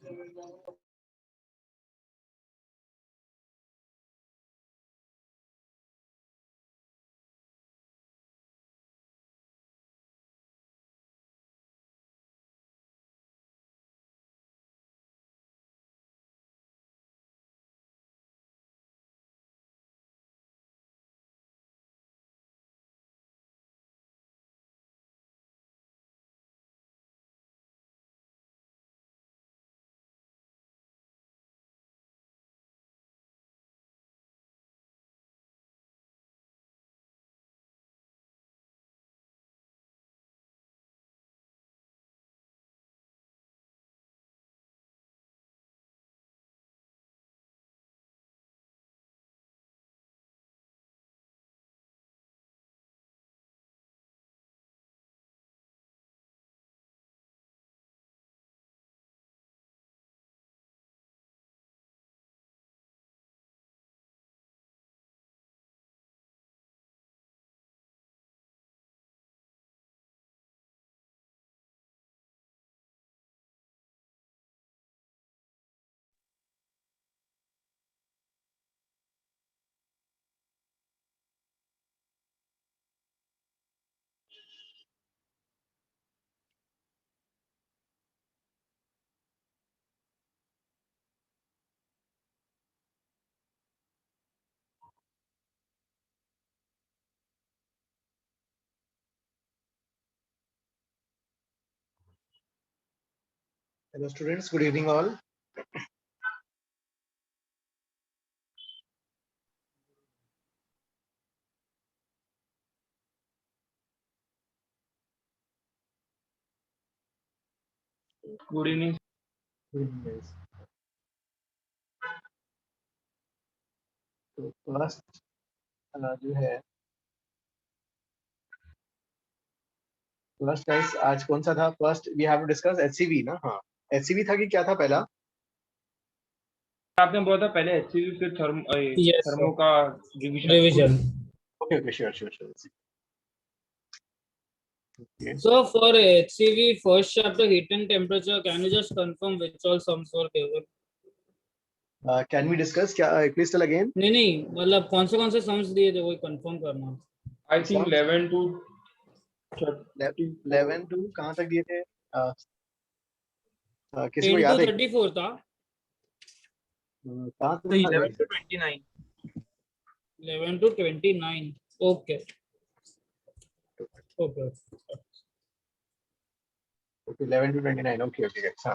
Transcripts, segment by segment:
Hello students, good evening all. Good evening. guys. तो first जो है फर्स्ट गाइस आज कौन सा था? First we have to discuss HCV ना। हाँ, एचसीवी था कि क्या था पहला? आपने बोला था पहले एचसीवी फिर थर्मो का revision. Okay okay, sure sure sure. So for HCV first chapter heat and temperature, can you just confirm which all sums were given? Can we discuss क्या प्लीज टेल अगेन? नहीं मतलब कौन से sums दिए थे वही confirm करना। I think 11 to 11 to कहां तक दिए थे? किसी को 10 याद to है? 34 था। कहां तक? 11 to 29। 11 to 29। Okay okay okay 11 to 29। Okay okay अच्छा,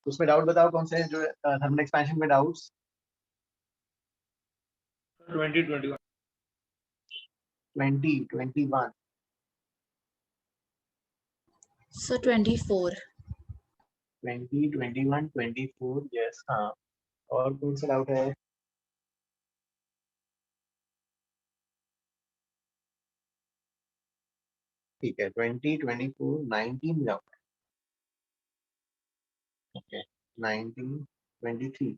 उसमें डाउट बताओ कौन से हैं जो थर्मल एक्सपेंशन में डाउट्स? 2021 20 21 So 24. 20 21 24 यस। हाँ, और कौन सा डाउट है? ठीक है, 20 24 19 डाउट। Okay 19 23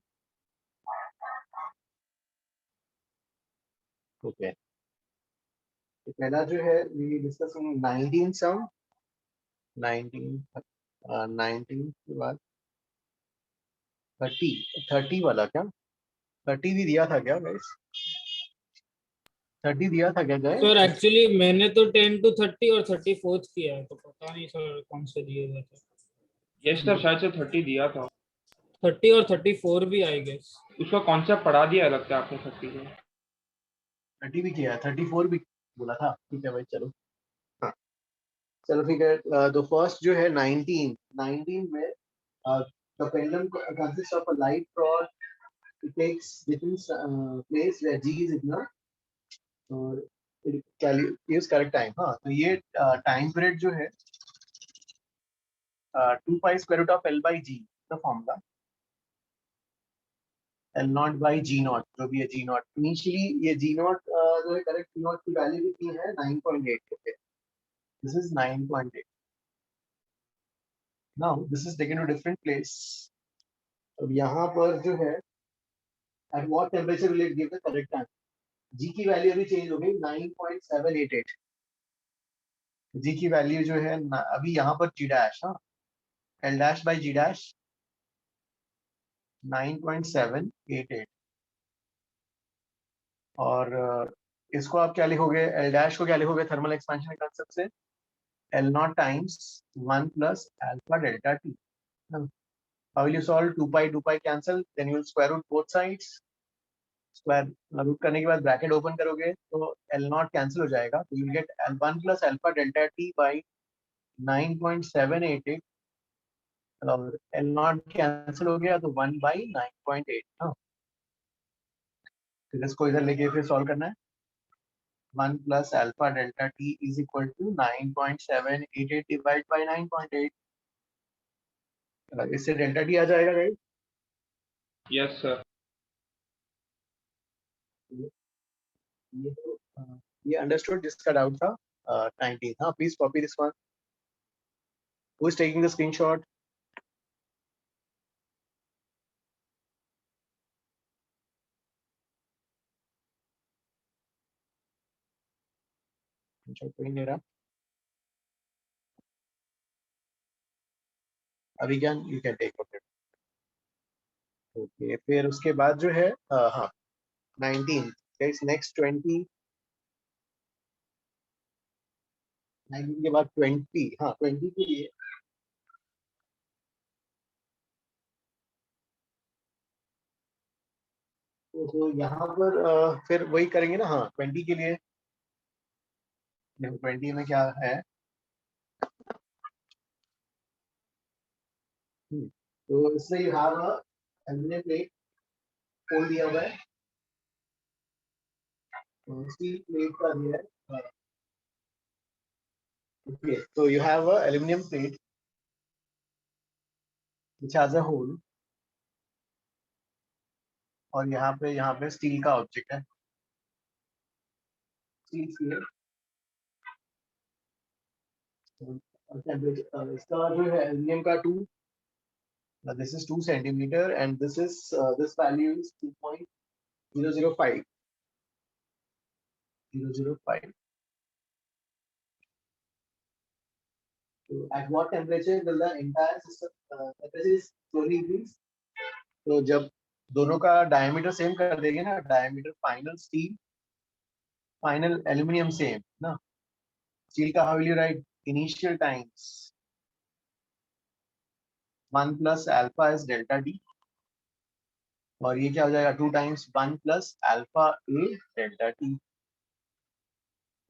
okay. तो पहला जो है we discuss 19 सम 19 19 के बाद 30 वाला क्या? 30 भी दिया था क्या गाइस? 30 दिया था क्या गाइस? सर एक्चुअली मैंने तो 10 to 30 और 34 किया है, तो पता नहीं सर कौन से दिए गए थे। यस सर, शायद से 30 दिया था। 30 और 34 भी आई गेस। उसका कॉन्सेप्ट पढ़ा दिया लगता है आपने 30 को। 30 भी किया, 34 भी बोला था। ठीक है भाई, चलो। हाँ चलो ठीक है। तो फर्स्ट जो है 19 में the pendulum consists of a light rod. It takes different place where G is ignored और use correct time। हाँ, तो ये टाइम पीरियड जो है 2 pi square root of L by G का formula, L naught by G naught जो भी है G नॉट। इनिशियली ये G नॉट जो है करेक्ट G नॉट की वैल्यू कितनी है? 9.8। Okay, this is 9.8। Now this is taken to different place. अब यहाँ पर जो है at what temperature will it give the correct time? G की वैल्यू अभी चेंज हो गई 9.788। G की वैल्यू जो है अभी यहाँ पर G डैश, हाँ, L dash by G dash 9.788 और इसको आप क्या लिखोगे, एल डैश को क्या लिखोगे थर्मल एक्सपेंशन के कांसेप्ट से, L not times 1 plus alpha delta T. How will you solve 2 pi cancel, then you will square root both sides. Square root करने के बाद ब्रैकेट ओपन करोगे तो एल नॉट कैंसिल हो जाएगा, तो you get L one plus alpha delta T by 9.788 और L not cancel हो गया तो 1 बाई 9.8. हाँ, फिर इसको इधर लेके फिर सॉल्व करना है. 1 plus alpha delta T is equal to 9.788 divide by 9.8. इससे डेल्टा टी आ जाएगा राइट. Yes sir. ये अंडरस्टूड जिसका डाउट था. 19. हाँ, please copy this one. Who is taking the screenshot? कोई नहीं रहा. Abhigyan you can take okay. Okay, फिर उसके बाद जो है हाँ 19 गाइस, नेक्स्ट 20. 19 के बाद 20. हाँ 20 के लिए तो यहाँ पर फिर वही करेंगे ना. हाँ 20 के लिए देखो 20 में क्या है. तो इसमें you have a aluminium plate खोल दिया हुआ है. स्टील प्लेट का दिया है. ओके, तो you have a aluminium plate which has a hole और यहाँ पे स्टील का ऑब्जेक्ट है. स्टील प्लेट इसका जो है एल्यूमिनियम का 2. This is 2 centimeter and this is this value is 2.005. 005. So at what temperature will the entire system temperature is slowly increase? तो जब दोनों का डायमीटर सेम कर देंगे ना, diameter final steel final aluminium same ना. स्टील का how will you right? Initial times 1 plus alpha is delta D और ये क्या हो जाएगा 2 टाइम्स 1 प्लस अल्फा ए डेल्टा टी.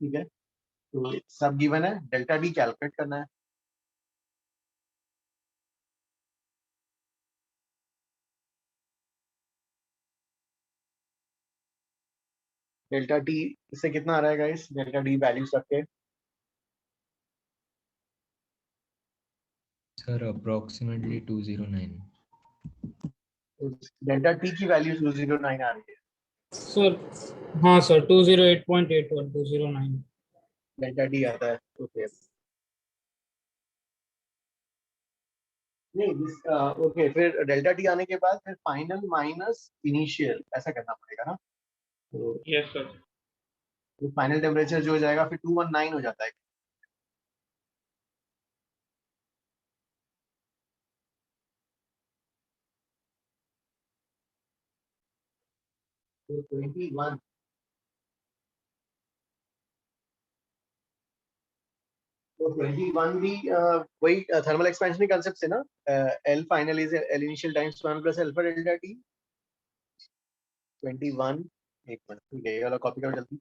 ठीक है, तो सब गिवन है, डेल्टा डी कैलकुलेट करना है. डेल्टा टी इससे कितना आ रहा है गाइस, डेल्टा डी वैल्यूज रख के? Sir approximately 209. डेल्टा टी की वैल्यू 209 आ रही है. सर हाँ सर 208.81 209. डेल्टा टी आता है. ओके नहीं दिस ओके, फिर डेल्टा टी आने के बाद फिर फाइनल माइनस इनिशियल ऐसा करना पड़ेगा ना. तो यस सर. फाइनल टेम्परेचर जो हो जाएगा फिर 219 हो जाता है. तो 21 तो 21 भी वही थर्मल एक्सपेंशन के कांसेप्ट से ना. L final is L initial times 1 plus alpha delta T. 21 एक मिनट ठीक है, ये वाला कॉपी करो जल्दी.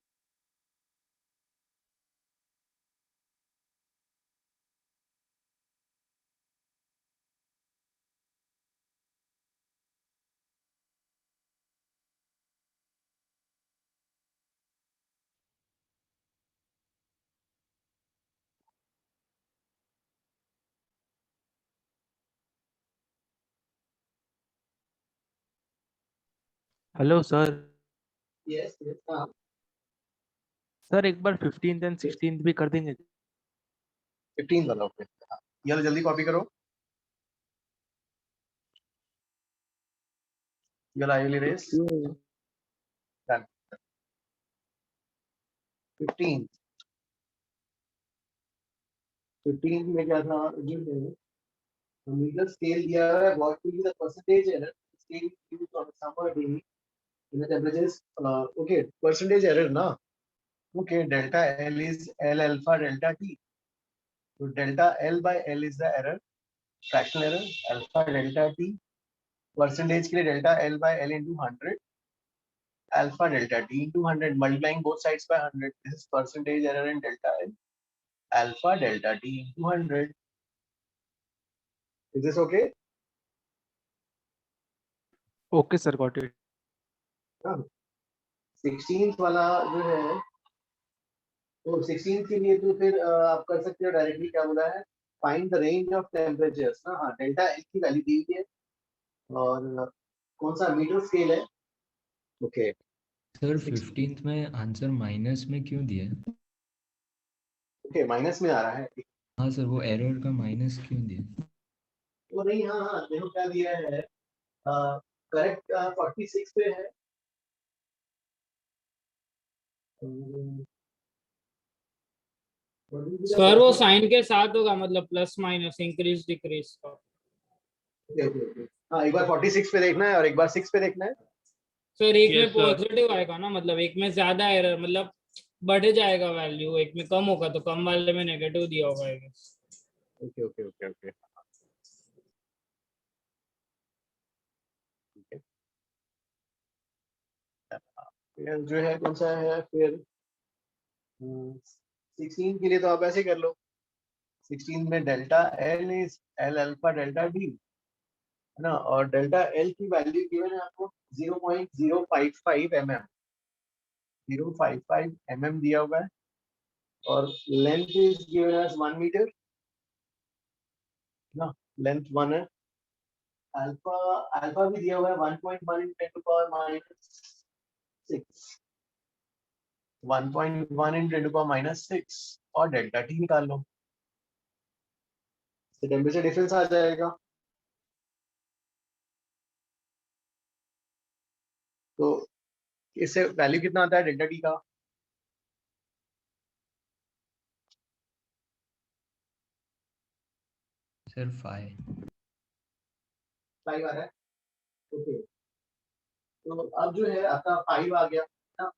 Hello sir. यस यस हाँ. सर एक बार 15th एंड 16th भी कर देंगे. 15 वाला ओके. ये वाला जल्दी कॉपी करो. ये वाला आई विल इरेज. डन. 15 15 में क्या था, मीटर स्केल दिया हुआ है, what will be the percentage error being used on a summer day in the temperature is okay, percentage error na. Okay, delta L is L alpha delta T. So delta L by L is the error, fractional error, alpha delta T. Percentage के लिए delta L by L into 100, alpha delta T into 100, multiplying both sides by 100. This is percentage error in delta L, alpha delta T into 100. Is this okay? Okay, sir, got it. 16th वाला जो है, तो 16th के लिए तो फिर आप कर सकते हो डायरेक्टली, क्या बोला है, find the range of temperatures ना. हाँ, डेल्टा एल की वैल्यू दी हुई है और कौन सा मीटर स्केल है. ओके सर 15th में आंसर माइनस में क्यों दिया है? ओके, माइनस में आ रहा है. हाँ सर, वो एरर का माइनस क्यों दिया? वो नहीं, हाँ हाँ देखो क्या दिया है, करेक्ट 46 पे है. सर वो साइन के साथ होगा, मतलब प्लस माइनस, इंक्रीज डिक्रीज का. हाँ, एक बार 46 पे देखना है और एक बार 6 पे देखना है. सर एक में Yes, sir. पॉजिटिव आएगा ना, मतलब एक में ज्यादा एरर, मतलब बढ़ जाएगा वैल्यू, एक में कम होगा तो कम वाले में नेगेटिव दिया होगा. Okay okay okay okay. फिर जो है कौन सा है फिर 16 के लिए तो आप ऐसे कर लो. 16 में delta L is L alpha delta D है ना, और डेल्टा एल की वैल्यू गिवन है आपको 0.055 mm, 055 mm दिया हुआ है, और length is given as 1 metre ना, लेंथ 1 है. अल्फा अल्फा भी दिया हुआ है 1.1 × 10⁻⁶, 1.1 × 10⁻⁶, और डेल्टा टी निकाल लो, तो टेम्परेचर डिफरेंस आ जाएगा. तो इससे वैल्यू कितना आता है डेल्टा टी का? सर 5. 5 आ रहा है. ओके, तो अब जो है आपका 5 आ गया ना.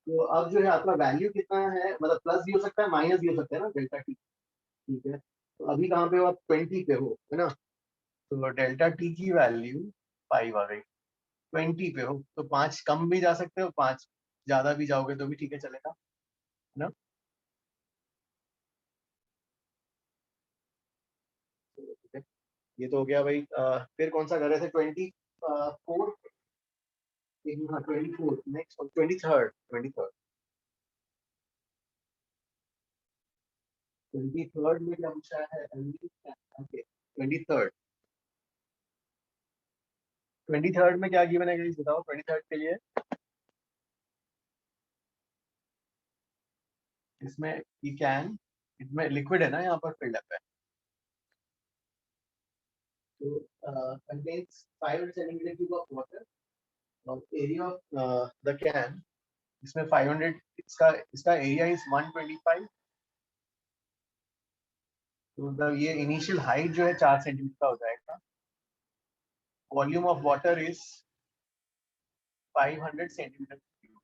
तो अब जो है आपका वैल्यू कितना है, मतलब प्लस भी हो सकता है माइनस भी हो सकता है ना डेल्टा टी. ठीक है, तो अभी कहाँ पे हो आप, 20 पे हो है ना. तो डेल्टा टी की वैल्यू 5 आ गई. 20 पे हो तो 5 कम भी जा सकते हो, 5 ज्यादा भी जाओगे तो भी ठीक है, चलेगा है ना. ठीक है, ये तो हो गया भाई. फिर कौन सा कर रहे थे, 24. हाँ 24, नेक्स्ट 23rd. 23rd में क्या पूछा है, ओके 23rd. 23rd में क्या गिवन है गाइस बताओ. 23rd के लिए इसमें यू कैन, इसमें लिक्विड है ना, यहाँ पर फिल्ड अप है. तो contains 500 centimetre cube of water और एरिया ऑफ द कैन, इसमें 500, इसका इसका एरिया इज 125. तो मतलब ये इनिशियल हाइट जो है 4 सेंटीमीटर का हो जाएगा. Volume of water is 500 centimetre cube.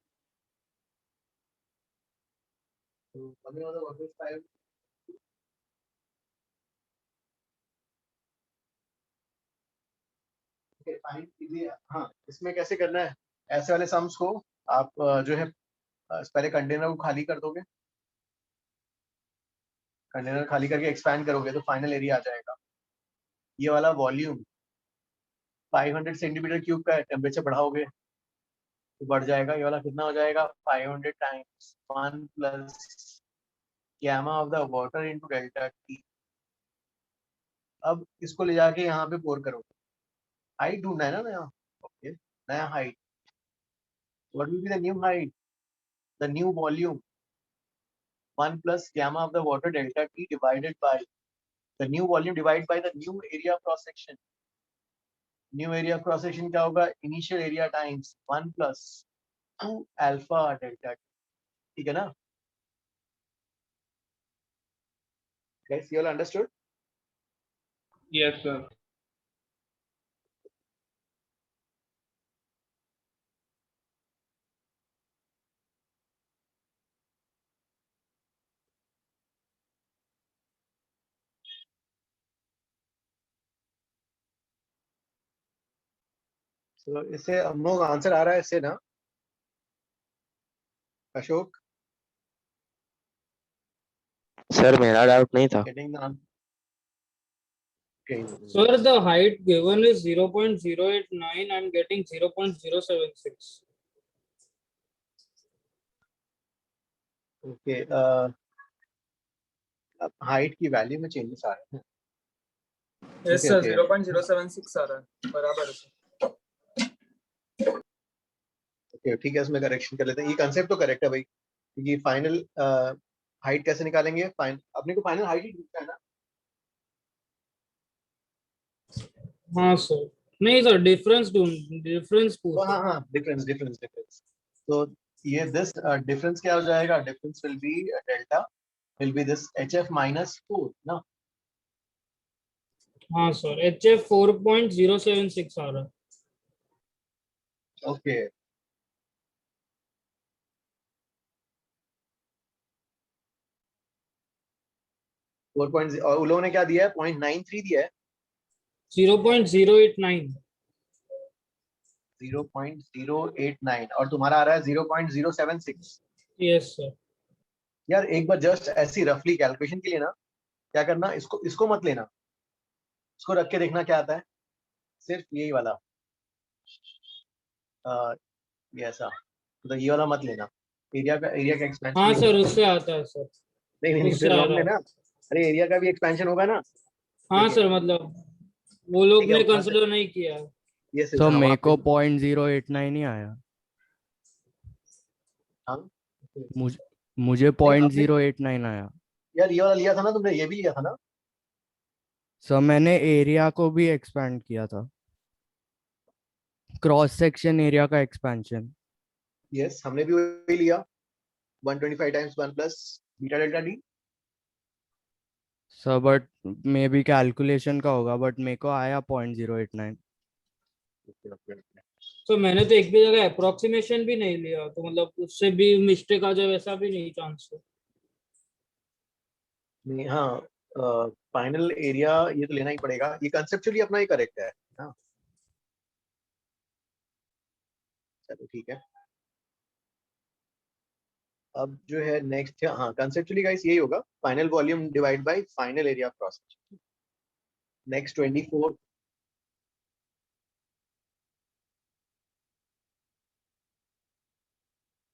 तो volume of the water is 5. Okay fine कीजिए. हाँ, इसमें कैसे करना है, ऐसे वाले सम्स को आप जो है पहले कंटेनर को खाली कर दोगे, कंटेनर खाली करके एक्सपैंड करोगे तो फाइनल एरिया आ जाएगा. ये वाला वॉल्यूम 500 सेंटीमीटर क्यूब का है, टेम्परेचर बढ़ाओगे तो बढ़ जाएगा. ये वाला कितना हो जाएगा, 500 times 1 plus gamma of the water into delta T. अब इसको ले जाके यहाँ पे पोर करोगे. हाइट ढूंढना है ना नया. ओके, नया height. What will be the new height, the new volume 1 plus gamma of the water delta T divided by the new volume divided by the new area of cross section. New area of cross section क्या होगा, initial area times 1 plus 2 alpha delta T. ठीक है ना guys, you all understood? Yes, sir. तो इससे हम लोग answer आ रहा है इससे ना अशोक? सर मेरा डाउट नहीं था। Getting the Sir, the height given is 0.089. I'm getting 0.076. Okay, अब हाइट की वैल्यू में चेंजेस आ रहे हैं। यस सर, 0.076 आ रहा है, बराबर है। ओके ठीक है, इसमें करेक्शन कर लेते हैं। ये कंसेप्ट तो करेक्ट है भाई, क्योंकि फाइनल हाइट कैसे निकालेंगे? अपने को फाइनल हाइट ही ढूंढना है ना। हाँ सर, नहीं सर, डिफरेंस पूछ हाँ हाँ, डिफरेंस डिफरेंस डिफरेंस। तो ये दिस डिफरेंस क्या हो जाएगा? Difference will be delta will be this HF minus 4 ना। हाँ सर, HF 4.076 आ रहा है। ओके, फोर पॉइंट, और उन लोगों ने क्या दिया है? 0.93 दिया है। 0.089। 0.089 और तुम्हारा आ रहा है 0.076। Yes sir. यार एक बार जस्ट ऐसी रफली कैलकुलेशन के लिए ना क्या करना, इसको मत लेना, इसको रख के देखना क्या आता है। सिर्फ यही वाला ये ऐसा, तो ये वाला मत लेना। एरिया का एक्सपेंशन हाँ नहीं सर, लेना। उससे आता है सर, नहीं नहीं नहीं, उससे फिर आ रॉन्ग रहा है। लेना। अरे एरिया का भी एक्सपेंशन होगा ना। हाँ देखिए, सर, मतलब वो लोग ठीक है ने वहां से कंसिडर नहीं किया। ये तो हाँ, वहां मेरे पे को 0.089 ही आया। हाँ। मुझे नहीं आपने 0.089 आया। यार ये वाला लिया था ना तुमने, ये भी लिया था ना। सर मैंने एरिया को भी एक्सपैंड किया था, क्रॉस सेक्शन एरिया का एक्सपेंशन। यस, हमने भी वही लिया, 125 times 1 plus beta delta D. Sir but may be calculation का होगा, बट मेरे को आया 0.089। तो मैंने तो एक भी जगह अप्रोक्सीमेशन भी नहीं लिया, तो मतलब उससे भी मिस्टेक आ जाए वैसा भी नहीं चांस है। नहीं हाँ, फाइनल एरिया ये तो लेना ही पड़ेगा, ये कंसेप्चुअली अपना ही करेक्ट है। हाँ चलो ठीक है। अब जो है नेक्स्ट, हाँ कंसेप्चुअली गाइस यही होगा, final volume divide by final area cross. Next 24।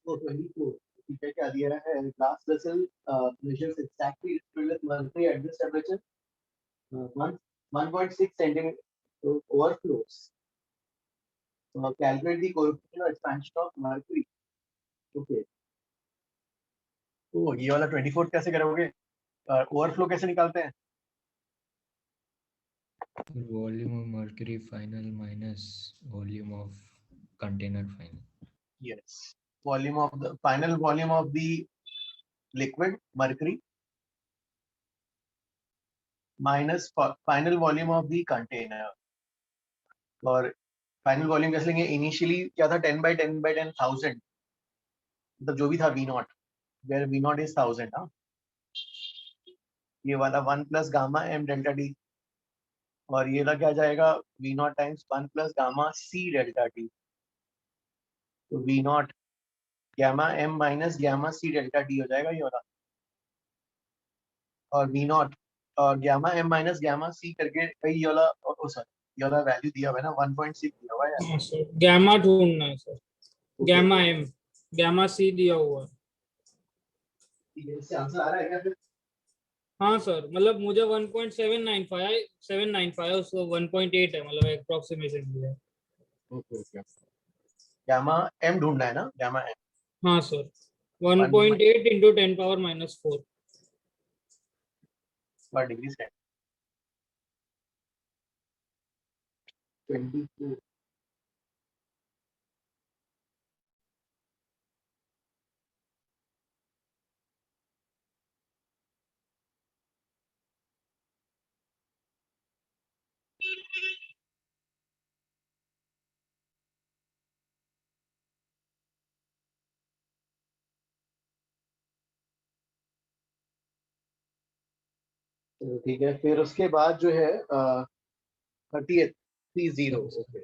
तो 24 ठीक है, क्या दिया है? Glass vessel measures exactly with monthly average temperature 1.6 centimeter so overflows. Calculate the coefficient of expansion of mercury. Okay, तो ये वाला 24 कैसे करोगे? ओवरफ्लो कैसे निकालते हैं? Volume of mercury final minus volume of container final. Yes, volume of the final volume of the liquid mercury minus final volume of the container. और final volume कैसे लेंगे? इनिशियली क्या था? 10/10/10,000, मतलब जो भी था V naught, where V naught is 1000। हाँ, ये वाला 1 plus gamma m delta D, और ये लग क्या जाएगा? V naught times 1 plus gamma c delta T. तो V naught gamma m minus gamma c delta D हो जाएगा ये वाला, और V नॉट और gamma m minus gamma c करके भाई ये वाला, सॉरी ये वाला वैल्यू दिया हुआ है ना, 1.6 दिया हुआ है। हाँ सर, गैमा ढूंढना है sir, Okay, gamma M, gamma C दिया हुआ है। ठीक है, इससे आंसर आ रहा है क्या फिर? हाँ सर, मतलब मुझे 1.795 उसको 1.8 है, मतलब अप्रोक्सीमेशन दिया है। ओके ओके, गामा m ढूंढना है ना, गामा m हाँ सर, 1 1.8 इंटू 10⁻⁻⁴। पर डिग्री सेंट 22। ठीक है, फिर उसके बाद जो है 30 30 ओके,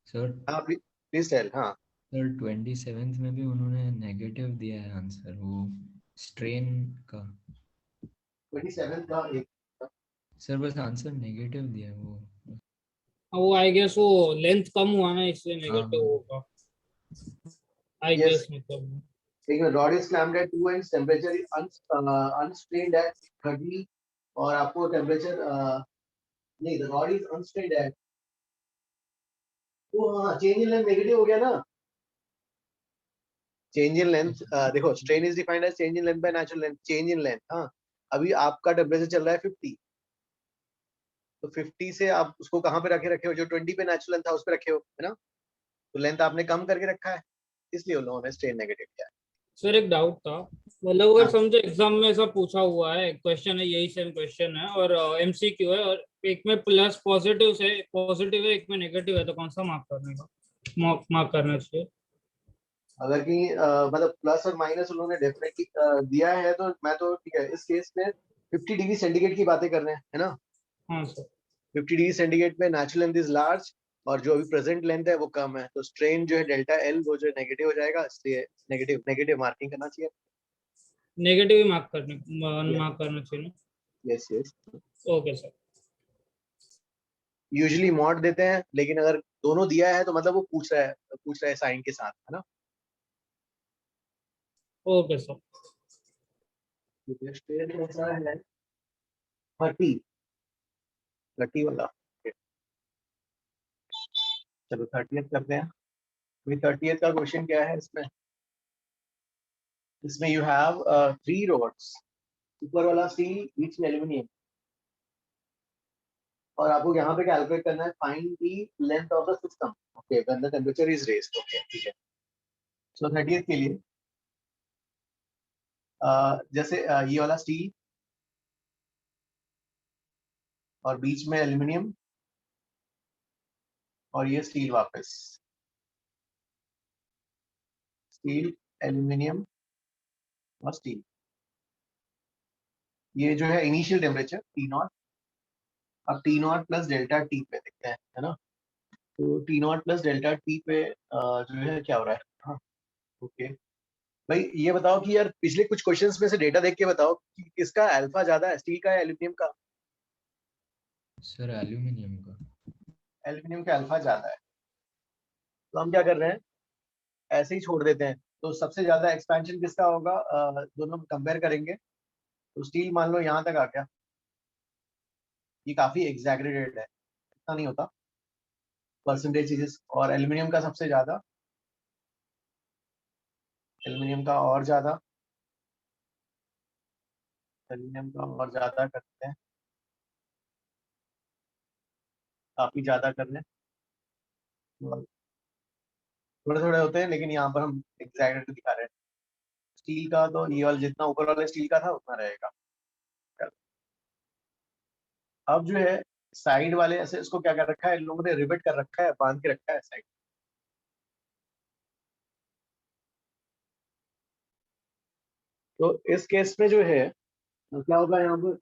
सर हाँ प्लीज टेल। हाँ सर 27th में भी उन्होंने नेगेटिव दिया है आंसर, वो स्ट्रेन का। 27 का एक सर बस आंसर नेगेटिव दिया है वो। वो आई गेस वो लेंथ कम हुआ ना, इसलिए हाँ नेगेटिव होगा आई यस, गेस, मतलब। एक rod is clamped at 2 ends, temperature is unstrained at 30, और आपको टेम्परेचर नहीं, the rod is unstrained at, तो हाँ चेंज इन लेंथ नेगेटिव हो गया ना। चेंज इन लेंथ, देखो strain is defined as change in length by natural length, change in length. हाँ अभी आपका टेम्परेचर चल रहा है 50, तो 50 से आप उसको कहाँ पे रखे हो, जो 20 पे नेचुरल लेंथ था उस पे रखे हो, है ना। तो लेंथ आपने कम करके रखा है, इसलिए उन लोगों ने स्ट्रेन नेगेटिव किया है। सर एक डाउट था, मतलब अगर हाँ समझो एग्जाम में ऐसा पूछा हुआ है, क्वेश्चन है, यही सेम क्वेश्चन है और एमसीक्यू है, और एक में प्लस पॉजिटिव है, एक में नेगेटिव है, तो कौन सा मार्क करने का मार्क करना चाहिए? अगर कि मतलब प्लस और माइनस उन्होंने डेफिनेटली दिया है, तो मैं तो ठीक है, इस केस में 50 डिग्री सेंटीग्रेड की बातें कर रहे हैं, है ना। हाँ सर। 50 डिग्री सेंटीग्रेड में नेचुरल लेंथ इज लार्ज, और जो अभी प्रेजेंट लेंथ है वो कम है, तो स्ट्रेन जो है डेल्टा एल वो जो नेगेटिव हो जाएगा, इसलिए नेगेटिव नेगेटिव मार्किंग करना चाहिए। नेगेटिव ही मार्क करना चाहिए ना? Yes yes, okay sir. Usually mod देते हैं, लेकिन अगर दोनों दिया है तो मतलब वो पूछ रहा है साइन के साथ, है ना। Okay sir. स्ट्रेन कैसा है, 30, 30 वाला। चलो 30th करते हैं। अभी 30th का क्वेश्चन क्या है इसमें, इसमें यू हैव 3 rods, ऊपर वाला स्टील, बीच में एल्यूमिनियम, और आपको यहाँ पे कैलकुलेट करना है find the length of the system, okay, when the temperature is raised, okay ठीक है। सो 30th के लिए जैसे ये वाला स्टील और बीच में एल्यूमिनियम, और ये स्टील वापस, स्टील, एल्यूमिनियम और स्टील, ये जो है इनिशियल टेम्परेचर T0। अब T0 प्लस डेल्टा टी पे देखते हैं, है ना। तो T0 प्लस डेल्टा टी पे जो है क्या हो रहा है। हाँ ओके भाई, ये बताओ कि यार पिछले कुछ क्वेश्चंस में से डेटा देख के बताओ कि किसका अल्फा ज्यादा है, स्टील का या एल्यूमिनियम का। सर एल्यूमिनियम का। एल्यूमिनियम का अल्फा ज्यादा है, तो हम क्या कर रहे हैं, ऐसे ही छोड़ देते हैं। तो सबसे ज्यादा एक्सपेंशन किसका होगा, दोनों कंपेयर करेंगे। तो स्टील मान लो यहाँ तक आ गया, ये काफी एग्जैगरेटेड है, इतना नहीं होता परसेंटेज चीजेस, और एल्यूमिनियम का सबसे ज्यादा, एल्यूमिनियम का और ज्यादा, एल्यूमिनियम का और ज्यादा करते हैं, काफी ज्यादा कर रहे हैं, थोड़े थोड़े होते हैं, लेकिन यहाँ पर हम एग्जैगरेट दिखा रहे हैं। स्टील का तो ये वाला जितना ऊपर वाला स्टील का था उतना रहेगा। अब जो है साइड वाले ऐसे इसको क्या कर रखा है, इन लोगों ने रिवेट कर रखा है, बांध के रखा है साइड। तो इस केस में जो है क्या होगा यहाँ पर,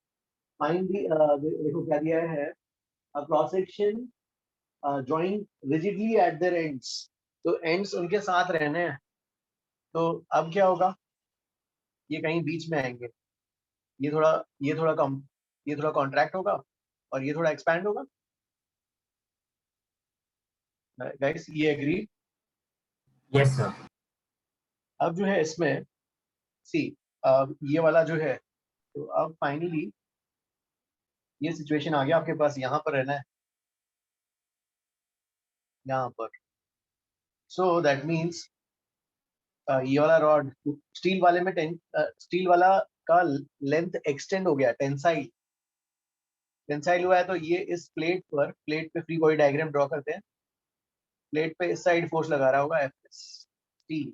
फाइंड दी, देखो क्या दिया है, cross section joint rigidly eight there ends, तो एंड्स उनके साथ रहने हैं। तो अब क्या होगा, ये कहीं बीच में आएंगे, ये थोड़ा ये थोड़ा कम, ये थोड़ा कॉन्ट्रैक्ट होगा और ये थोड़ा एक्सपैंड होगा। गाइस ये एग्री। Yes sir. अब जो है इसमें सी, अब ये वाला जो है, तो अब फाइनली ये सिचुएशन आ गया आपके पास, यहाँ पर रहना है, यहाँ पर। सो दैट मीन्स ये वाला रॉड स्टील वाले में स्टील वाला का लेंथ एक्सटेंड हो गया, टेंसाइल टेंसाइल हुआ है, तो ये इस प्लेट पे फ्री बॉडी डायग्राम ड्रॉ करते हैं। प्लेट पे इस साइड फोर्स लगा रहा होगा एफ, स्टील,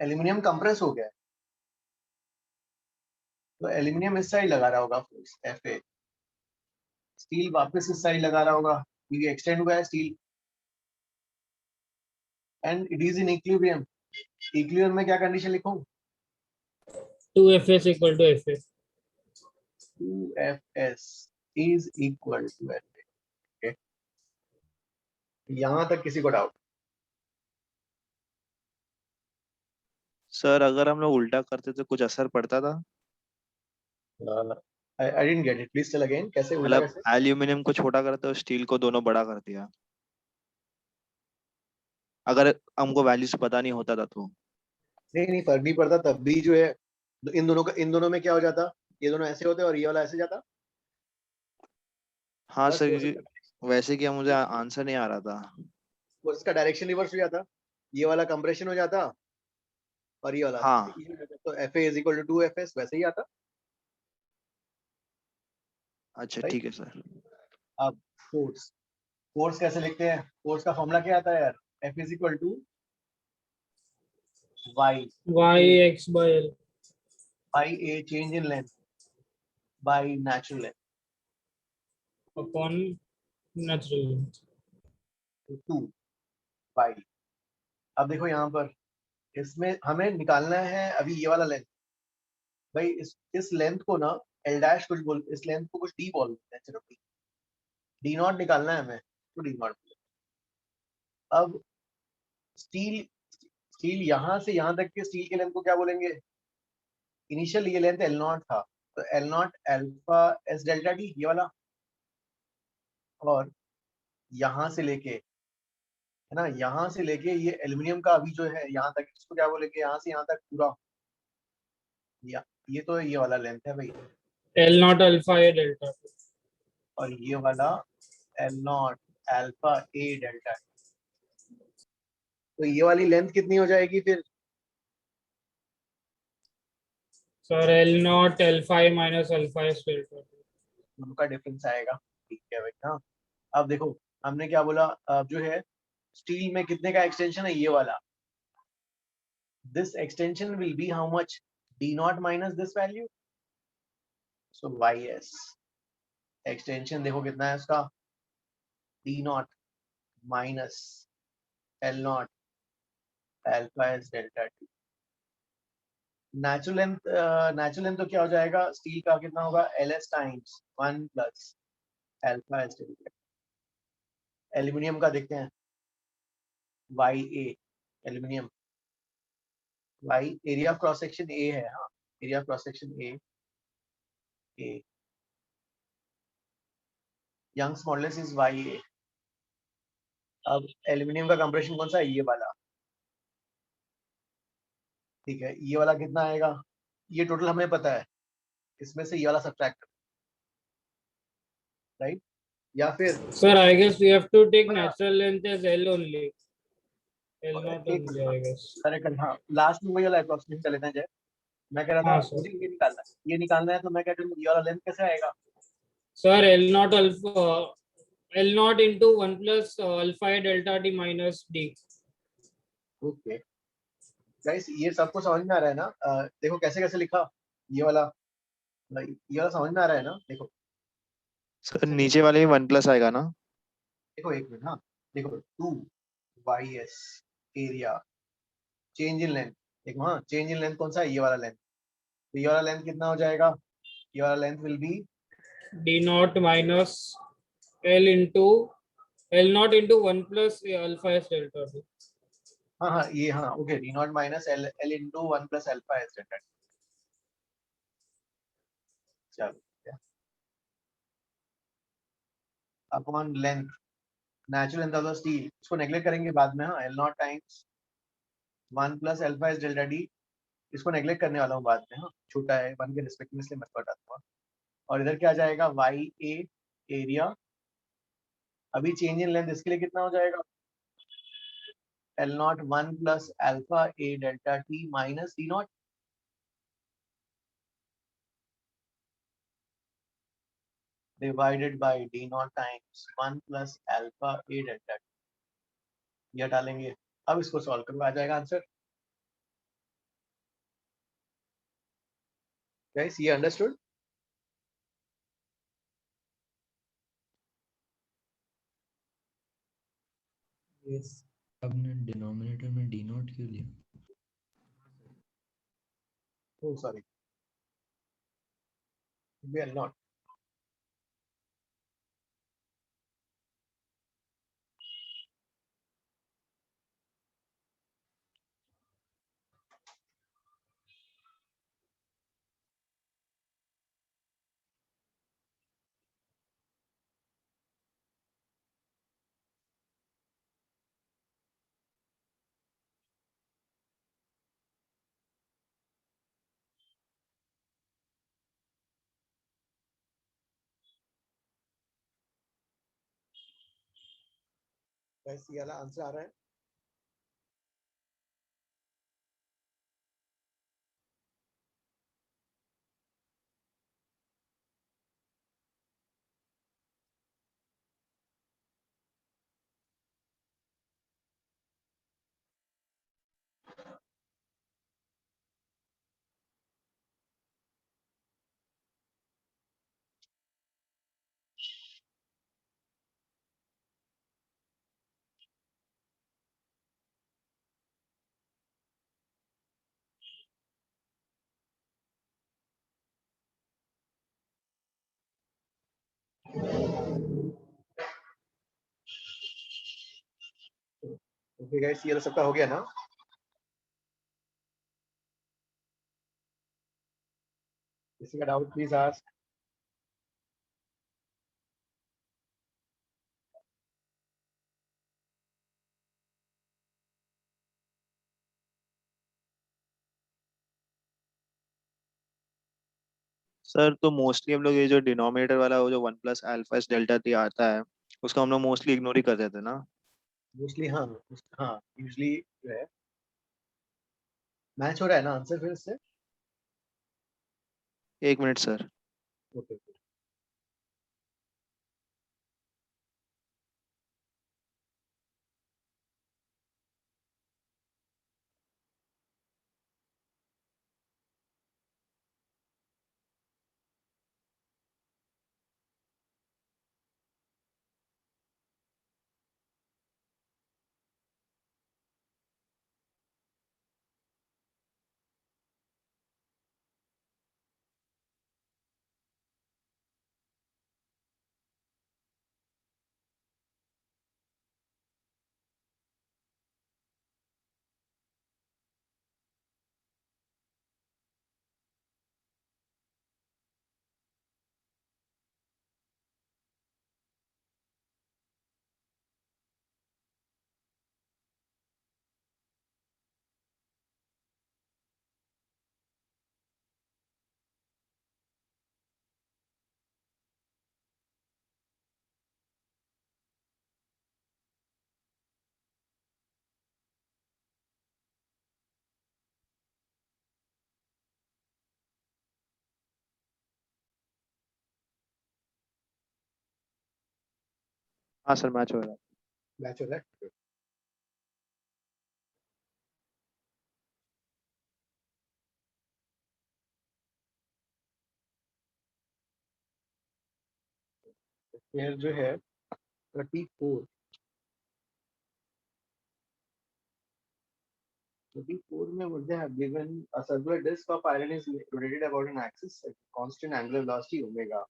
एल्यूमिनियम कंप्रेस हो गया है, तो एल्यूमिनियम इस साइड लगा रहा होगा फोर्स एफ ए, स्टील वापस इस साइड लगा रहा होगा क्योंकि एक्सटेंड हुआ है steel, and it is in equilibrium. Equilibrium में क्या कंडीशन लिखूं, 2Fs equal to Fa। 2Fs is equal to Fa, okay? यहाँ तक किसी को डाउट? सर अगर हम लोग उल्टा करते तो कुछ असर पड़ता था? I didn't get it, please tell again, कैसे उल्टा मतलब कैसे? एल्यूमिनियम को छोटा करते और स्टील को दोनों बड़ा कर दिया, अगर हमको वैल्यूज पता नहीं होता था तो। नहीं नहीं, फर्क नहीं पड़ता, तब भी जो है इन दोनों में क्या हो जाता, ये दोनों ऐसे होते और ये वाला ऐसे जाता। हाँ बस सर, फोर्स क्योंकि वैसे क्या मुझे आंसर नहीं आ रहा था। का डायरेक्शन रिवर्स हो जाता, ये वाला कंप्रेशन हो जाता और ये वाला हाँ ये हो जाता, तो FA is equal to 2FS वैसे ही आता, अच्छा राइट? ठीक है सर। अब फोर्स, फोर्स कैसे लिखते हैं? फोर्स का फॉर्मूला क्या आता है यार? F is equal to y YX by L by a change in length by natural length upon natural length. to 2 y। अब देखो यहाँ पर इसमें हमें निकालना है अभी ये वाला लेंथ। भाई इस लेंथ को ना L डैश कुछ बोल, इस लेंथ को कुछ D बोलते हैं, चलो D नॉट निकालना है हमें, तो D नॉट। अब स्टील स्टील यहाँ से यहाँ तक के स्टील के लेंथ को क्या बोलेंगे? इनिशियल ये लेंथ L नॉट था, तो L naught alpha S delta D ये वाला, और यहाँ से लेके, है ना, यहाँ से लेके ये एल्यूमिनियम का अभी जो है यहाँ तक, इसको क्या बोलेंगे? यहाँ से यहाँ तक पूरा, ये तो ये वाला लेंथ है भाई, L naught alpha A delta. और ये वाला L naught alpha A delta. तो ये वाली लेंथ कितनी हो जाएगी फिर? Sir, L naught alpha A minus alpha S delta. उनका डिफरेंस आएगा, ठीक है भाई। हाँ, अब देखो हमने क्या बोला, अब जो है स्टील में कितने का एक्सटेंशन है? ये वाला, this extension will be how much? D not minus this value, so YS extension देखो कितना है उसका, D not minus L naught alpha S delta T। Natural length तो क्या हो जाएगा स्टील का? कितना होगा? LS times 1 plus alpha S delta. Aluminium का देखते हैं, YA aluminium, Y area of cross section A है, हाँ area of cross section A Young's modulus is YA। अब एल्यूमिनियम का कंप्रेशन कौन सा है? ये वाला, ठीक है। ये वाला कितना आएगा? ये टोटल हमें पता है, इसमें से ये वाला सब्ट्रैक्ट, राइट? या फिर Sir, I guess we have to take natural length as L only. L not एक only, I guess. करेक्ट, हाँ लास्ट में वही वाला अप्रोक्सीमेशन कर लेते हैं। जय, मैं कह रहा था हाँ सर. मुझे ये निकालना है, तो मैं कह रहा हूँ ये वाला लेंथ कैसे आएगा? Sir, L not alpha L not into 1 plus alpha A delta T minus D. Okay guys, ये सबको समझ में आ रहा है ना? देखो कैसे कैसे लिखा ये वाला, ये वाला समझ में आ रहा है ना? देखो सर नीचे वाले में 1+ आएगा ना? देखो एक मिनट, हाँ देखो 2 YS area change in length, देखो हाँ चेंज इन लेंथ कौन सा है? ये वाला लेंथ, तो ये वाला लेंथ कितना हो जाएगा? ये वाला length will be D naught minus L naught into 1 plus alpha S delta T. हाँ हाँ ये हाँ okay, D not minus L into 1 plus alpha S delta. चलो upon length, natural length of the steel, इसको neglect करेंगे बाद में, हाँ L nought times 1 plus alpha S delta D, इसको नेगलेक्ट करने वाला हूँ बाद में, हाँ छोटा है 1 के रिस्पेक्ट में, इसलिए मैं बता दूंगा। और इधर क्या जाएगा? YA एरिया, अभी चेंज इन लेंथ इसके लिए कितना हो जाएगा? L not 1 plus alpha A delta T minus D not, divided by D not times 1 plus alpha A delta T। ये डालेंगे, अब इसको सॉल्व करो, आ जाएगा आंसर। गाइस ये अंडरस्टूड? यस। आपने डिनोमिनेटर में डी नॉट क्यों लिया? Oh sorry, we are not, guys ये वाला आंसर आ रहा है? ओके गाइस ये वाला सबका हो गया ना? किसी का डाउट प्लीज आस्क। सर तो मोस्टली हम लोग ये जो डिनोमिनेटर वाला वो जो 1 + α डेल्टा टी आता है उसको हम लोग मोस्टली इग्नोर ही कर देते हैं ना। मोस्टली हाँ। हाँ यूजली जो है मैच हो रहा है ना आंसर फिर से। 1 मिनट सर। ओके। हाँ सर मैच हो रहा है। मैच हो रहा है। फिर जो है 34 में मुझे have given a circular disc of iron is rotated about an axis at constant angular velocity omega.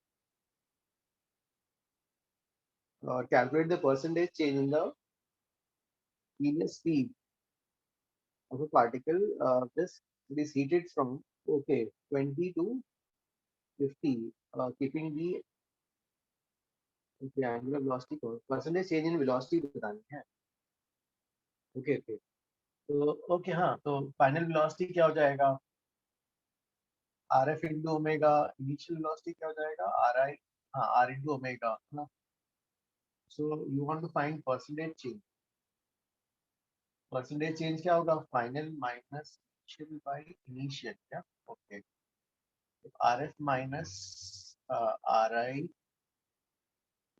Calculate the percentage change in the linear speed of a particle. This is heated from 20 to 50, keeping the angular velocity को percentage change in velocity बतानी है। Okay okay तो okay हाँ तो final velocity क्या हो जाएगा? R F into omega. Initial velocity क्या हो जाएगा? आर आई हाँ आर इंटू ओमेगा है ना। So you want to find percentage change. Percentage change क्या होगा? Final minus initial by initial क्या? Okay R F minus R I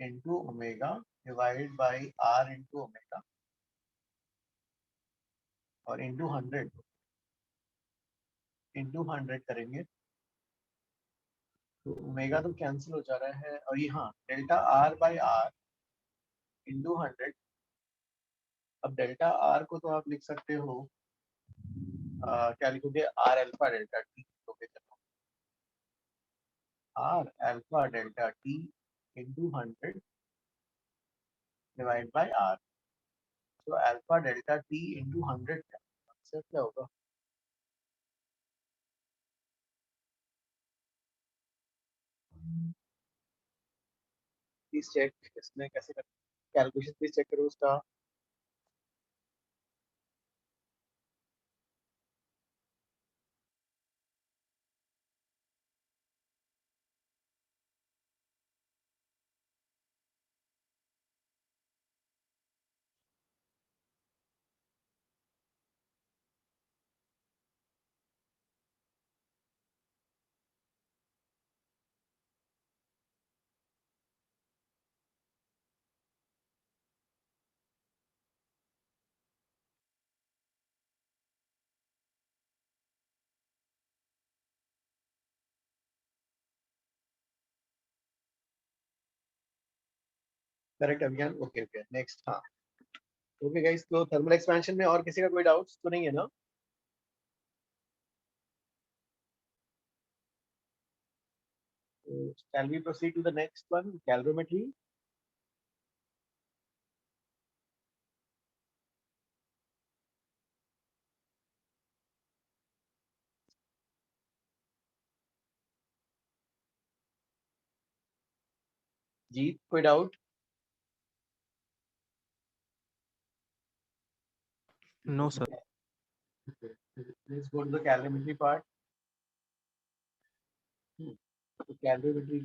into omega divide by R into omega और into 100 करेंगे तो omega तो cancel हो जा रहा है और ये हाँ delta R by R into 100। अब डेल्टा आर को तो आप लिख सकते हो क्या लिखोगे? आर अल्फा डेल्टा टी लिखोगे। चलो R alpha delta T into 100 divide by R. तो alpha delta T into 100 answer क्या होगा? प्लीज चेक इसमें कैसे कर कैलकुलेशन प्लीज चेक करो उसका। करेक्ट अभियान, ओके ओके नेक्स्ट। हाँ ओके गाइस, तो थर्मल एक्सपेंशन में और किसी का कोई डाउट्स तो नहीं है ना? So, shall we proceed to the next one, calorimetry? जीत, कोई doubt? No, sir. Let's go to the calorimetry part. Calorimetry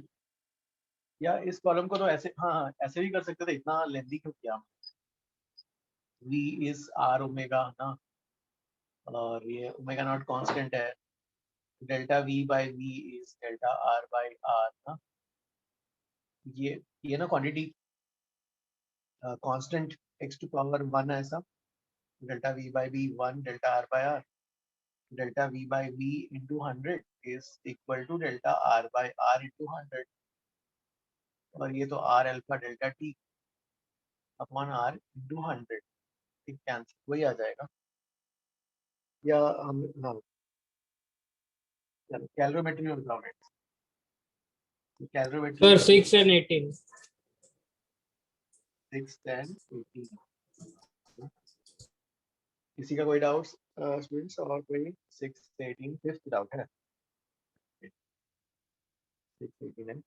या इस कॉलम को तो ऐसे, हाँ हाँ ऐसे भी कर सकते थे, इतना लेंथी क्यों किया? V इज R ओमेगा ना, और ये ओमेगा नॉट कांस्टेंट है, delta V by V is delta R by R ना। ये ना quantity constant x to power 1 है ऐसा, delta V by V 1 delta R by R, delta V by V into 100 is equal to delta R by R into 100, और ये तो R alpha delta T upon R into 100, ठीक cancel वही आ जाएगा। या हम हाँ चलो कैलोरीमेट्री में बताओ नेक्स्ट। कैलोरीमेट्री सर 6 and 18 6 10 18, किसी का कोई डाउट स्टूडेंट्स और कोई? 6 से 18 फिफ्थ डाउट है? 6 18 एंड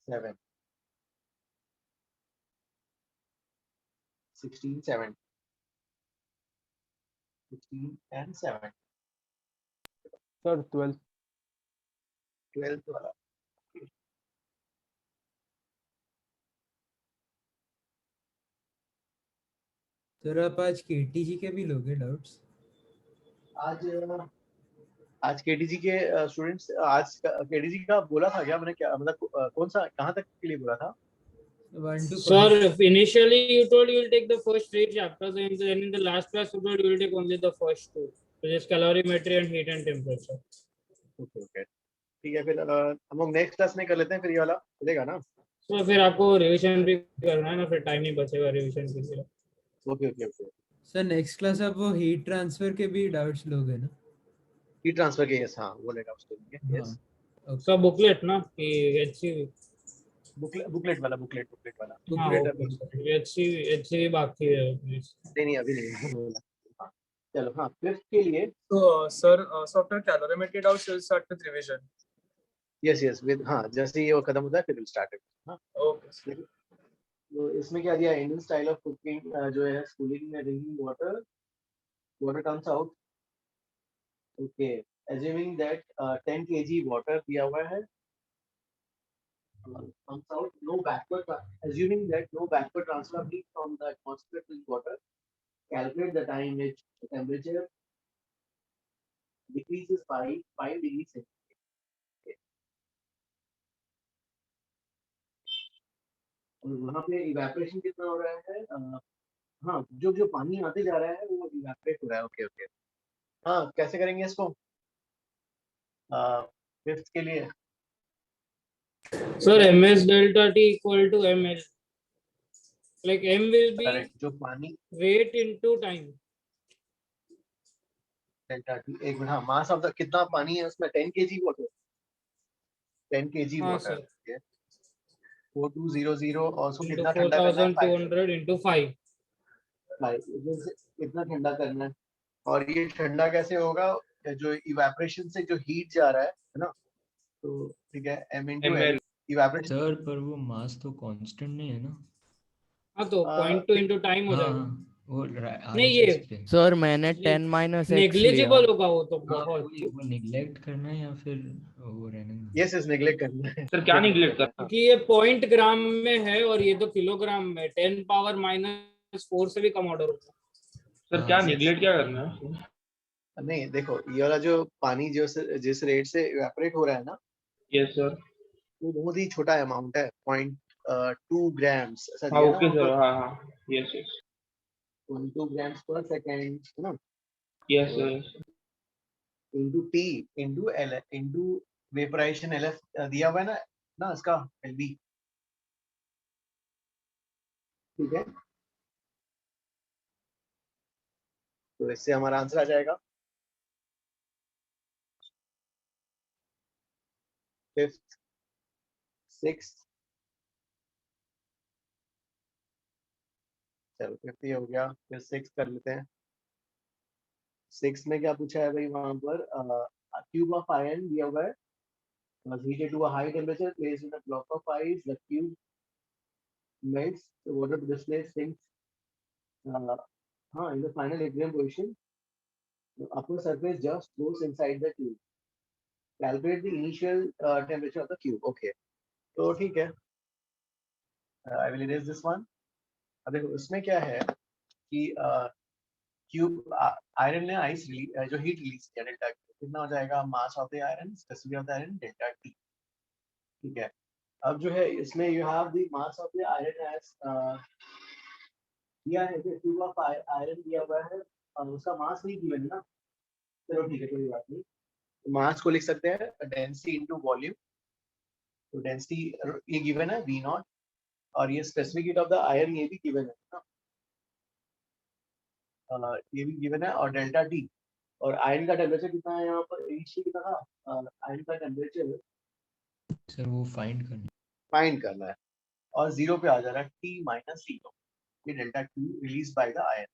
7 16 7 16 and 7 सर 12th वाला। सर आप आज केटीजी के भी लोगे डाउट्स? आज केटीजी के स्टूडेंट्स, आज केटीजी का बोला था क्या मैंने? क्या मतलब कौन सा कहाँ तक के लिए बोला था? 1 to 5. Sir, initially you told you will take the first 3 chapters, and then in the last class you told you will take only the first 2, which is calorimetry and heat and temperature. Okay okay ठीक है, फिर हम लोग next class में कर लेते हैं, फिर ये वाला चलेगा ना? तो फिर आपको रिवीजन भी करना है ना, फिर टाइम नहीं बचेगा रिवीजन के लिए। Okay okay okay. Sir next class आप वो हीट ट्रांसफर के भी डाउट्स लोगे ना? हीट ट्रांसफर के, यस हाँ वो लेगा उसके लिए, यस। उसका बुकलेट ना कि एचसीवी बुकलेट वाला, बुकलेट वाला एचसीवी बाकी है। नहीं अभी नहीं। हाँ, चलो हाँ फिफ्थ के लिए। So, sir, so after calorimetry doubts, we'll start with revision. Yes with, हाँ जैसे ये वो खत्म होता है फिर विल स्टार्ट इट। हाँ Okay. तो इसमें क्या दिया? इंडियन स्टाइल ऑफ कुकिंग जो है, स्कूलिंग में drinking water comes out, okay, assuming that 10 kg water दिया हुआ है, comes out, no backward, assuming that no backward transfer of heat from the atmosphere to water, calculate the time which the temperature decreases by 5 degrees Celsius. और वहाँ पे evaporation कितना हो रहा है? हाँ जो पानी आते जा रहा है वो इवेपोरेट हो रहा है, ओके ओके। हाँ कैसे करेंगे इसको फिफ्थ के लिए? Sir, ms delta t equal to ml, like m will be जो पानी weight into time, delta T, एक मिनट, हाँ मास ऑफ द, कितना पानी है उसमें? 10 kg वाटर, 10 kg हाँ वाटर, सर, 4200 और उसको into कितना ठंडा करना है? 4200 into 5. कितना ठंडा करना है? और ये ठंडा कैसे होगा? जो इवेपोरेशन से जो हीट जा रहा है ना, तो ठीक है m into l evaporation. Sir पर वो मास तो कांस्टेंट नहीं है ना? हाँ तो 0.2 into time हो जाएगा। वो नहीं ये सर मैंने 10 minus x लिया। नेग्लिजिबल होगा वो तो बहुत। वो नेग्लेक्ट करना है या फिर वो रहने देना? यस नेग्लेक्ट करना है। सर क्या निगलेक्ट करना? क्योंकि ये पॉइंट ग्राम में है और ये तो किलोग्राम में, 10 पावर -4 से भी कम ऑर्डर होगा। सर क्या निगलेक्ट क्या करना है? नहीं देखो, ये वाला जो पानी जो जिस रेट से इवेपोरेट हो रहा है ना, यस सर, वो बहुत ही छोटा अमाउंट है, 0.2 ग्राम्स ऐसा हाँ दिया ओके ना? सर, हाँ यस यस 0.2 ग्राम्स पर सेकंड है ना, yes sir, into T into L into vaporisation LF दिया हुआ है ना इसका LB, ठीक है, तो इससे हमारा आंसर आ जाएगा 5th 6th। चलो 5th ये हो गया, फिर 6th कर लेते हैं। 6th में क्या पूछा है भाई, वहां पर क्यूब ऑफ आयरन दिया हुआ है, was heated to a high temperature, placed in a block of ice, the cube melts, the water display sinks, in the final equilibrium position, the upper surface just goes inside the cube. Calculate the initial temperature of the cube. Okay, तो ठीक है, I will erase this one। अब देखो इसमें क्या है कि cube iron ने आइस जो हीट रिलीज किया डेल्टा, कितना हो जाएगा, mass of the iron, specific of the iron, delta T. ठीक है, अब जो है इसमें you have the mass of the iron as दिया है कि क्यूब ऑफ आयरन दिया हुआ है और उसका मास नहीं गिवन है ना। चलो ठीक है, कोई बात नहीं, मास को लिख सकते हैं डेंसिटी इनटू वॉल्यूम। तो डेंसिटी ये गिवन है V नॉट, और ये specific heat of the iron ये भी गिवन है ना, ये भी गिवन है, और डेल्टा टी। और आयरन का टेम्परेचर कितना है यहाँ पर, इनिशियल कितना था आयरन का टेम्परेचर, सर वो फाइंड करना है, और 0 पे आ जा रहा है T माइनस 0, ये delta T release by the iron.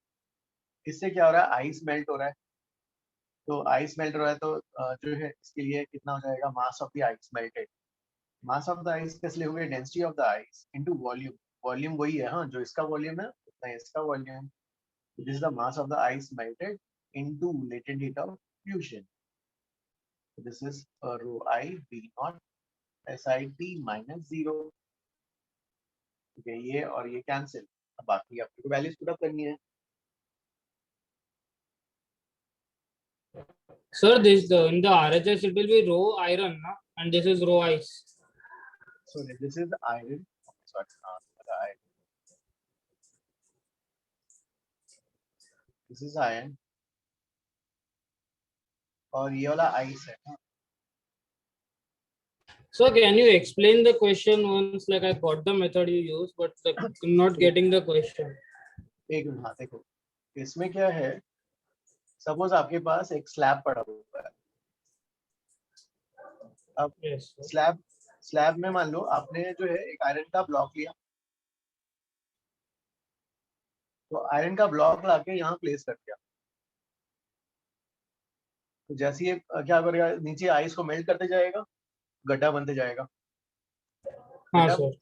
इससे क्या हो रहा है, आइस मेल्ट हो रहा है, तो आइस मेल्ट हो रहा है तो जो है इसके लिए कितना हो जाएगा, mass of the ice melted. Mass of the ice कैसे लिखोगे, density of the ice into volume. Volume वही है, हाँ, जो इसका वॉल्यूम है उतना ही इसका volume. This is the mass of the ice melted into latent heat of fusion. This is rho I V naught SI T minus 0। ठीक है, ये और ये कैंसिल, अब बाकी आपको वैल्यूज पुट अप करनी है। Sir, this in the RHS it will be raw iron, na? And this is raw ice. So this is iron, sorry, the iron. This is iron, और ये वाला आइस है ना। So can you explain the question once? Like I got the method you use, but I'm not getting the question. एक minute, हाँ देखो इसमें क्या है, सपोज आपके पास एक स्लैब पड़ा हुआ है। अब Yes, स्लैब में मान लो आपने जो है एक आयरन का ब्लॉक लिया, तो आयरन का ब्लॉक लाके यहाँ प्लेस कर दिया, तो जैसे ये क्या करेगा, नीचे आइस को मेल्ट करते जाएगा, गड्ढा बनते जाएगा। हाँ सर।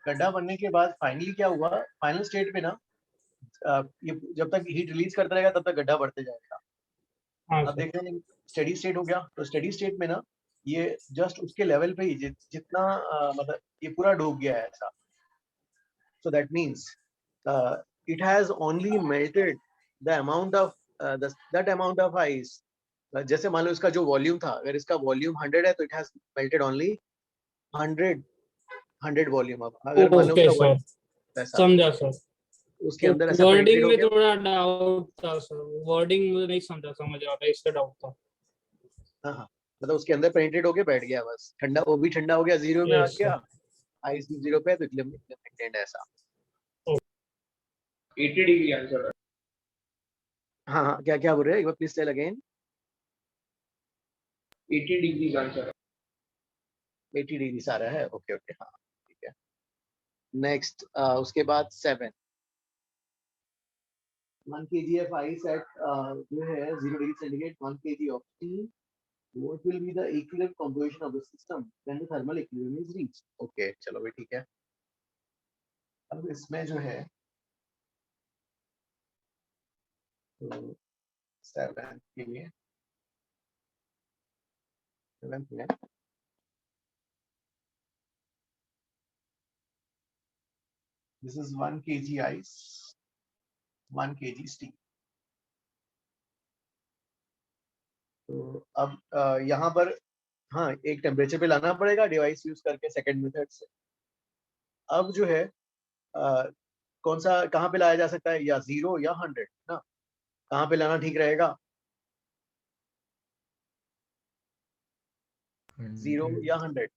गड्ढा बनने के बाद फाइनली क्या हुआ, फाइनल स्टेट पे ना ये जब तक हीट रिलीज करता रहेगा तब तक गड्ढा बढ़ते जाएगा। हाँ अब देखते हैं स्टेडी स्टेट हो गया, तो स्टेडी स्टेट में ना ये जस्ट उसके लेवल पे ही जितना मतलब ये पूरा डूब गया है ऐसा। So that means it has only melted the amount of that amount of ice. जैसे मान लो इसका जो वॉल्यूम था, अगर इसका वॉल्यूम 100 है तो it has melted only 100 volume of. अगर मान लो उसका समझा सर, उसके अंदर ऐसा वर्डिंग में थोड़ा डाउट था सर, वर्डिंग में नहीं समझ रहा था, इससे डाउट था। हाँ, मतलब उसके अंदर पेनिट्रेट होके बैठ गया, बस ठंडा, वो भी ठंडा हो गया, 0 में आ गया, आइस भी 0 पे है, तो इक्विलिब्रियम ऐसा 80 डिग्री आंसर है। हाँ, क्या बोल रहे हैं, एक बार please tell again. 80 degree answer है। 80 डिग्री सारा है, ओके, हाँ ठीक है। नेक्स्ट उसके बाद 7 1 kg of ice at जो है 0 degree centigrade, 1 kg of steam, what will be the equilibrium composition of the system when the thermal equilibrium is reached? Okay, चलो भाई ठीक है। अब इसमें जो है तो 7 के लिए 7 में this is 1 kg ice, 1 kg steam। तो अब यहाँ पर हाँ एक टेम्परेचर पे लाना पड़ेगा डिवाइस यूज करके सेकंड मेथड से। अब जो है कौन सा कहाँ पे लाया जा सकता है, या 0 या 100 ना, कहाँ पे लाना ठीक रहेगा, 0 या 100?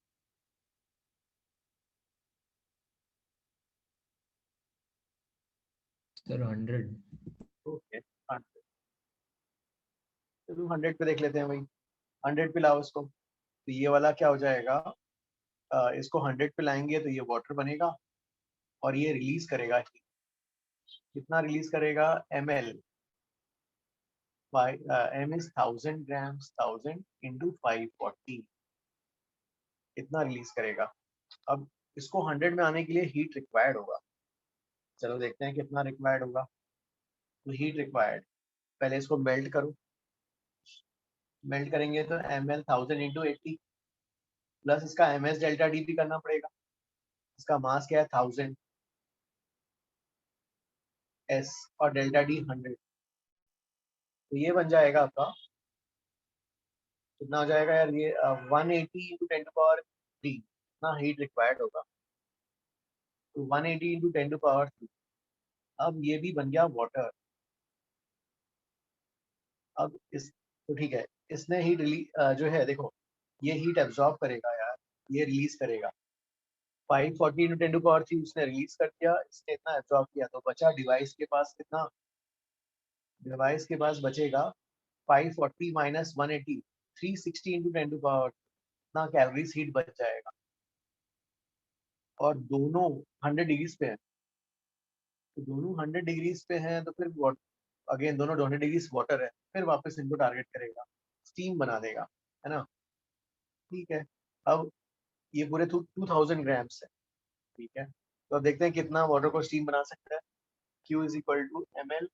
सर 100. ओके 100, चलो 100 पे देख लेते हैं भाई। 100 पे लाओ इसको, तो ये वाला क्या हो जाएगा, इसको 100 पे लाएंगे तो ये वाटर बनेगा और ये रिलीज करेगा heat। कितना रिलीज करेगा, ml by m is 1000 grams 1000 into 540, इतना रिलीज करेगा। अब इसको 100 में आने के लिए हीट रिक्वायर्ड होगा, चलो देखते हैं कितना रिक्वायर्ड होगा। तो हीट रिक्वायर्ड, पहले इसको मेल्ट करो, मेल्ट करेंगे तो ml 1000 into 80 प्लस इसका ms डेल्टा डी भी करना पड़ेगा। इसका मास क्या है 1000 s और डेल्टा डी 100, तो ये बन जाएगा आपका कितना हो जाएगा यार, ये 180 into 10 to power 3, इतना हीट रिक्वायर्ड होगा। तो 180 into 10 to power 3, अब ये भी बन गया वाटर। अब इस तो ठीक है, इसने हीट जो है देखो, ये हीट एब्जॉर्ब करेगा यार, ये रिलीज करेगा। 540 into 10 to power 3 उसने रिलीज कर दिया, इसने इतना एब्जॉर्ब किया, तो बचा डिवाइस के पास कितना, डिवाइस के पास बचेगा 540 minus 180, 360 into 10 to power, इतना कैलोरीज हीट बच जाएगा। और दोनों 100 डिग्रीज पे हैं, तो दोनों 100 डिग्रीज पे हैं, तो फिर अगेन दोनों 100 डिग्रीज वाटर है, फिर वापस इनको टारगेट करेगा, स्टीम बना देगा, है ना। ठीक है, अब ये पूरे 2000 ग्राम्स है, ठीक है। तो अब देखते हैं कितना वाटर को स्टीम बना सकता है। Q is equal to ml,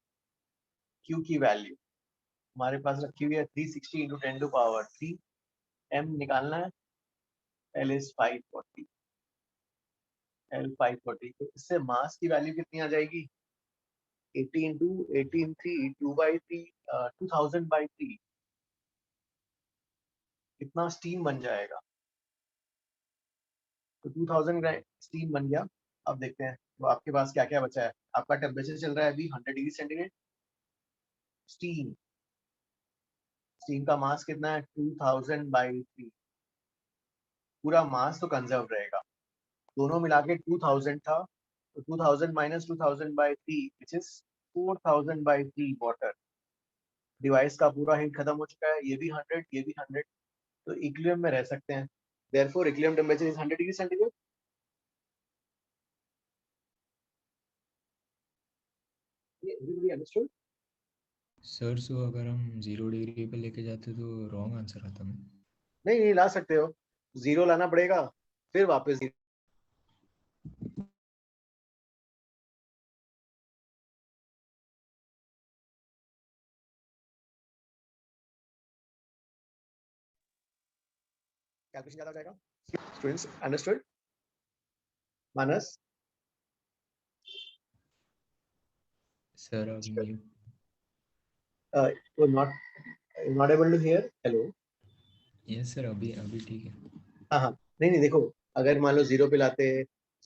Q की वैल्यू हमारे पास रखी हुई है 360 into 10 to power 3, m निकालना है, L is 540, L 540, तो इससे मास की वैल्यू कितनी आ जाएगी, 80 into 18 3 2 by 3 2000 by 3, कितना स्टीम बन जाएगा। तो 2000 स्टीम बन गया। अब देखते हैं तो आपके पास क्या क्या बचा है। आपका टेम्परेचर चल रहा है अभी 100 डिग्री सेंटीग्रेड। स्टीम, स्टीम का मास कितना है 2000 by 3, पूरा मास तो कंजर्व रहेगा, दोनों मिला के 2000 था, तो 2000 minus 2000 by 3 which is 4000 by 3 water. Device का पूरा हीट खत्म हो चुका है, ये भी 100 ये भी 100, तो इक्विलिब्रियम में रह सकते हैं। Therefore equilibrium temperature is 100 degree centigrade. ये एवरीबॉडी अंडरस्टूड? सर सो अगर हम 0 डिग्री पे लेके जाते तो रॉन्ग आंसर आता है। नहीं नहीं ला सकते हो, 0 लाना पड़ेगा फिर वापस कैलकुलेशन ज्यादा हो जाएगा। Students understood? मानस सर अब म्यूट, वो not able to hear. Hello, yes sir अभी अभी ठीक है। हाँ हाँ, नहीं नहीं देखो, अगर मान लो 0 पे लाते,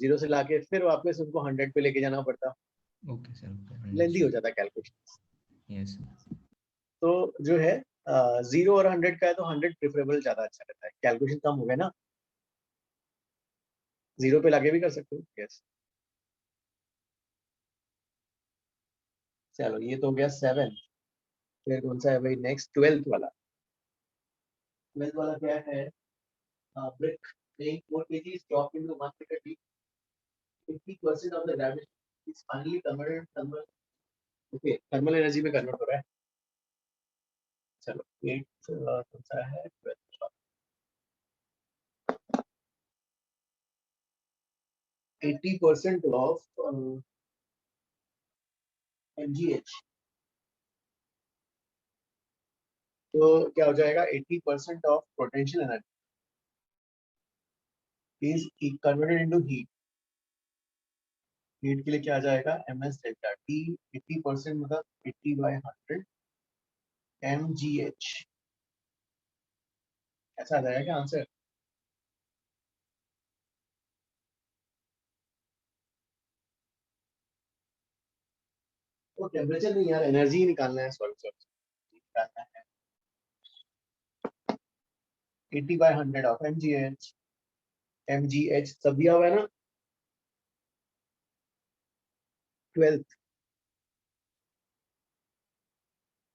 0 से लाके फिर वापस उनको 100 पे लेके जाना पड़ता, ओके सर, लेंदी हो जाता कैलकुलेशन। यस। तो जो है 0 और 100 का है, तो 100 प्रेफरेबल ज्यादा अच्छा रहता है, कैलकुलेशन कम हो गया ना। 0 पे लाके भी कर सकते हो, यस। चलो ये तो हो गया 7, फिर कौन सा है भाई नेक्स्ट, 12th वाला। 12th वाला क्या है, brick weighing 4 kg is dropped into 1 meter deep, 50% of the gravity is finally converted thermal, okay, thermal energy में कन्वर्ट हो रहा है। चलो 8 कौन सा है, 12th 80% of mgh, तो क्या हो जाएगा 80% of potential energy is converted into heat. Heat के लिए क्या आ जाएगा ms डेल्टा t, 80% मतलब 80 by 100 mgh, ऐसा आ जाएगा क्या आंसर? तो टेम्परेचर नहीं यार, एनर्जी ही निकालना है, सॉरी निकालना है 80 by 100 ऑफ mgh, mgh सब दिया हुआ है ना। 12th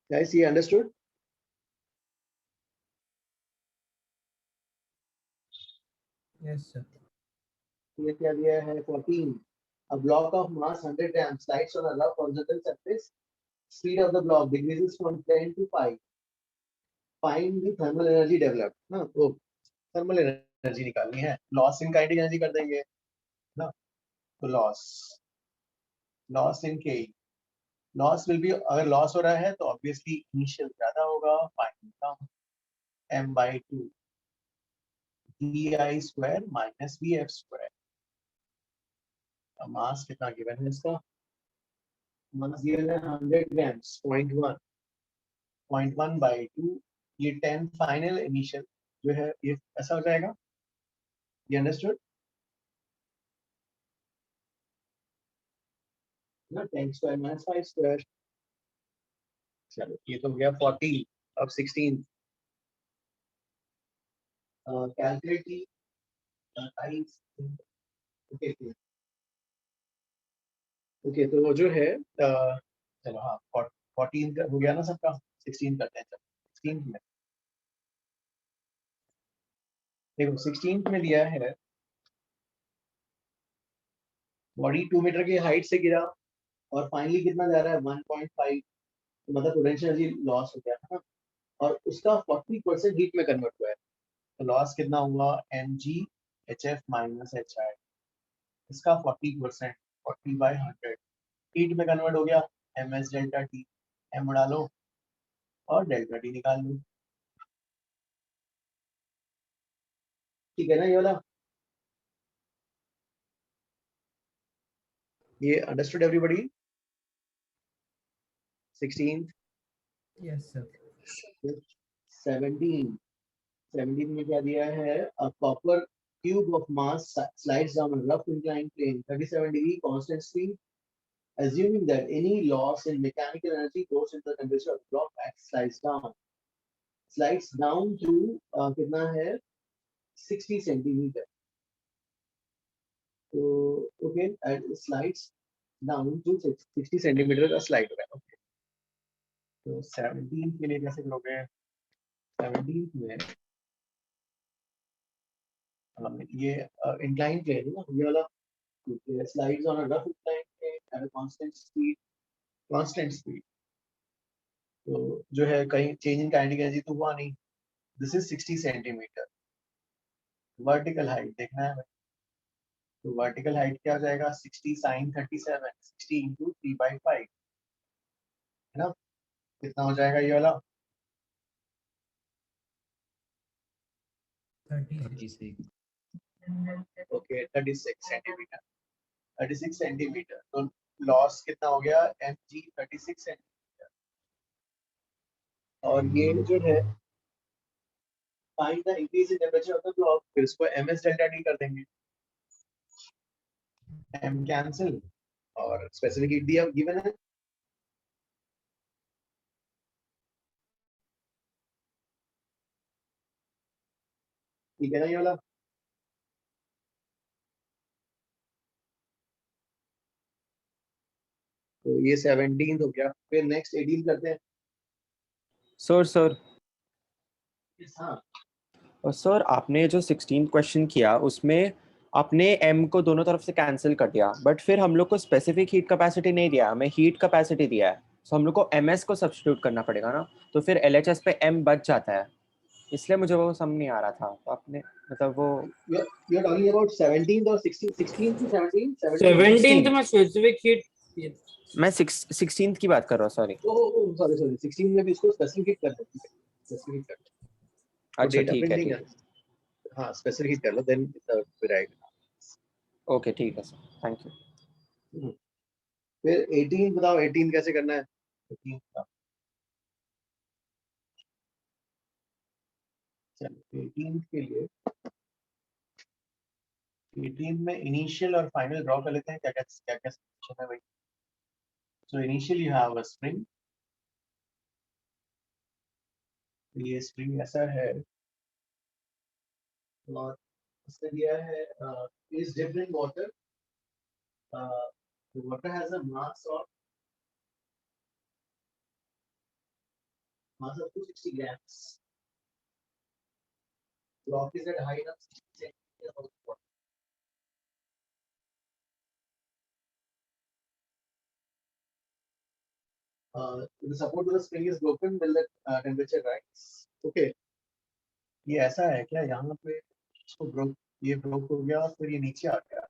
Guys, you understood? Yes, sir. ये क्या दिया है 14. A block of mass 100 grams slides on a rough horizontal surface. Speed of the block decreases from 10 to 5. Find the thermal energy developed. हाँ तो thermal energy निकालनी है. Loss in kinetic energy कर देंगे ना. तो loss in K. Loss will be, अगर loss हो रहा है तो obviously initial ज्यादा होगा. Final come. M by 2. DI square minus VF square. मास कितना गिवन है इसका? मास गिवन है 100 grams 0.1 by 2. ये 10 फाइनल इनिशियल जो है ये ऐसा हो जाएगा. ये अंडरस्टूड ना. 10 स्क्वायर माइनस 5 स्क्वायर. चलो ये तो हो गया 40. अब 16 कैलकुलेट की टाइम्स. ओके ओके तो वो जो है चलो हाँ 14 का हो गया ना सबका. 16 करते हैं. चलो 16 में देखो 16 में दिया है बॉडी 2 मीटर की हाइट से गिरा और फाइनली कितना जा रहा है 1.5. मतलब पोटेंशियल एनर्जी लॉस हो गया है ना. और उसका 40% हीट में कन्वर्ट हुआ है. तो लॉस कितना हुआ mg hf hi. इसका 40% 40/100 हीट में कन्वर्ट हो गया. ms delta T. m उड़ा लो और डेल्टा टी निकाल लो. ठीक है ना ये वाला. ये अंडरस्टूड एवरीबॉडी. 16. Yes, sir. 17 में क्या दिया है? A copper cube of mass slides down a rough inclined plane 37 degree constant speed. Assuming that any loss in mechanical energy goes into the temperature of the block as slides down to कितना है 60 centimeter. तो okay, slides down to 60 centimeter का slide हो रहा है. Okay. तो 17 के लिए कैसे करोगे? 17 में ये inclined plane है ना ये वाला. Slides on a rough inclined plane at a constant speed. तो जो है कहीं चेंज इन काइनेटिक एनर्जी तो हुआ नहीं. This is 60 centimetre. Vertical height देखना है. तो वर्टिकल हाइट क्या हो जाएगा? 60 sin 37 60 into 3/5 है ना. कितना हो जाएगा ये वाला? 36. Okay 36 centimetre. 36 सेंटीमीटर. तो लॉस कितना हो गया? mg 36 centimetre. और ये जो है find the increase in temperature of the block. फिर इसको ms डेल्टा टी कर देंगे. m कैंसिल और स्पेसिफिक हीट दिया गिवन है. ठीक है ना ये वाला. तो ये 17 हो गया. फिर नेक्स्ट 18 करते हैं. सर हाँ और सर आपने जो 16 क्वेश्चन किया उसमें आपने m को दोनों तरफ से कैंसिल कर दिया, बट फिर हम लोग को स्पेसिफिक हीट कैपेसिटी नहीं दिया, हमें हीट कैपेसिटी दिया है. सो हम लोग को ms को सब्स्टिट्यूट करना पड़ेगा ना. तो फिर LHS पे m बच जाता है, इसलिए मुझे वो समझ नहीं आ रहा था. तो आपने मतलब वो you're talking about 17th or 16th to 17 17th में स्पेसिफिक हीट. मैं 16th की बात कर रहा हूँ. सॉरी सॉरी 16 में भी इसको स्पेसिफिक हीट कर दो. स्पेसिफिक कर दो. अच्छा ठीक है. हाँ स्पेसिफिक हीट कर लो देन राइट. ओके ठीक है सर, थैंक यू. फिर 18 बताओ. 18 कैसे करना है? 18 बताओ. चलो 18 के लिए 18 में इनिशियल और फाइनल ड्रॉ कर लेते हैं. क्या क्या सिचुएशन है भाई? So initial you have a spring. ये स्प्रिंग ऐसा है और उसने दिया है is different water. the water has a mass of mass of 260 grams. Block is at height of 60 centimeters above the water. The support to the spring is broken, will the temperature rise? Okay. ये ऐसा है क्या, यहाँ पे इसको broke, ये broke हो गया और फिर ये नीचे आ गया।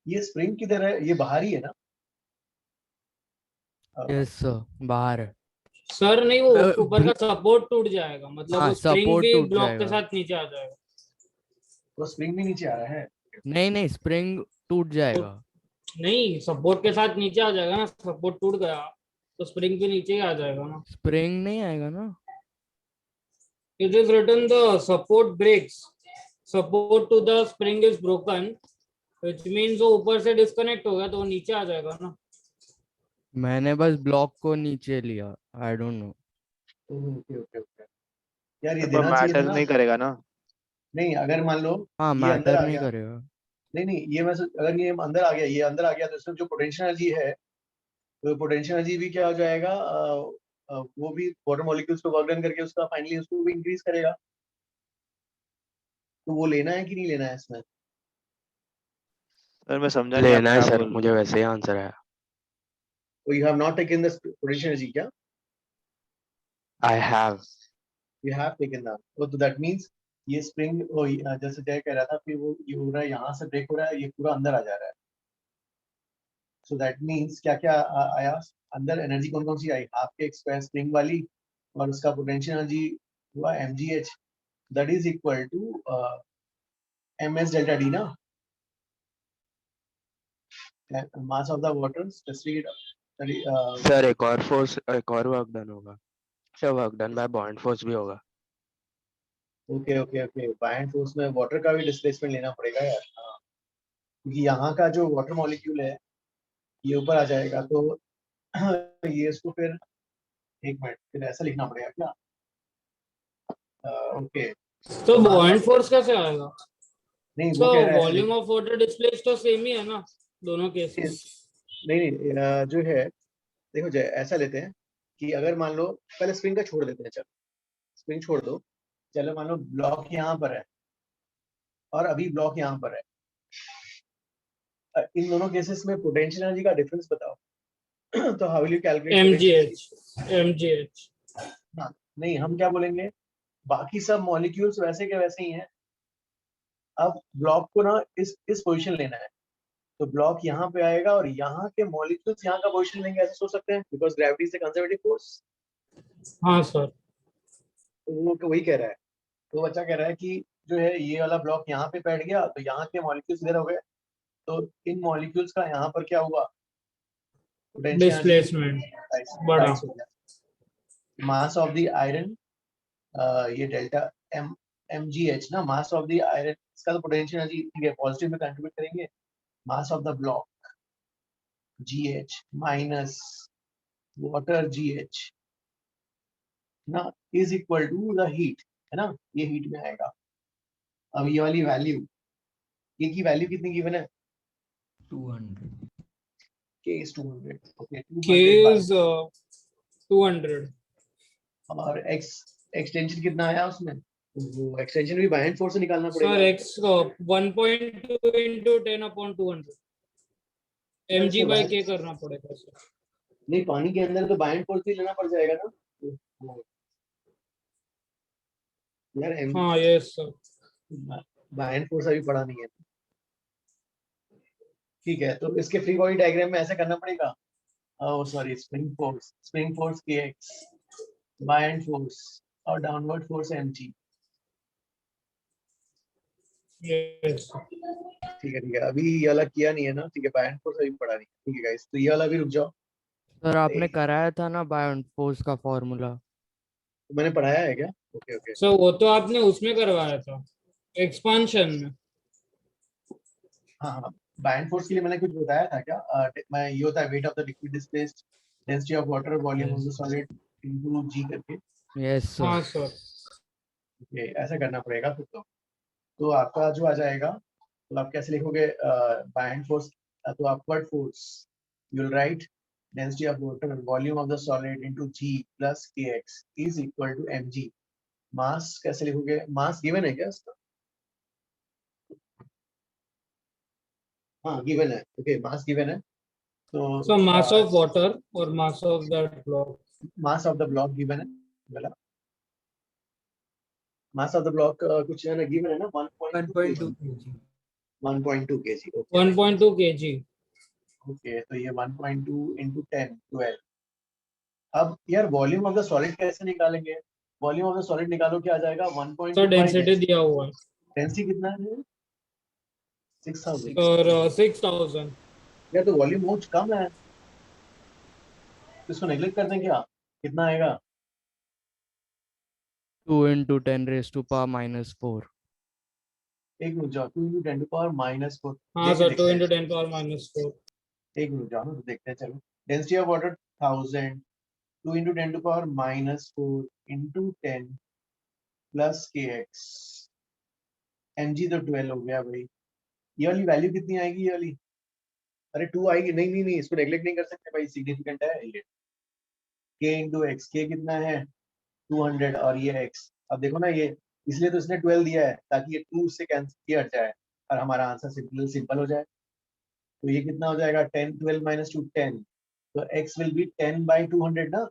ये स्प्रिंग किधर है, ये बाहर ही है ना? यस सर, बाहर है सर नहीं, वो ऊपर का सपोर्ट टूट जाएगा, मतलब हाँ, वो स्प्रिंग support भी टूट ब्लॉक के जाएगा। साथ नीचे आ जाएगा। तो स्प्रिंग भी नीचे आ रहा है? नहीं नहीं, स्प्रिंग टूट जाएगा। नहीं, सपोर्ट के साथ नीचे आ जाएगा ना, सपोर्ट टूट गया तो स्प्रिंग भी नीचे ही आ जाएगा ना। स्प्रिंग नहीं आएगा ना। It is written the support breaks, support to the spring is broken, which means वो ऊपर से डिस्कनेक्ट हो गया तो वो नीचे आ जाएगा ना। मैंने बस ब्लॉक को नीचे लिया, I don't know. Okay okay okay यार, ये पर देना चाहिए था मैटर ना। नहीं करेगा ना। नहीं, अगर मान लो हाँ, ये अंदर मैटर आ नहीं गया, करेगा। नहीं नहीं, ये मैं अगर ये अंदर आ गया, ये अंदर आ गया तो इसमें जो पोटेंशियल एनर्जी है, तो पोटेंशियल एनर्जी भी क्या हो जाएगा, वो भी वाटर मॉलिक्यूल्स को वर्क डन करके उसका फाइनली उसको भी इंक्रीज करेगा। तो वो लेना है कि नहीं लेना है इसमें? सर मैं समझा नहीं आप लेना है क्या सर, बोल मुझे वैसे ही आंसर है। तो you have not taken the potential energy क्या? I have. You have taken that, that दैट मींस ये स्प्रिंग, जैसे जय कह रहा था, फिर वो ये हो रहा है, यहाँ से ब्रेक हो रहा है, ये पूरा अंदर आ जा रहा है। सो दैट मींस क्या क्या आया अंदर, एनर्जी कौन कौन सी आई? हाफ के एक्सप्रेस स्प्रिंग वाली, और उसका पोटेंशियल एनर्जी हुआ mgh, that is equal to ms delta D ना, mass of the water specific. Sir एक और फोर्स, एक और वर्क डन होगा sir, work done by bond force भी होगा। Okay okay okay, buoyant force में वाटर का भी डिस्प्लेसमेंट लेना पड़ेगा यार। हाँ, क्योंकि यहाँ का जो वाटर मॉलिक्यूल है ये ऊपर आ जाएगा, तो ये इसको फिर एक मिनट, फिर ऐसा लिखना पड़ेगा क्या? ओके, तो बॉइंट फोर्स कैसे आएगा? नहीं तो वो कह रहा है वॉल्यूम ऑफ वाटर डिस्प्लेस तो सेम ही है ना दोनों केसेस। नहीं नहीं, जो है देखो जय, ऐसा लेते हैं कि अगर मान लो, पहले स्प्रिंग का छोड़ देते हैं, चलो स्प्रिंग छोड़ दो, चलो मान लो ब्लॉक यहाँ पर है और अभी ब्लॉक यहाँ पर है, इन दोनों केसेस में पोटेंशियल एनर्जी का डिफरेंस बताओ। तो how will you calculate mgh? हाँ, नहीं हम क्या बोलेंगे, बाकी सब मॉलिक्यूल्स वैसे के वैसे ही हैं, अब ब्लॉक को ना इस पोजीशन लेना है, तो ब्लॉक यहाँ पे आएगा और यहाँ के मॉलिक्यूल्स यहाँ का पोजीशन लेंगे, ऐसे सोच सकते हैं, because gravity is the conservative force. हाँ सर। तो वो तो वही कह रहा है, तो बच्चा कह रहा है कि जो है ये वाला ब्लॉक यहाँ पे बैठ गया, तो यहाँ के मॉलिक्यूल्स इधर हो गए, तो इन मॉलिक्यूल्स का यहाँ पर क्या हुआ, डिस्प्लेसमेंट बढ़ा। मास ऑफ द आयरन, ये डेल्टा mgh ना, मास ऑफ द आयरन, इसका तो पोटेंशियल एनर्जी ठीक है पॉजिटिव में कंट्रीब्यूट करेंगे, mass of the block gh minus water gh ना is equal to the heat, है ना, ये हीट में आएगा। अब ये वाली वैल्यू, ये की वैल्यू कितनी गिवन है? 200। k is 200, okay, k is 200 और x एक्सटेंशन कितना आया उसमें, वो एक्सटेंशन भी बाय हैंड फोर्स से निकालना सर। पड़ेगा। x 1.2 into 10/200 mg by k करना पड़ेगा सर। नहीं, पानी के अंदर तो बाय हैंड फोर्स ही लेना पड़ जाएगा ना यार, हाँ yes sir. By hand force अभी पढ़ा नहीं है, ठीक है, तो इसके फ्री बॉडी डायग्राम में ऐसा करना पड़ेगा। Sorry, spring force kx, by hand force और डाउनवर्ड फोर्स mg। यस ठीक है, अभी ये वाला किया नहीं है ना, ठीक है, बाय हैंड फोर्स अभी पढ़ा नहीं, ठीक है गाइस, तो ये वाला भी रुक जाओ। सर आपने कराया था ना बायोंड फोर्स का फॉर्मूला? तो मैंने पढ़ाया है क्या? ओके ओके, सर वो तो आपने उसमें करवाया था एक्सपांशन में। हाँ हाँ, बाय हैंड फोर्स के लिए मैंने कुछ बताया था क्या? मैं ये होता है wait of the liquid displaced, density of water, volume of the solid into g करके। Yes sir. हाँ सर। ओके, ऐसा करना पड़ेगा फिर तो आपका जो आ जाएगा, तो आप कैसे लिखोगे बाय हैंड फोर्स, तो upward force you'll write density of water and volume of the solid into G plus kx is equal to mg. मास कैसे लिखोगे? मास गिवन है क्या इसका? हाँ गिवन है. ओके, मास गिवन है. So mass of water or mass of that block. Mass of the block given है. बोला मास ऑफ द ब्लॉक कुछ है ना, गिवन है ना 1.2 kg. 1.2 kg. Okay 1.2 kg. Okay, तो ये 1.2 into 10 12. अब यार वॉल्यूम ऑफ द सॉलिड कैसे निकालेंगे? वॉल्यूम ऑफ द सॉलिड निकालो, क्या आ जाएगा? 1.25. So density दिया हुआ है. डेंसिटी कितना है? 6000. और 6000. यार तो वॉल्यूम बहुत कम है, इसको नेग्लेक्ट कर दें क्या? कितना आएगा? 2 into 10 raised to power minus 4. एक मिनट जाओ, 2 into 10 to power minus 4. हाँ सर, 2 into 10 power minus 4. एक मिनट जाओ ना, तो देखते हैं. चलो, density of water 1000, 2 into 10 to power minus 4 into 10 plus kx. mg तो 12 हो गया भाई. ये वाली वैल्यू कितनी आएगी? ये वाली, अरे 2 आएगी. नहीं नहीं नहीं, इसको नेग्लेक्ट नहीं कर सकते भाई, सिग्निफिकेंट है ये. k into x, k कितना है? 200 और ये x. अब देखो ना, ये इसलिए तो इसने 12 दिया है ताकि ये 2 से कैंसिल हट जाए और हमारा आंसर सिंपल हो जाए. तो ये कितना हो जाएगा? 10 12 minus 2 10. तो x will be 10 by 200 ना.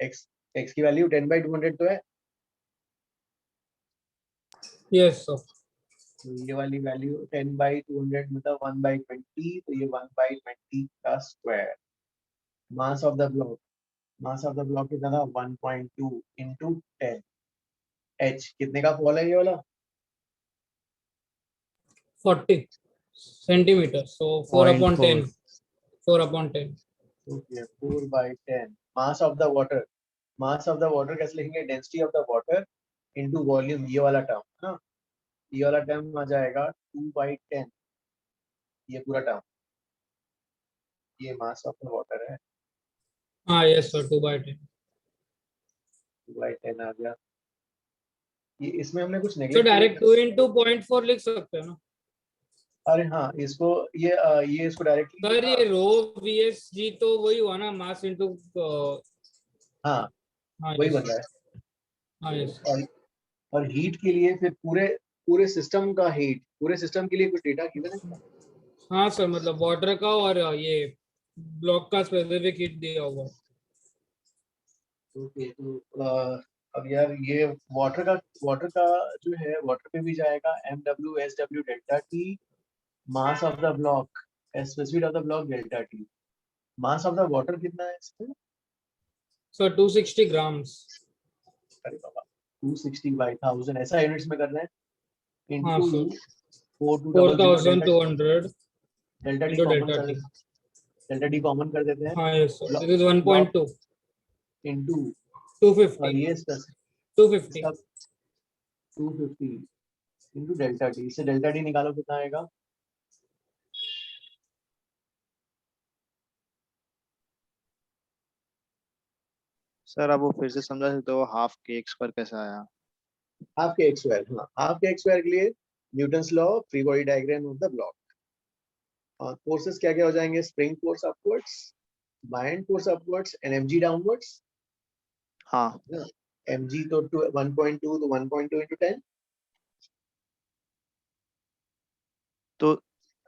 x की वैल्यू 10 by 200 तो है. Yes sir. तो ये वाली वैल्यू 10 by 200 मतलब 1 by 20. तो ये 1 by 20 का square. Mass of the block, mass of the block कितना था? 1.2 into 10. h कितने का फॉल है ये वाला? 40 centimeters. So 4/10. 4/10. Okay, 4 by 10. Mass of the water. Mass of the water कैसे लिखेंगे? Density of the water into volume. ये वाला टर्म है ना, ये वाला टर्म आ जाएगा 2 by 10. ये पूरा टर्म, ये मास ऑफ द वाटर है. हाँ yes sir, 2/10. 2 by 10 आ गया. ये इसमें हमने कुछ So नेगलेक्ट डायरेक्ट 2 into 0.4 लिख सकते हैं ना? अरे हाँ, इसको ये इसको डायरेक्टली. सर ये रो VSG तो वही हुआ ना, मास इनटू. हाँ हाँ वही yes. बन रहा है. हाँ yes. और हीट के लिए फिर पूरे सिस्टम का हीट, पूरे सिस्टम के लिए कुछ डेटा गिवन है? हाँ सर, मतलब वाटर का और ये ब्लॉक का स्पेसिफिक हीट दिया हुआ है. ओके, तो अब यार ये वाटर का जो है, वाटर पे भी जाएगा MW SW delta T. Mass of the block, specific of the block delta T. Mass of the water कितना है इसमें? Sir 260 grams. अरे बाबा, 260 by 1000 ऐसा यूनिट्स में कर रहे हैं. हाँ into sir 4200 delta T into common delta कर T. डेल्टा टी कॉमन कर देते हैं. हाँ yes sir, this is 1.2 into 250. और ये 250. 250 इनटू डेल्टा टी. इससे डेल्टा टी निकालो, कितना आएगा? सर आप वो फिर से समझा सकते हो, हाफ के एक्स पर कैसे आया? हाफ के एक्स स्क्वायर. हाँ, हाफ के एक्स स्क्वायर के लिए Newton's law, free body diagram of the block. और फोर्सेस क्या क्या हो जाएंगे? Spring force upwards, buoyant force upwards and mg downwards. हाँ mg तो 1.2 तो 1.2 into 10. तो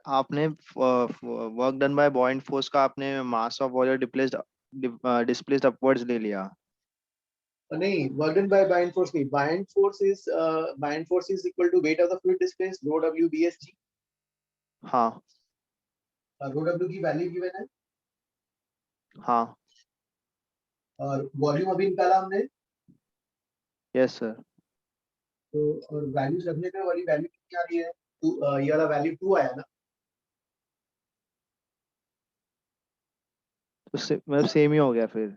आपने work done by buoyant force का आपने mass of water displaced upwards ले लिया. नहीं, work done by buoyant force नहीं. Buoyant force is equal to weight of the fluid displaced, rho w bsg. हाँ रो w की वैल्यू गिवन है हाँ और वॉल्यूम अभी निकाला हमने. Yes sir. तो और वैल्यूज रखने पे वाली वैल्यू कितनी आ रही है? ये वाला वैल्यू 2 आया ना. तो मतलब सेम ही हो गया फिर.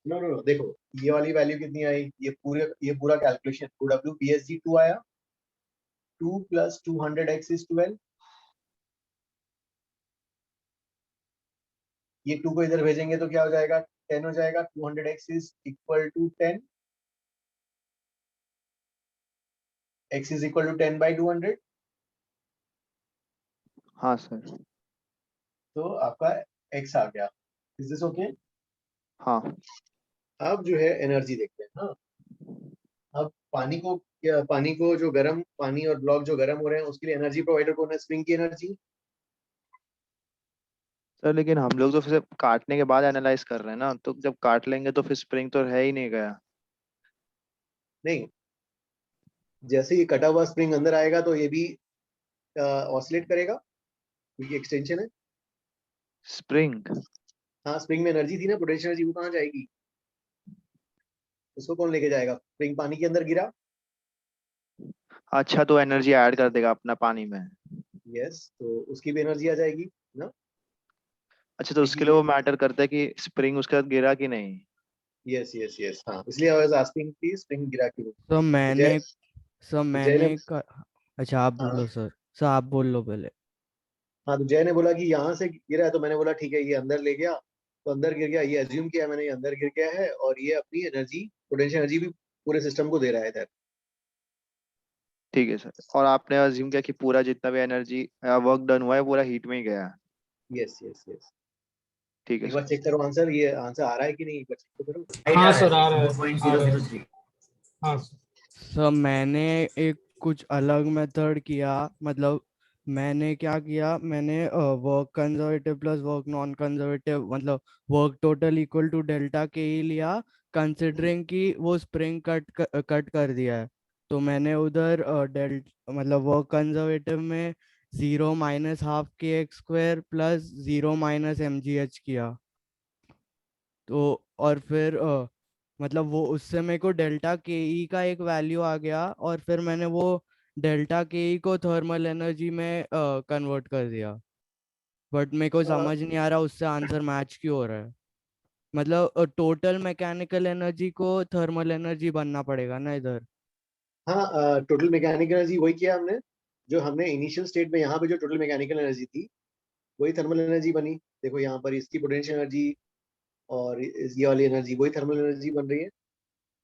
नो देखो, ये वाली वैल्यू कितनी आई? ये पूरा कैलकुलेशन w bsg 2 आया. 2 plus 200x is 12. ये 2 को इधर भेजेंगे तो क्या हो जाएगा? 10 हो जाएगा. 200x is equal to 10. x is equal to 10 by 200. हाँ सर। तो आपका x आ गया। Is this okay? हाँ अब जो है एनर्जी देखते हैं। हाँ, अब पानी को जो गर्म, पानी और ब्लॉक जो गर्म हो रहे हैं उसके लिए एनर्जी प्रोवाइडर कौन है? स्प्रिंग की एनर्जी। सर, लेकिन हम लोग तो फिर काटने के बाद एनालाइज कर रहे हैं ना, तो जब काट लेंगे तो फिर स्प्रिंग तो है ही नहीं गया। नहीं, जैसे ये कटा हुआ स्प्रिंग अंदर आएगा तो ये भी ऑसिलेट करेगा क्योंकि एक्सटेंशन है। स्प्रिंग? हाँ, स्प्रिंग में एनर्जी थी ना, पोटेंशियल एनर्जी, वो कहाँ जाएगी? उसको कौन लेके जाएगा? स्प्रिंग पानी के अंदर गिरा। अच्छा, तो एनर्जी ऐड कर देगा अपना पानी में। यस, तो उसकी भी एनर्जी आ जाएगी ना। अच्छा, तो उसके लिए वो मैटर करता है कि स्प्रिंग उसके साथ गिरा कि नहीं। यस यस यस, हाँ, इसलिए आई वाज आस्किंग कि स्प्रिंग गिरा क्यों। सर जय मैंने सर जय ने, मैंने अच्छा आप हाँ बोलो सर आप बोल लो पहले। हाँ, तो जय ने बोला कि यहाँ से गिरा है, तो मैंने बोला ठीक है, ये अंदर ले गया, तो अंदर गिर गया, ये अज्यूम किया मैंने, ये अंदर गिर गया है और ये अपनी एनर्जी, पोटेंशियल एनर्जी भी पूरे सिस्टम को दे रहा है इधर। ठीक है सर, और आपने अज्यूम किया कि पूरा जितना भी एनर्जी वर्क डन हुआ है पूरा हीट में ही गया है। Yes yes yes. ठीक है एक सर। बार चेक करो आंसर, ये आंसर आ रहा है कि नहीं, एक बार चेक तो करो। हाँ सर आ रहा है, आ रहा है। 4.003। हाँ सर। सर मैंने एक कुछ अलग मेथड किया, मतलब मैंने क्या किया, मैंने work conservative plus work non conservative, मतलब work total equal to delta के ही लिया, कंसिडरिंग कि वो स्प्रिंग कट कर दिया है। तो मैंने उधर मतलब वर्क कंजर्वेटिव में 0 माइनस हाफ के x square plus 0 minus M G H किया। तो और फिर मतलब वो उससे मेरे को डेल्टा के ई का एक वैल्यू आ गया, और फिर मैंने वो डेल्टा के ई को थर्मल एनर्जी में कन्वर्ट कर दिया। बट मेरे को समझ नहीं आ रहा उससे आंसर मैच क्यों हो रहा है। मतलब टोटल मैकेनिकल एनर्जी को थर्मल एनर्जी बनना पड़ेगा ना इधर। हाँ, टोटल मैकेनिकल एनर्जी वही किया हमने, जो हमने इनिशियल स्टेट में यहाँ पे जो टोटल मैकेनिकल एनर्जी थी वही थर्मल एनर्जी बनी। देखो यहाँ पर इसकी पोटेंशियल एनर्जी और ये वाली एनर्जी वही थर्मल एनर्जी बन रही है।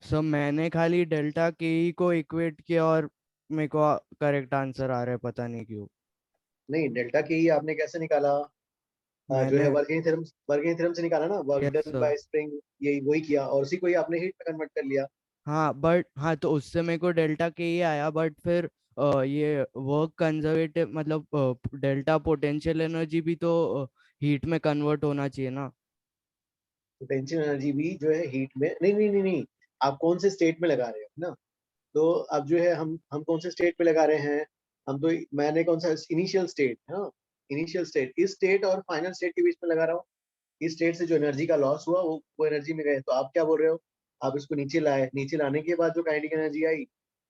सो मैंने खाली डेल्टा के ई को इक्वेट किया और मेरे को करेक्ट आंसर आ रहा है, पता नहीं क्यों। नहीं, डेल्टा के ही आपने कैसे निकाला? जो है मैंने वर्किंग थ्योरम से निकाला ना, work yes done sir. Bye spring, यही वही किया और उसी को ही आपने हीट में कन्वर्ट कर लिया। हाँ बट हाँ, तो उससे मेरे को डेल्टा के ही आया, बट फिर ये वर्क कंजर्वेटिव मतलब डेल्टा पोटेंशियल एनर्जी भी तो हीट में कन्वर्ट होना चाहिए ना। पोटेंशियल एनर्जी भी जो है हीट में, नहीं नहीं नहीं नहीं, आप कौन से स्टेट में लगा रहे हो ना। तो अब जो है हम कौन से स्टेट में लगा रहे हैं? हम तो, मैंने कौन सा इनिशियल स्टेट, हाँ, इनिशियल स्टेट, इस स्टेट और फाइनल स्टेट के बीच में लगा रहा हूँ। इस स्टेट से जो एनर्जी का लॉस हुआ वो एनर्जी में गए, तो आप क्या बोल रहे हो? आप इसको नीचे लाए, नीचे लाने के बाद जो काइनेटिक एनर्जी आई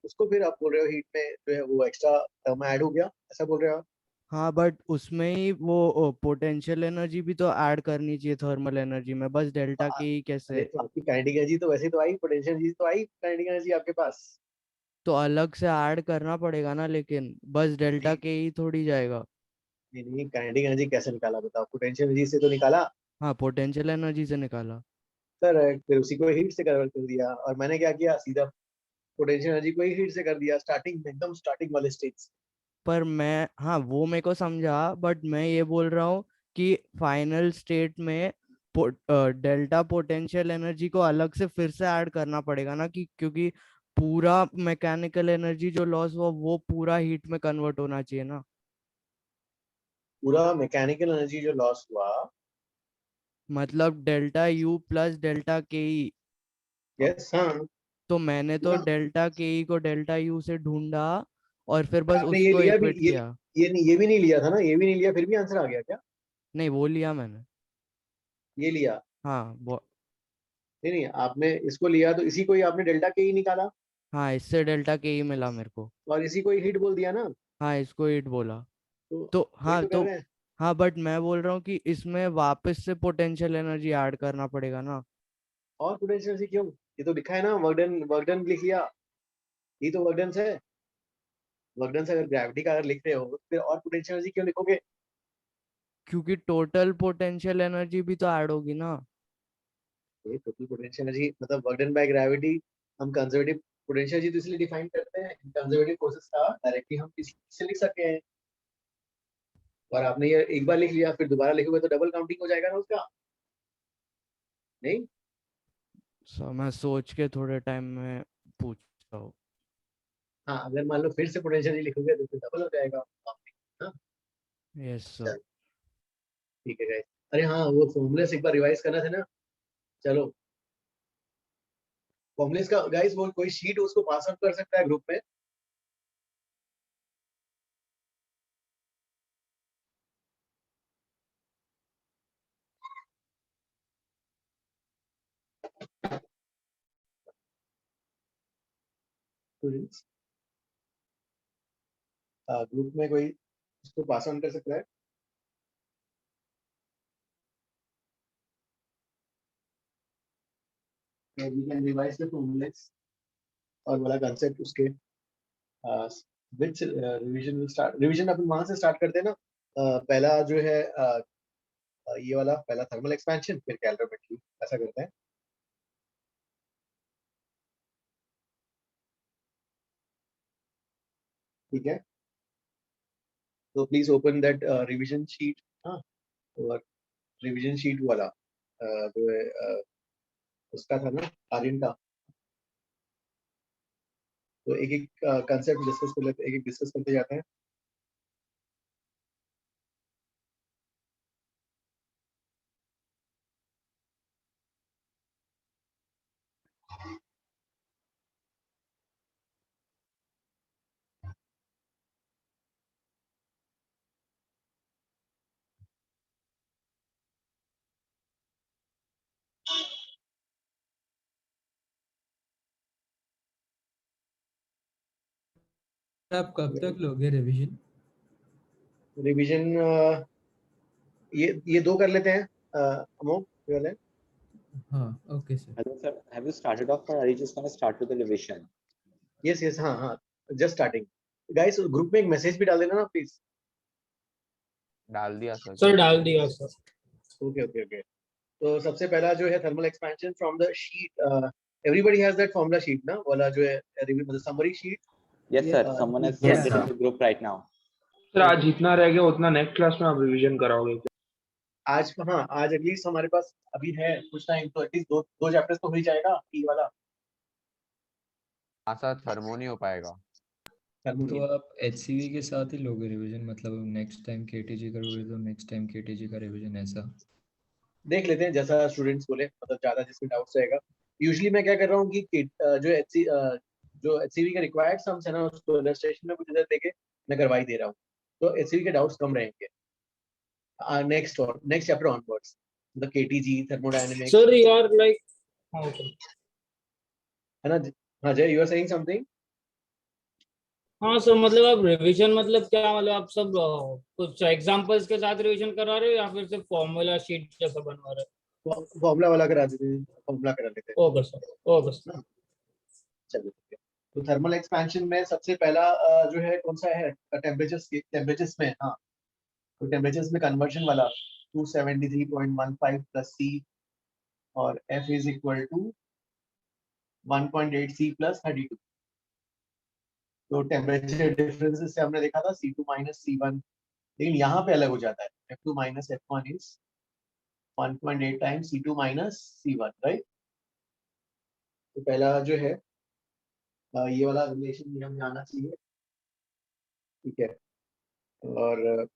उसको फिर आप बोल रहे हो हीट में जो है वो एक्स्ट्रा टर्म ऐड हो गया, ऐसा बोल रहे हो आप? हाँ बट उसमें ही वो पोटेंशियल एनर्जी भी तो ऐड करनी चाहिए थर्मल एनर्जी में, बस डेल्टा के ही अरे, कैसे? तो आपकी काइनेटिक एनर्जी तो वैसे तो आई, पोटेंशियल एनर्जी तो आई, काइनेटिक एनर्जी आपके पास। तो अलग से ऐड करना पड़ेगा ना, लेकिन बस डेल्टा नहीं के ही थोड़ी जाएगा। नहीं नहीं, काइनेटिक एनर्जी कैसे निकाला बताओ? पोटेंशियल एनर्जी से तो निकाला। हाँ पोटेंशियल एनर्जी से निकाला। सर फिर उसी को हीट से कन्वर्ट कर दिया, और मैंने क्या किया, सीधा पोटेंशियल एनर्जी को ही हीट से कर दिया, स्टार्टिंग में, एकदम स्टार्टिंग वाले स्टेज। पर मैं, हाँ वो मेरे को समझा, बट मैं ये बोल रहा हूँ कि फाइनल स्टेट में डेल्टा पोटेंशियल एनर्जी को अलग से फिर से ऐड करना पड़ेगा ना, कि क्योंकि पूरा मैकेनिकल एनर्जी जो लॉस हुआ वो पूरा हीट में कन्वर्ट होना चाहिए ना। पूरा मैकेनिकल एनर्जी जो लॉस हुआ। मतलब डेल्टा यू प्लस डेल्टा के ई। यस, हाँ। तो मैंने तो पूरा डेल्टा के ई को डेल्टा यू से ढूंढा और फिर बस आपने ये उसको लिया भी, इक्वेट किया। ये भी नहीं लिया था ना, ये भी नहीं लिया, फिर भी आंसर आ गया क्या? नहीं वो लिया मैंने। ये लिया? हाँ वो। नहीं नहीं, आपने इसको लिया तो इसी को ही आपने डेल्टा के ही निकाला, हाँ इससे डेल्टा के ई मिला मेरे को। और इसी को ही हीट बोल दिया ना। हाँ इसको ईट बोला। तो तो वही हाँ तो कर तो रहे हैं। हाँ बट मैं बोल रहा हूँ कि इसमें वापस से पोटेंशियल एनर्जी ऐड करना पड़ेगा ना। और पोटेंशियल एनर्जी क्यों? ये तो लिखा है ना, वर्कडन लिख लिया, ये तो वर्कडन है। वर्कडन से अगर ग्रेविटी का अगर लिख रहे हो तो फिर और पोटेंशियल एनर्जी क्यों लिखोगे? क्योंकि टोटल पोटेंशियल एनर्जी भी तो ऐड होगी ना। ये टोटल पोटेंशियल एनर्जी मतलब वर्कडन बाय ग्रेविटी, हम कंजर्वेटिव पोटेंशियल एनर्जी तो इसलिए डिफाइन करते हैं, कंजर्वेटिव फोर्सेस का डायरेक्टली हम किससे लिख सकते हैं? और आपने ये एक बार लिख लिया, फिर दोबारा लिखोगे तो डबल काउंटिंग हो जाएगा ना उसका, नहीं? सर मैं सोच के थोड़े टाइम में पूछता हूँ। हाँ, अगर मान लो फिर से पोटेंशियल लिखोगे तो फिर डबल हो जाएगा काउंटिंग। हाँ, यस सर। ठीक है गाइस। अरे हाँ, वो फॉर्मूले से एक बार रिवाइज करना था ना। चलो, फॉर्मूलेस का गाइस, वो कोई शीट उसको पास आउट कर सकता है ग्रुप में? स्टूडेंट्स, ग्रुप में कोई उसको पास ऑन कर सकता है? We can revise the formulas और वाला कंसेप्ट उसके which revision will start. Revision अपन वहां से स्टार्ट करते हैं ना। पहला जो है ये वाला, पहला थर्मल एक्सपेंशन, फिर कैलोरीमेट्री, ऐसा करते हैं। ठीक है, तो please open that revision sheet. हाँ, और रिवीजन शीट वाला जो है उसका था ना, आर्यन का। तो एक एक कंसेप्ट डिस्कस कर लेते, एक एक डिस्कस करते जाते हैं। आप कब तक लोगे रिवीजन? रिवीजन ये दो कर लेते हैं अमोक, ये वाले। हाँ okay sir. Hello sir, have you started off or are you just going to start with the revision? Yes yes, हाँ हाँ, जस्ट स्टार्टिंग। गाइस, ग्रुप में एक मैसेज भी डाल देना ना प्लीज। डाल दिया सर। सर डाल दिया सर। Okay okay okay. तो सबसे पहला जो है thermal expansion from the sheet. Everybody has that formula sheet ना, वाला जो है मतलब summary sheet. Yes sir, someone has sent it हाँ, in the group right now. Sir आज जितना रह गया उतना नेक्स्ट क्लास में आप रिवीजन कराओगे? आज, हाँ आज एटलीस्ट हमारे पास अभी है कुछ टाइम, तो एटलीस्ट दो दो चैप्टर्स तो हो ही जाएगा ई वाला। हाँ सर, थर्मो नहीं हो पाएगा। तो आप HCV के साथ ही लोगे रिवीजन, मतलब नेक्स्ट टाइम KTG करोगे तो नेक्स्ट टाइम KTG का रिवीजन, ऐसा? देख लेते हैं जैसा स्टूडेंट्स बोले, मतलब ज्यादा जिसमें डाउट्स रहेगा। यूजुअली मैं क्या कर रहा हूँ कि जो एचसीवी के रिक्वायर्ड सम्स है ना, उसको इलस्ट्रेशन में कुछ इधर देके मैं करवा ही दे रहा हूँ, तो एचसीवी के डाउट्स कम रहेंगे नेक्स्ट चैप्टर ऑनवर्ड्स, मतलब KTG, thermodynamics. Sir you are like, है ना? हाँ Jay, you are saying something. हाँ सर, मतलब आप रिवीजन मतलब क्या, मतलब आप सब कुछ एग्जांपल्स के साथ रिवीजन करा रहे हो या फिर सिर्फ फॉर्मूला शीट जैसा बनवा रहे हो? फॉर्मूला वाला करा देते हैं, फॉर्मूला करा लेते हैं। Okay sir, okay sir. चलो ठीक है। तो थर्मल एक्सपेंशन में सबसे पहला जो है कौन सा है, टेम्परेचर्स में। हाँ, तो टेम्परेचर्स में कन्वर्जन वाला 273.15 प्लस सी और F is equal to 1.8 C plus 32। तो टेम्परेचर डिफरेंसेस से हमने देखा था C2 माइनस C1, लेकिन यहाँ पे अलग हो जाता है। F2 minus F1 is 1.8 times C2 minus C1, right? तो पहला जो है ये वाला रिलेशन भी हमें आना चाहिए, ठीक है। और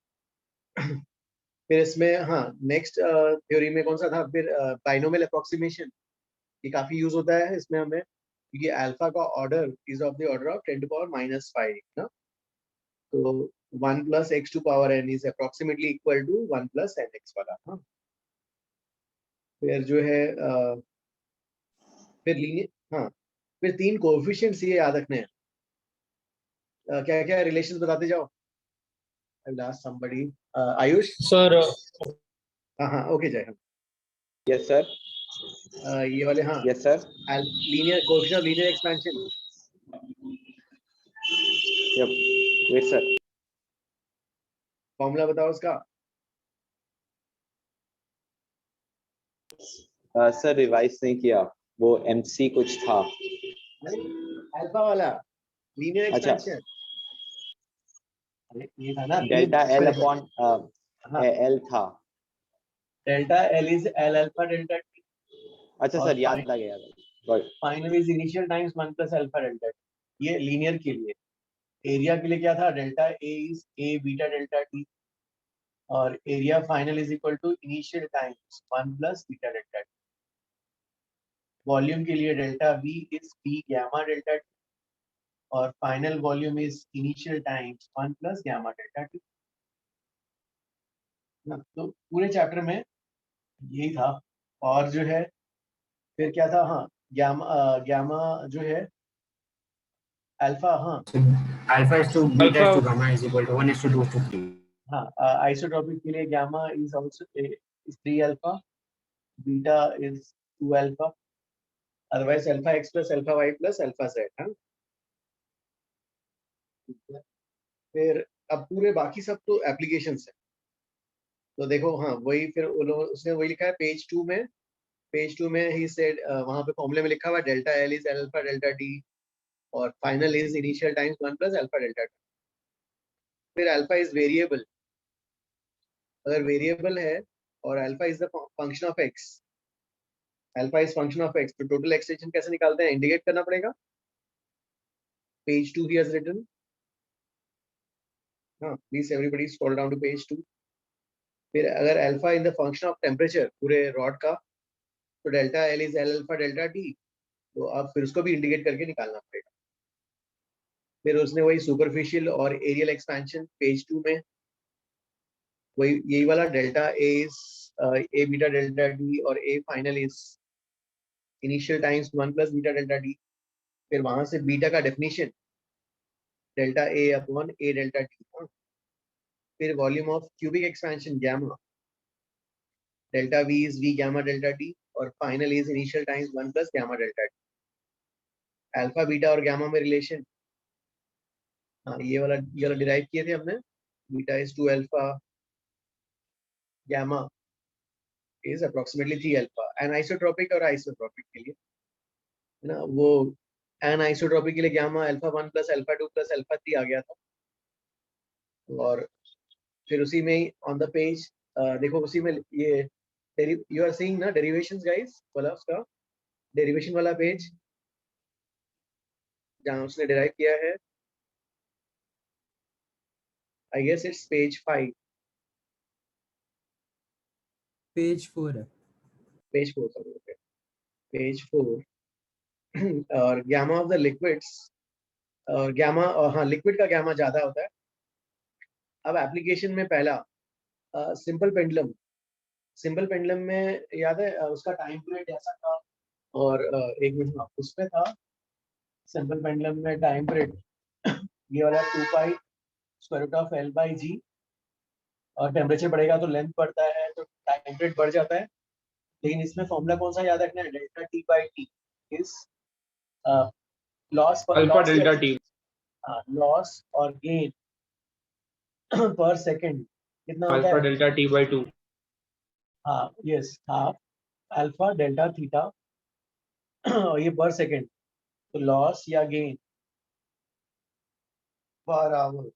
फिर इसमें हाँ, नेक्स्ट थ्योरी में कौन सा था फिर, बाइनोमियल अप्रोक्सीमेशन। ये काफी यूज होता है इसमें हमें, क्योंकि अल्फा का order is of the order of 10 to power -5 ना। तो 1 plus x to power n is approximately equal to 1 plus nx वाला। हाँ, फिर जो है फिर लीनियर, हाँ फिर तीन कोएफिशिएंट्स ये याद रखने हैं। क्या क्या रिलेशंस बताते जाओ। I will ask somebody. Ayush sir. हाँ हाँ, ओके जय। Yes sir. ये वाले, हाँ Yes sir. Linear coefficient of linear expansion. Yep. Wait sir. Formula बताओ उसका। सर रिवाइज नहीं किया, वो MC कुछ था। अल्फा वाला लीनियर अच्छा। एक्सपेंशन। ये था ना डेल्टा एल अपॉन हाँ एल था। Delta L is L alpha delta T अच्छा और सर, याद आ गया। Got it. Final is initial times 1 plus alpha delta T. ये लीनियर के लिए। एरिया के लिए क्या था, delta A is A beta delta T और area final is equal to initial times 1 plus beta delta T. Volume के लिए delta V is B gamma delta T और final volume is initial times 1 plus gamma delta T. तो पूरे chapter में यही था। और जो है फिर क्या था, हाँ गैमा जो है अल्फा, हाँ Alpha is to beta is to Alpha- gamma is equal to 1 is to 2 is to 3. हाँ आइसोट्रोपिक के लिए gamma is also is 3 alpha, beta is 2 alpha, otherwise alpha X plus alpha Y plus alpha Z. हाँ फिर अब पूरे बाकी सब तो एप्लीकेशंस है। तो देखो हाँ वही फिर उसने वही लिखा है पेज 2 में। पेज 2 में ही सेड वहां पे फॉर्मूले में लिखा हुआ delta L is alpha delta T और final is initial times 1 plus alpha delta T. फिर अल्फा इज वेरिएबल। अगर वेरिएबल है और alpha is the function of X, alpha is function of X, तो टोटल एक्सटेंशन कैसे निकालते हैं, indicate करना पड़ेगा। Page 2 he has written. हाँ please everybody scroll down to page 2। फिर अगर alpha in the function of temperature पूरे रॉड का, तो delta L is L alpha delta T, तो अब फिर उसको भी इंडिकेट करके निकालना पड़ेगा। फिर उसने वही सुपरफिशियल और एरियल एक्सपेंशन पेज 2 में वही यही वाला delta A is A beta delta T और A final is initial times 1 plus beta delta T. फिर वहां से बीटा का definition delta A upon A delta T. फिर volume of cubic expansion gamma, delta V is V gamma delta T और final is initial times 1 plus gamma delta T. Alpha beta और gamma में relation, हाँ ये वाला derive किए थे हमने। Beta is 2 alpha, gamma is approximately 3 alpha. Anisotropic और आइसोट्रोपिक के लिए है ना, वो एनाइसोट्रोपिक के लिए gamma alpha 1 plus alpha 2 plus alpha 3 आ गया था। और फिर उसी में ही ऑन द पेज देखो उसी में ये यू आर सीइंग ना डेरिवेशंस गाइस वाला, उसका डेरिवेशन वाला पेज जहाँ उसने डिराइव किया है। I guess it's page 5। Page 4 है। Page 4 sorry, okay page 4। और गैमा ऑफ द लिक्विड्स, और गैमा हाँ लिक्विड का गैमा ज्यादा होता है। अब एप्लीकेशन में पहला सिंपल पेंडुलम। सिंपल पेंडुलम में याद है उसका टाइम पीरियड ऐसा था, और एक मिनट उसमें था सिंपल पेंडुलम में टाइम पीरियड ये वाला 2 pi square root of L by G, और टेम्परेचर बढ़ेगा तो लेंथ बढ़ता है तो टाइम पीरियड बढ़ जाता है। लेकिन इसमें फॉर्मूला कौन सा याद रखना है, delta T by T is loss alpha delta T. Loss और गेन पर सेकंड कितना होता अल्फा है, डेल्टा टी बाई 2। हाँ yes half alpha delta theta और ये पर सेकंड, तो लॉस या gain per hour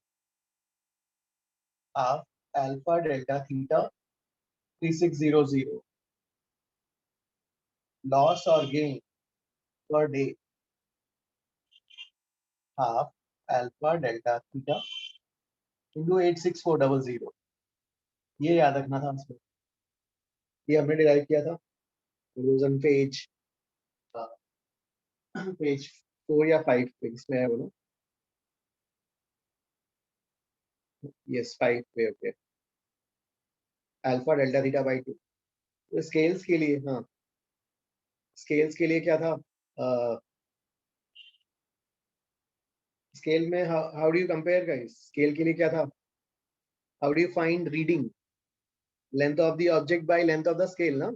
half alpha delta theta 3600, loss और gain per day half alpha delta theta into 86400। ये याद रखना था उसमें, ये हमने डिराइव किया था पेज पेज 4 या 5 पे, इसमें है बोलो। यस 5 पे, okay. Alpha delta theta by 2। तो स्केल्स के लिए, हाँ स्केल्स के लिए क्या था, स्केल में how do you compare guys, scale के लिए क्या था, how do you find reading, length of the object by length of the scale ना।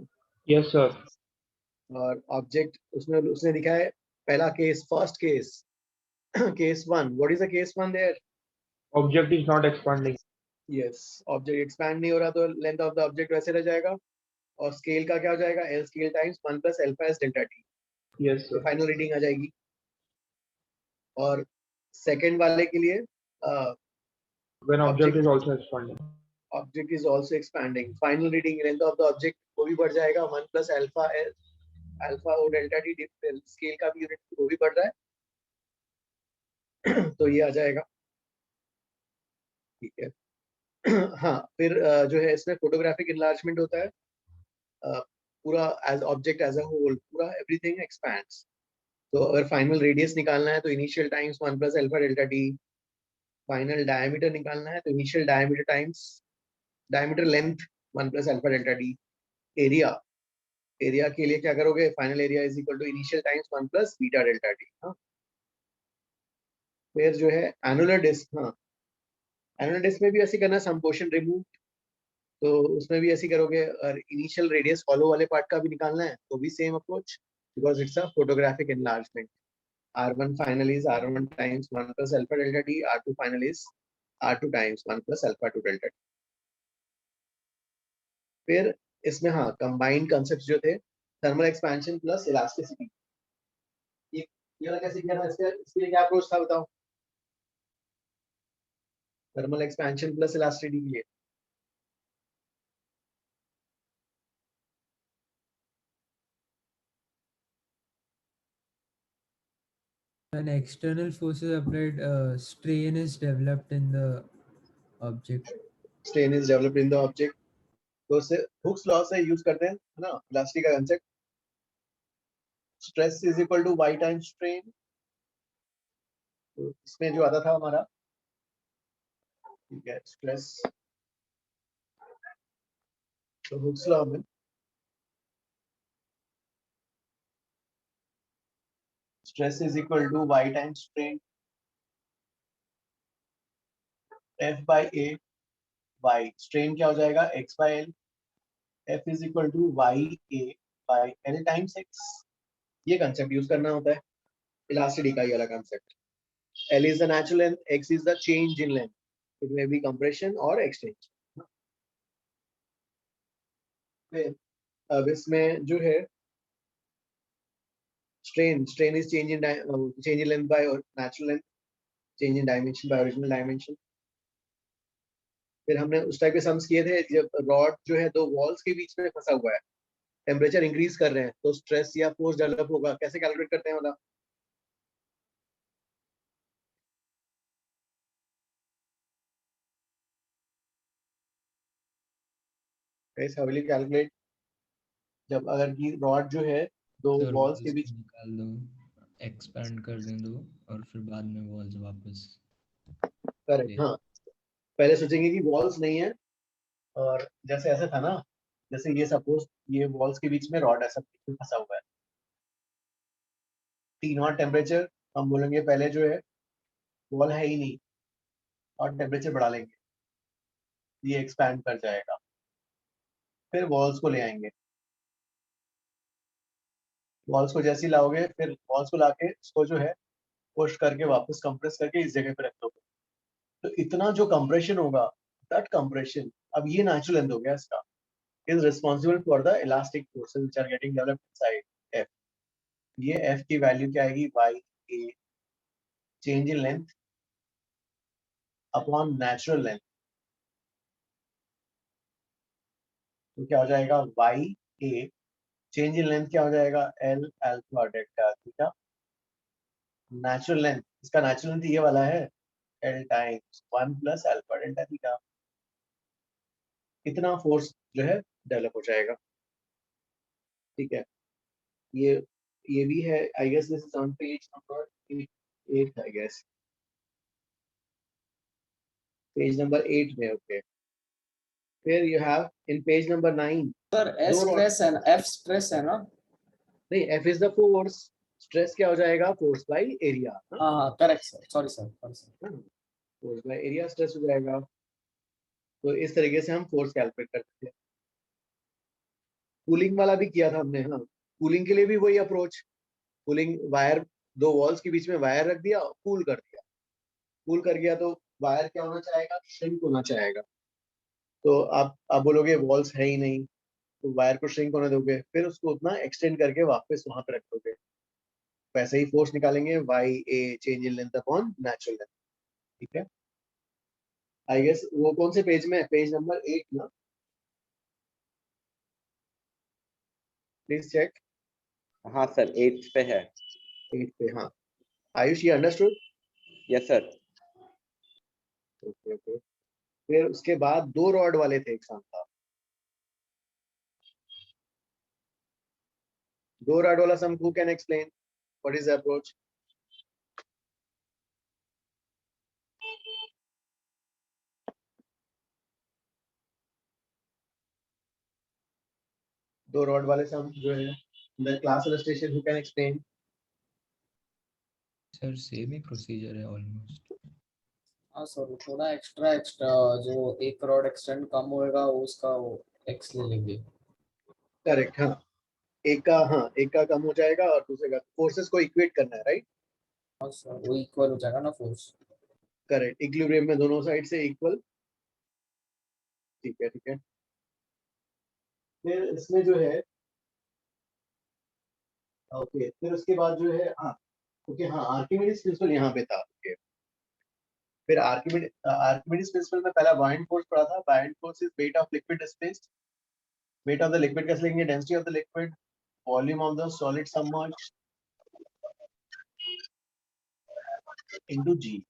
Yes sir. और ऑब्जेक्ट उसमें उसने दिखा है पहला case, first case case 1, what is the case 1 there, object is not expanding. Yes object expand नहीं हो रहा तो लेंथ ऑफ द ऑब्जेक्ट वैसे रह जाएगा, और स्केल का क्या हो जाएगा, L scale times 1 plus alpha S delta T. Yes तो सर। फाइनल रीडिंग आ जाएगी। और सेकंड वाले के लिए When object is also expanding. Object is also expanding. Final reading length of the object वो भी बढ़ जाएगा 1 plus alpha L alpha और delta t स्केल का भी यूनिट वो भी बढ़ रहा है तो ये आ जाएगा, ठीक है। हाँ फिर जो है इसमें फोटोग्राफिक इनलार्जमेंट होता है, पूरा as object as a whole पूरा एवरीथिंग एक्सपैंड्स। तो अगर फाइनल रेडियस निकालना है तो initial times 1 plus alpha delta t, final diameter निकालना है तो initial diameter times diameter length 1 plus alpha delta t, area area के लिए क्या करोगे, final area is equal to initial times 1 plus beta delta T. हाँ फिर जो है एनुलर डिस्क, हाँ एनुलर डिस्क में भी ऐसे करना, सम पोर्शन रिमूव, तो उसमें भी ऐसे करोगे। और इनिशियल रेडियस फॉलो वाले पार्ट का भी निकालना है तो भी same approach, because it's a photographic enlargement. R1 final is R1 times 1 plus alpha delta t, R2 final is R2 times 1 plus alpha 2 delta t। फिर इसमें हाँ कंबाइंड कंसेप्ट जो थे, थर्मल एक्सपेंशन प्लस इलास्टिसिटी, ये वाला कैसे किया था, इसके लिए क्या अप्रोच था बताओ, थर्मल एक्सपेंशन प्लस इलास्टिसिटी के लिए। When external forces applied, strain is developed in the object. Strain is developed in the object, तो उसे हुक्स लॉ से यूज करते हैं, है ना, इलास्टिक का concept. Stress is equal to y times strain, तो इसमें जो आता था हमारा, ठीक है, स्ट्रेस तो हुक्स लॉ में stress is equal to y times strain F by A, y strain क्या हो जाएगा x by L, F is equal to y A by L times x। ये कंसेप्ट यूज करना होता है इलास्टिसिटी का, ये वाला concept. L is the natural length, x is the change in length, it may be compression or extension। फिर अब इसमें जो है strain is change in length by natural length, change in dimension by original dimension। फिर हमने उस type के sums किए थे जब रॉड जो है दो वॉल्स के बीच में फंसा हुआ है, टेम्परेचर इंक्रीज कर रहे हैं तो स्ट्रेस या फोर्स डेवलप होगा, कैसे कैलकुलेट करते हैं वाला, कैसे विल कैलकुलेट जब अगर की रॉड जो है दो वॉल्स के बीच निकाल दो, एक्सपैंड कर दें दो और फिर बाद में वॉल्स वापस। करेक्ट, हाँ पहले सोचेंगे कि वॉल्स नहीं है, और जैसे ऐसा था ना, जैसे ये सपोज ये वॉल्स के बीच में रॉड ऐसा फंसा हुआ है, T0 टेम्परेचर, हम बोलेंगे पहले जो है वॉल है ही नहीं और टेम्परेचर बढ़ा लेंगे, ये एक्सपैंड कर जाएगा। फिर वॉल्स को ले आएंगे, वॉल्स को जैसे ही लाओगे फिर वॉल्स को लाके इसको जो है पुश करके वापस कंप्रेस करके इस जगह पे रख दोगे, तो इतना जो कंप्रेशन होगा, दैट कंप्रेशन, अब ये नेचुरल लेंथ हो गया इसका, is responsible for the elastic forces which are getting developed inside F। ये F की वैल्यू क्या आएगी, y a change in length upon natural length, तो क्या हो जाएगा y a change in length क्या हो जाएगा L alpha delta theta, natural length, इसका नेचुरल लेंथ ये वाला है L times 1 plus alpha delta theta. इतना फोर्स जो है डेवलप हो जाएगा, ठीक है। ये भी है, I guess this is on page number 8 I guess, page number 8 में, ओके। फिर you have in page number 9 sir S stress है ना, F स्ट्रेस है ना, नहीं F is the force, stress क्या हो जाएगा, फोर्स बाय एरिया। हाँ correct sir, sorry sir, force by area stress हो जाएगा, तो इस तरीके से हम फोर्स कैलकुलेट करते हैं। कूलिंग वाला भी किया था हमने, हाँ कूलिंग के लिए भी वही अप्रोच, कूलिंग वायर दो वॉल्स के बीच में वायर रख दिया, कूल कर दिया, कूल कर गया तो वायर क्या होना चाहेगा, श्रिंक होना चाहेगा, तो आप बोलोगे वॉल्स है ही नहीं, तो वायर को श्रिंक होने दोगे, फिर उसको उतना एक्सटेंड करके वापस वहां पे रख दोगे, वैसे ही फोर्स निकालेंगे y a change in length upon natural length, ठीक है। आई गेस वो कौन से पेज में है? पेज नंबर 8 ना, प्लीज चेक। हाँ सर 8 पे है। 8 पे, हाँ। आयुष, ये understood? Yes sir. Okay okay. फिर उसके बाद 2 रॉड वाले थे एग्जाम का। 2 रॉड वाला sum, who can explain what is the approach? दो रॉड वाले सम जो है the class illustration, who can explain? Sir same ही प्रोसीजर है ऑलमोस्ट। हाँ सर, थोड़ा एक्स्ट्रा एक्स्ट्रा जो एक रॉड एक्सटेंड कम होएगा उसका वो एक्स ले लेंगे। करेक्ट, हाँ। एक का कम हो जाएगा और दूसरे का, फोर्सेस को इक्वेट करना है, राइट? हाँ सर, वो इक्वल हो जाएगा ना फोर्स। करेक्ट, इक्विलिब्रियम में दोनों साइड से इक्वल। ठीक है ठीक है। फिर इसमें जो है, ओके, फिर उसके बाद जो है, हाँ ओके, हाँ आर्किमिडीज प्रिंसिपल यहाँ पे था। ओके, फिर आर्किमिडीज प्रिंसिपल में पहला बायंट फोर्स पढ़ा था। Buoyant force is weight of liquid displaced. Weight of the liquid कैसे लेंगे? Density of the liquid, volume of the solid submerged into G.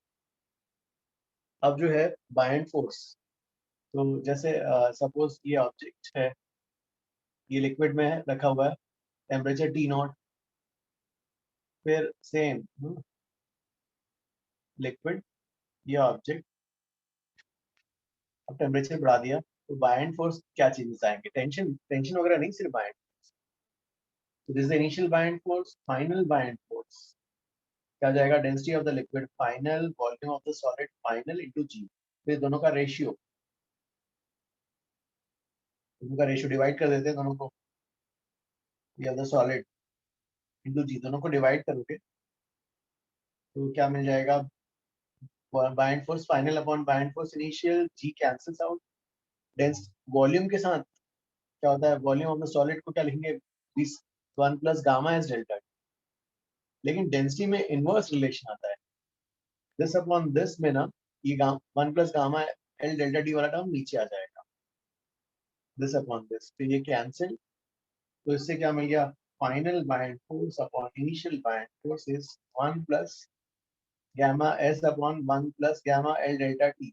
अब जो है बायंट फोर्स, तो जैसे सपोज ये ऑब्जेक्ट है, ये लिक्विड में है, रखा हुआ है, टेम्परेचर T0। फिर सेम लिक्विड, ये ऑब्जेक्ट, अब टेम्परेचर बढ़ा दिया, तो बायंट फोर्स क्या चेंजेस आएंगे? टेंशन, टेंशन वगैरह नहीं, सिर्फ buoyant. So this is the initial buoyant force, final buoyant force क्या जाएगा? Density of the liquid final, volume of the solid final into G. फिर दोनों का रेशियो डिवाइड कर देते हैं दोनों को, ये द सॉलिड इनटू जी, दोनों को डिवाइड करोगे तो क्या मिल जाएगा? buoyant force final upon buoyant force initial, g cancels out. Dense volume के साथ क्या होता है? वॉल्यूम ऑफ द सॉलिड को क्या लिखेंगे? 1 प्लस गामा एस डेल्टा। लेकिन डेंसिटी में इनवर्स रिलेशन आता है, दिस अपॉन दिस में ना, ये 1 plus gamma L delta T वाला टर्म नीचे आ जाएगा, दिस अपॉन दिस, तो ये कैंसिल। तो इससे क्या मिल गया? Final buoyant force upon initial buoyant force is 1 plus gamma S upon 1 plus gamma L delta T.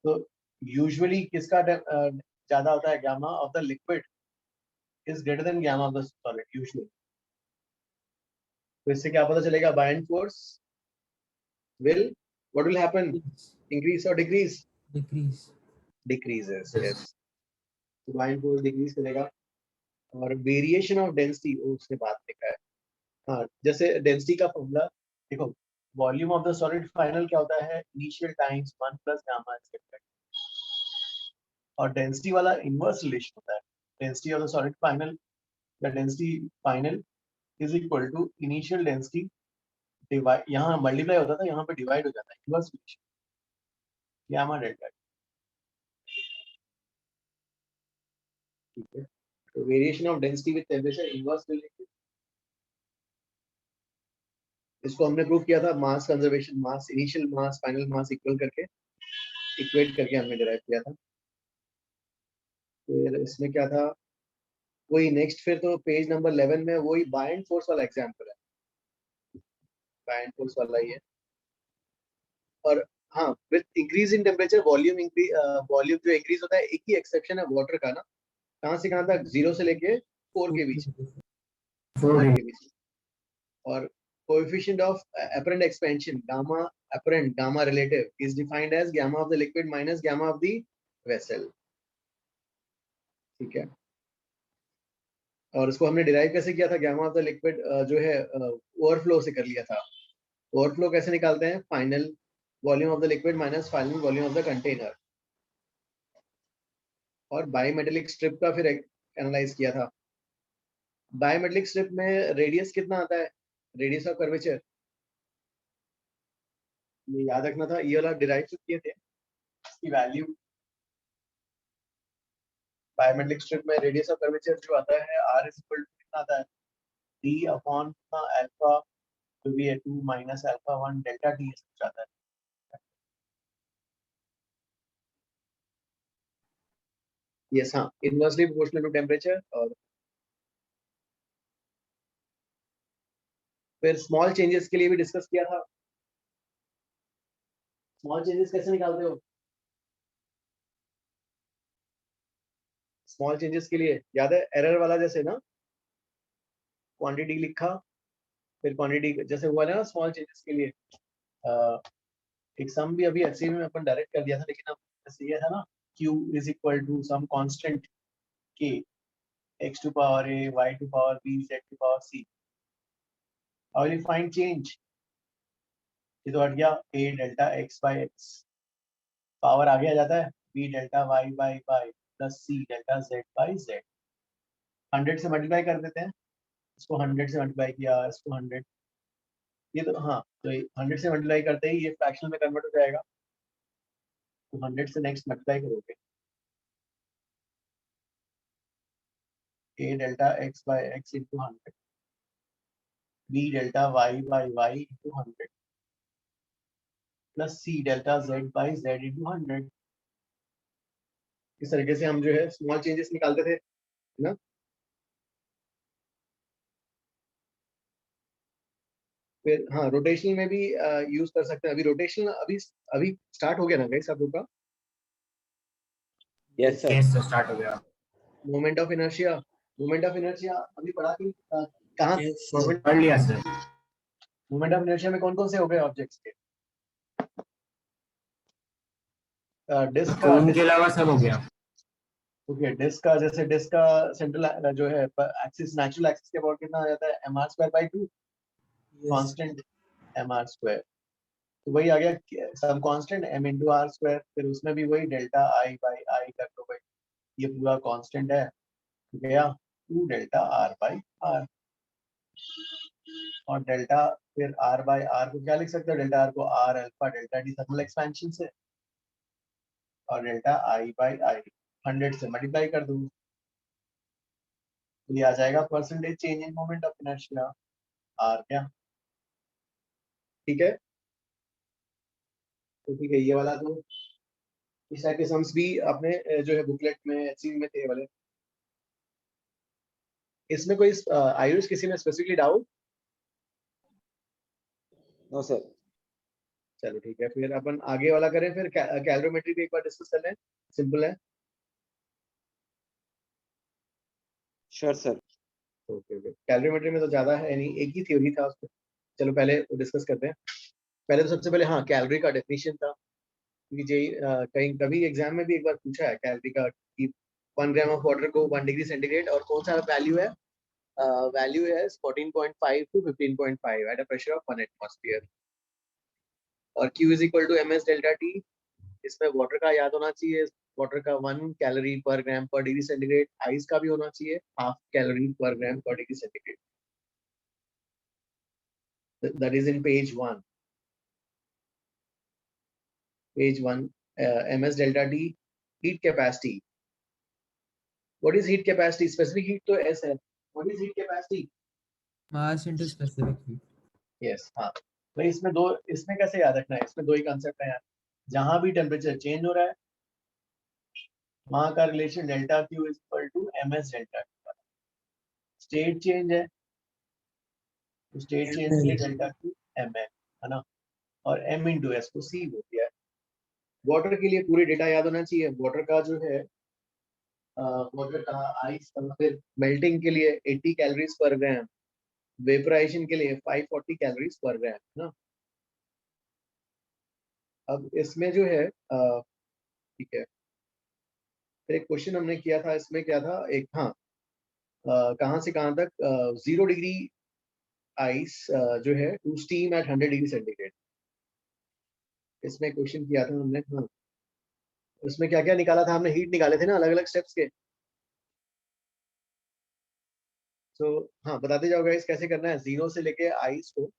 तो यूजुअली किसका ज्यादा होता है? Gamma of the liquid is greater than gamma of the solid usually. तो इससे क्या पता चलेगा? Buoyant force will, what will happen? Increase or decrease? Decrease. Decreases, yes. तो बायंट फोर्स डिक्रीज करेगा। और वेरिएशन ऑफ डेंसिटी उसने बात लिखा है। हाँ, जैसे डेंसिटी का फॉर्मूला देखो, volume of the solid final क्या होता है? Initial times 1 plus gamma S delta. और डेंसिटी वाला इनवर्स रिलेशन होता है, density of the solid final, the density final is equal to initial density divide, यहाँ मल्टीप्लाई होता था, यहाँ पे डिवाइड हो जाता है, इनवर्स रिलेशन, गामा डेल्टा। ठीक है, तो variation of density with temperature inverse relation, इसको हमने प्रूव किया था मास कंजर्वेशन, मास initial mass final mass equal करके, इक्वेट करके हमने डिराइव किया था। फिर इसमें क्या था? वही नेक्स्ट, फिर तो पेज नंबर 11 में वही बायंट फोर्स वाला एग्जांपल है, बायंट फोर्स वाला ही है। और हाँ, with increase in temperature volume increase, volume जो इंक्रीज होता है, एक ही एक्सेप्शन है वाटर का ना, कहाँ से कहाँ तक? 0 से लेके 4 के बीच, 4 के बीच। और coefficient of apparent expansion, gamma apparent, gamma relative is defined as gamma of the liquid minus gamma of the vessel। ठीक है, और इसको हमने डिराइव कैसे किया था? gamma of the liquid जो है ओवरफ्लो से कर लिया था। ओवरफ्लो कैसे निकालते हैं? Final volume of the liquid minus final volume of the container. और बायोमेटेलिक स्ट्रिप का फिर एनालाइज किया था। बायोमेटेलिक स्ट्रिप में रेडियस कितना आता है? रेडियस ऑफ कर्वेचर, ये याद रखना था, ये वाला डिराइव किए थे, इसकी वैल्यू। बायोमेट्रिक स्ट्रिप में रेडियस ऑफ कर्वेचर जो आता है, r इज इक्वल टू कितना आता है? d अपॉन अल्फा, जो भी है 2 माइनस अल्फा 1 डेल्टा t जाता है। यस हाँ, इनवर्सली प्रोपोर्शनल टू टेम्परेचर। और फिर स्मॉल चेंजेस के लिए भी डिस्कस किया था। स्मॉल चेंजेस कैसे निकालते हो? स्मॉल चेंजेस के लिए याद है एरर वाला, जैसे ना क्वांटिटी लिखा, फिर क्वांटिटी जैसे हुआ ना स्मॉल चेंजेस के लिए। एक सम भी अभी एचसीवी में अपन डायरेक्ट कर दिया था, लेकिन अब जैसे ये था ना q is equal to some constant k x to power a y to power b z to power c। How will you find change? ये तो हट गया a delta x by x, power आगे आ जाता है b delta y by y plus c delta z by z। 100 से multiply कर देते हैं, इसको 100 से मल्टीप्लाई किया, इसको 100, ये तो हाँ, तो 100 से मल्टीप्लाई करते ही ये फ्रैक्शनल में कन्वर्ट हो जाएगा। तो 100 से नेक्स्ट मल्टीप्लाई करोगे, a delta x by x into 100, b delta y by y into 100 plus c delta z by z into 100। इस तरीके से हम जो है स्मॉल चेंजेस निकालते थे, है ना। फिर हाँ, रोटेशनल में भी यूज कर सकते हैं। अभी रोटेशनल अभी अभी स्टार्ट हो गया ना गाइस आप लोग का? Yes sir. यस स्टार्ट हो गया। Moment of inertia, moment of inertia अभी पढ़ा कि कहाँ पढ़ लिया सर। मोमेंट ऑफ इनर्शिया में कौन कौन से हो गए ऑब्जेक्ट्स के? डिस्क का, कौन के अलावा सब हो गया। ओके, डिस्क का, जैसे डिस्क का सेंट्रल जो है एक्सिस, नेचुरल एक्सिस के अबाउट कितना आ जाता है mr²/2 कांस्टेंट mr²। तो वही आ गया सब कांस्टेंट m इंटू r²। फिर उसमें भी वही डेल्टा i बाई आई कर दो भाई, ये पूरा कांस्टेंट है, गया 2 डेल्टा r बाई r। और डेल्टा फिर r बाई r को क्या लिख सकते हो? डेल्टा r को r alpha delta D thermal expansion से, और डेल्टा i बाई आई 100 से मल्टीप्लाई कर दूँ तो ये आ जाएगा percentage change in moment of inertia r क्या। ठीक है, तो ठीक है, ये वाला तो इस टाइप के सम्स भी अपने जो है बुकलेट में एचसीवी में थे वाले। इसमें कोई आयुष किसी में स्पेसिफिकली डाउट? No sir. चलो ठीक है, फिर अपन आगे वाला करें। फिर कैलोरीमेट्री भी एक बार डिस्कस कर लें, सिंपल है। Sure sir. Okay okay, calorimetry में तो ज्यादा है नहीं, एक ही थ्योरी था उसमें। चलो पहले वो डिस्कस करते हैं। पहले तो सबसे पहले हाँ, कैलोरी का डेफिनेशन था, क्योंकि जे कहीं कभी एग्जाम में भी एक बार पूछा है कैलोरी का कि 1 ग्राम ऑफ वाटर को 1 डिग्री सेंटीग्रेड, और कौन सा वैल्यू है? वैल्यू है 14.5 to 15.5 at a pressure of 1 atmosphere. और Q is equal to ms delta T। इसमें वाटर का याद होना चाहिए, वाटर का 1 कैलोरी पर ग्राम पर डिग्री सेंटीग्रेड। आइस का भी होना चाहिए हाफ कैलोरी पर ग्राम पर degree centigrade. That is in page 1। Page 1, ms delta T heat capacity. What is heat capacity? Specific heat तो S है, what is heat capacity? Mass into specific heat. Yes हाँ, भाई इसमें दो, इसमें कैसे याद रखना है? इसमें दो ही कंसेप्ट है यार। जहां भी टेम्परेचर चेंज हो रहा है वहां का relation delta Q is equal to ms delta T। State change है तो स्टेट चेंज के लिए डेल्टा Q m है ना, और m इंटू एस को c हो गया है। वाटर के लिए पूरे डेटा याद होना चाहिए। वाटर का जो है वाटर का आइस, फिर मेल्टिंग के लिए 80 कैलोरीज पर ग्राम, वेपराइजेशन के लिए 540 कैलोरीज पर ग्राम है ना। अब इसमें जो है ठीक है, फिर एक क्वेश्चन हमने किया था, इसमें क्या था एक, हाँ कहाँ से कहाँ तक 0 डिग्री आइस जो है to steam at 100 degree centigrade. इसमें क्वेश्चन किया था हमने। हाँ, उसमें क्या क्या निकाला था हमने? हीट निकाले थे ना अलग अलग स्टेप्स के। तो हाँ, बताते जाओ गाइस कैसे करना है। 0 से लेके आइस को,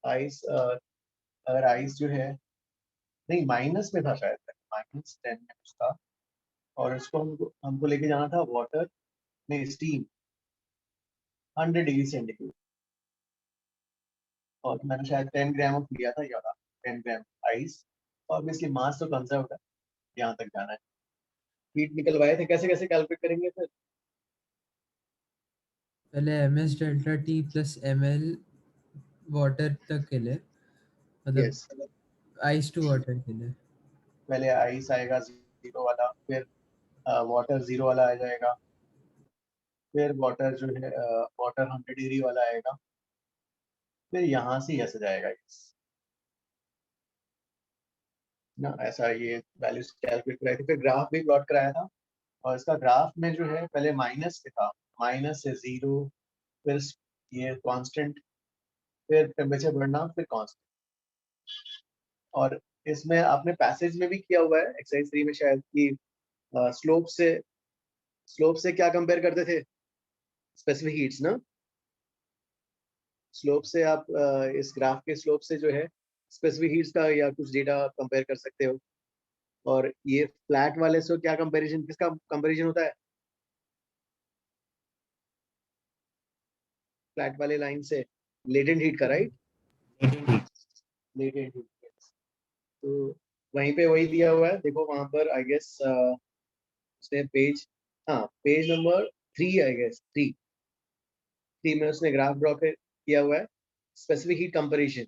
आइस अगर आइस जो है, नहीं माइनस में था शायद, -10 में कुछ था, और इसको हमको हमको लेके जाना था वाटर में स्टीम 100 डिग्री सेंटीग्रेड, और मैंने शायद 10 ग्राम ऑफ लिया था, याद 10 ग्राम आइस। और ऑब्वियसली मास तो कंजर्व है, यहाँ तक जाना है। हीट निकलवाए थे, कैसे कैसे कैलकुलेट करेंगे फिर? पहले MS delta T plus ML water तक के लिए, मतलब यस, आइस टू वाटर के लिए। पहले आइस आएगा 0 वाला, फिर वाटर 0 वाला आ जाएगा, फिर वाटर जो है वाटर 100 डिग्री वाला आएगा, फिर यहाँ से ऐसे जाएगा ना, ऐसा ये वैल्यूज कैलकुलेट कराई थी, फिर ग्राफ भी प्लॉट कराया था। और इसका ग्राफ में जो है पहले माइनस पे था, माइनस से 0, फिर ये कांस्टेंट, फिर टेम्परेचर बढ़ना, फिर कांस्टेंट। और इसमें आपने पैसेज में भी किया हुआ है एक्सरसाइज 3 में शायद, कि स्लोप से क्या कंपेयर करते थे? स्पेसिफिक हीट्स ना। स्लोप से आप इस ग्राफ के स्लोप से जो है स्पेसिफिक हीट्स का या कुछ डेटा कंपेयर कर सकते हो। और ये फ्लैट वाले से क्या कंपैरिजन, किसका कंपैरिजन होता है? फ्लैट वाले लाइन से लेटेंट हीट का, राइट? Latent heat. तो वहीं पे वही दिया हुआ है, देखो वहां पर आई गेस उसने पेज, हाँ पेज नंबर 3 आई गेस, 3 में उसने ग्राफ ड्रॉ किया हुआ है स्पेसिफिक हीट कंपैरिजन।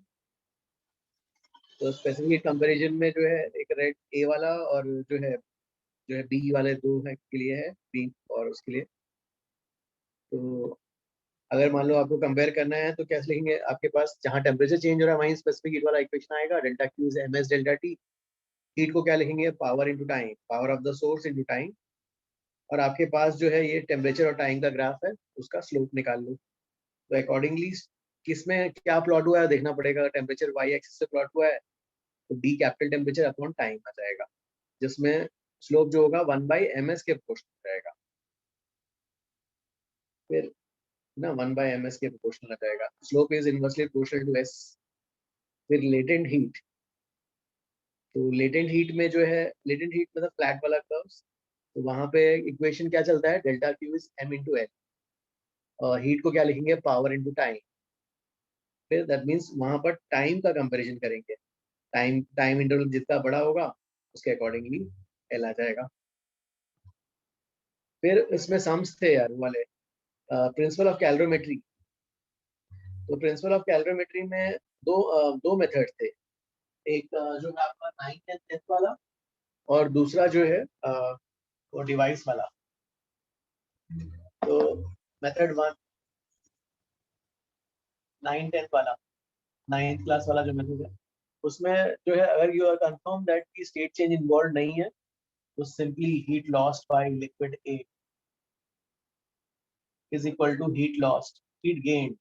तो स्पेसिफिक हीट कंपैरिजन में जो है एक रेड ए वाला और जो है बी वाले दो है के लिए है, बी और उसके लिए। तो अगर मान लो आपको कंपेयर करना है तो कैसे लिखेंगे? आपके पास जहाँ टेम्परेचर चेंज हो रहा है वहीं स्पेसिफिक हीट वाला इक्वेशन आएगा, delta Q is M S delta T. Heat को क्या लिखेंगे? Power into time, power of the source into time. और आपके पास जो है ये टेम्परेचर और टाइम का ग्राफ है, उसका स्लोप निकाल लो। तो अकॉर्डिंगली किसमें क्या प्लॉट हुआ है देखना पड़ेगा। टेम्परेचर वाई एक्सिस से प्लॉट हुआ है तो d capital temperature upon time आ जाएगा, जिसमें स्लोप जो होगा 1/ms के प्रोपोर्शनल रहेगा। फिर ना 1/ms के प्रोपोर्शनल आ जाएगा। Slope is inversely proportional to S. फिर लेटेंट हीट, तो लेटेंट हीट में जो है, लेटेंट हीट मतलब फ्लैट वाला कर्व्स, तो वहां पे इक्वेशन क्या चलता है? Delta Q is m into L. Heat को क्या लिखेंगे? Power into time. फिर दैट मीन्स वहां पर टाइम का कंपैरिजन करेंगे, टाइम इंटरवल जितना बड़ा होगा उसके अकॉर्डिंगली एल आ जाएगा। फिर इसमें सम्स थे यार वाले, प्रिंसिपल ऑफ कैलोरीमेट्री। तो प्रिंसिपल ऑफ कैलोरीमेट्री में दो मेथड थे, एक जो है आपका 9th and 10th वाला, और दूसरा जो है वो डिवाइस वाला। तो मेथड 1 9th 10th वाला, 9th क्लास वाला जो मेथड है, उसमें जो है अगर यू आर कंफर्म दैट की स्टेट चेंज इन्वॉल्व नहीं है तो simply heat lost by liquid A is equal to heat lost, heat gain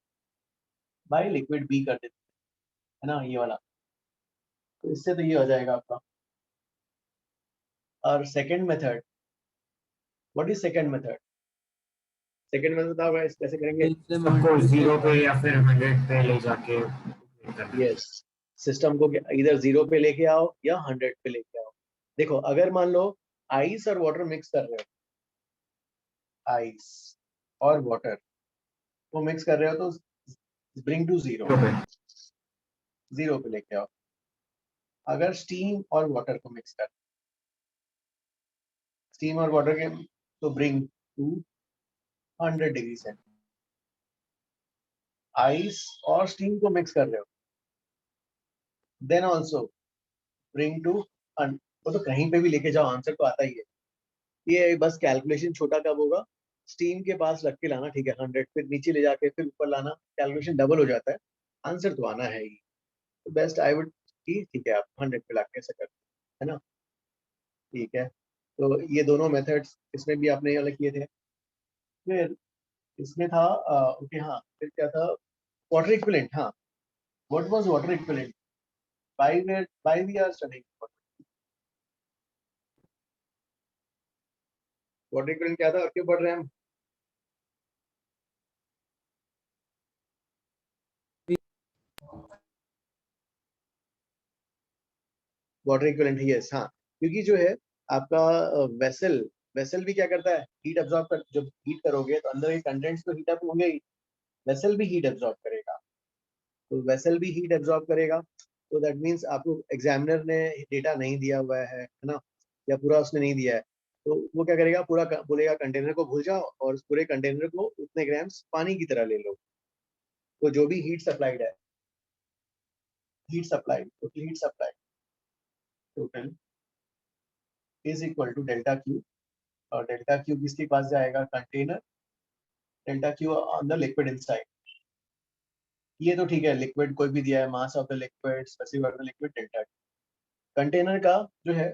by liquid B कर देते है ना, ये वाला। तो इससे तो ये हो जाएगा आपका। और second method, what is second method? Second method बताओ गाइस, कैसे करेंगे? सबको 0 पे या फिर 100 पे ले जाके यस, सिस्टम को इधर 0 पे लेके आओ या 100 पे लेके आओ। देखो अगर मान लो आइस और वाटर मिक्स कर रहे हो, आइस और वाटर को मिक्स कर रहे हो तो ब्रिंग टू 0 पे लेके आओ। अगर स्टीम और वाटर को मिक्स कर, स्टीम और वाटर के, तो bring to 100 degree centigrade. Ice और स्टीम को मिक्स कर रहे हो, देन ऑल्सो ब्रिंग टू, वो तो कहीं पे भी लेके जाओ आंसर तो आता ही है। ये बस कैलकुलेशन छोटा कब होगा? स्टीम के पास रख के लाना, ठीक है 100, फिर नीचे ले जाके फिर ऊपर लाना, कैलकुलेशन डबल हो जाता है, आंसर तो आना है ही। तो बेस्ट आई वुड की ठीक है आप 100 पे ला कैसे करते है ना, ठीक है। तो ये दोनों मेथड्स इसमें भी आपने अलग किए थे। फिर इसमें था ओके हाँ, फिर क्या था? Water equivalent. हाँ, what was water equivalent? By we are studying water equivalent क्या था और क्यों पढ़ रहे हैं हम? वाटर इक्विवेलेंट, यस हाँ, क्योंकि जो है आपका वेसल, वेसल भी क्या करता है? हीट एब्जॉर्ब कर, जब हीट करोगे तो अंदर के कंटेंट्स तो हीट अप होंगे ही, वेसल भी हीट एब्जॉर्ब करेगा। तो वेसल भी हीट एब्जॉर्ब करेगा, तो दैट मीन्स आपको एग्जामिनर ने डेटा नहीं दिया हुआ है ना, या पूरा उसने नहीं दिया है, तो वो क्या करेगा, पूरा बोलेगा कंटेनर को भूल जाओ और उस पूरे कंटेनर को उतने ग्राम्स पानी की तरह ले लो। तो जो भी हीट सप्लाइड है, heat supplied total is equal to delta Q, और डेल्टा क्यू किसके पास जाएगा, container, delta Q on the liquid inside. ये तो ठीक है, लिक्विड कोई भी दिया है, mass of the liquid, specific of the liquid, delta. Container का जो है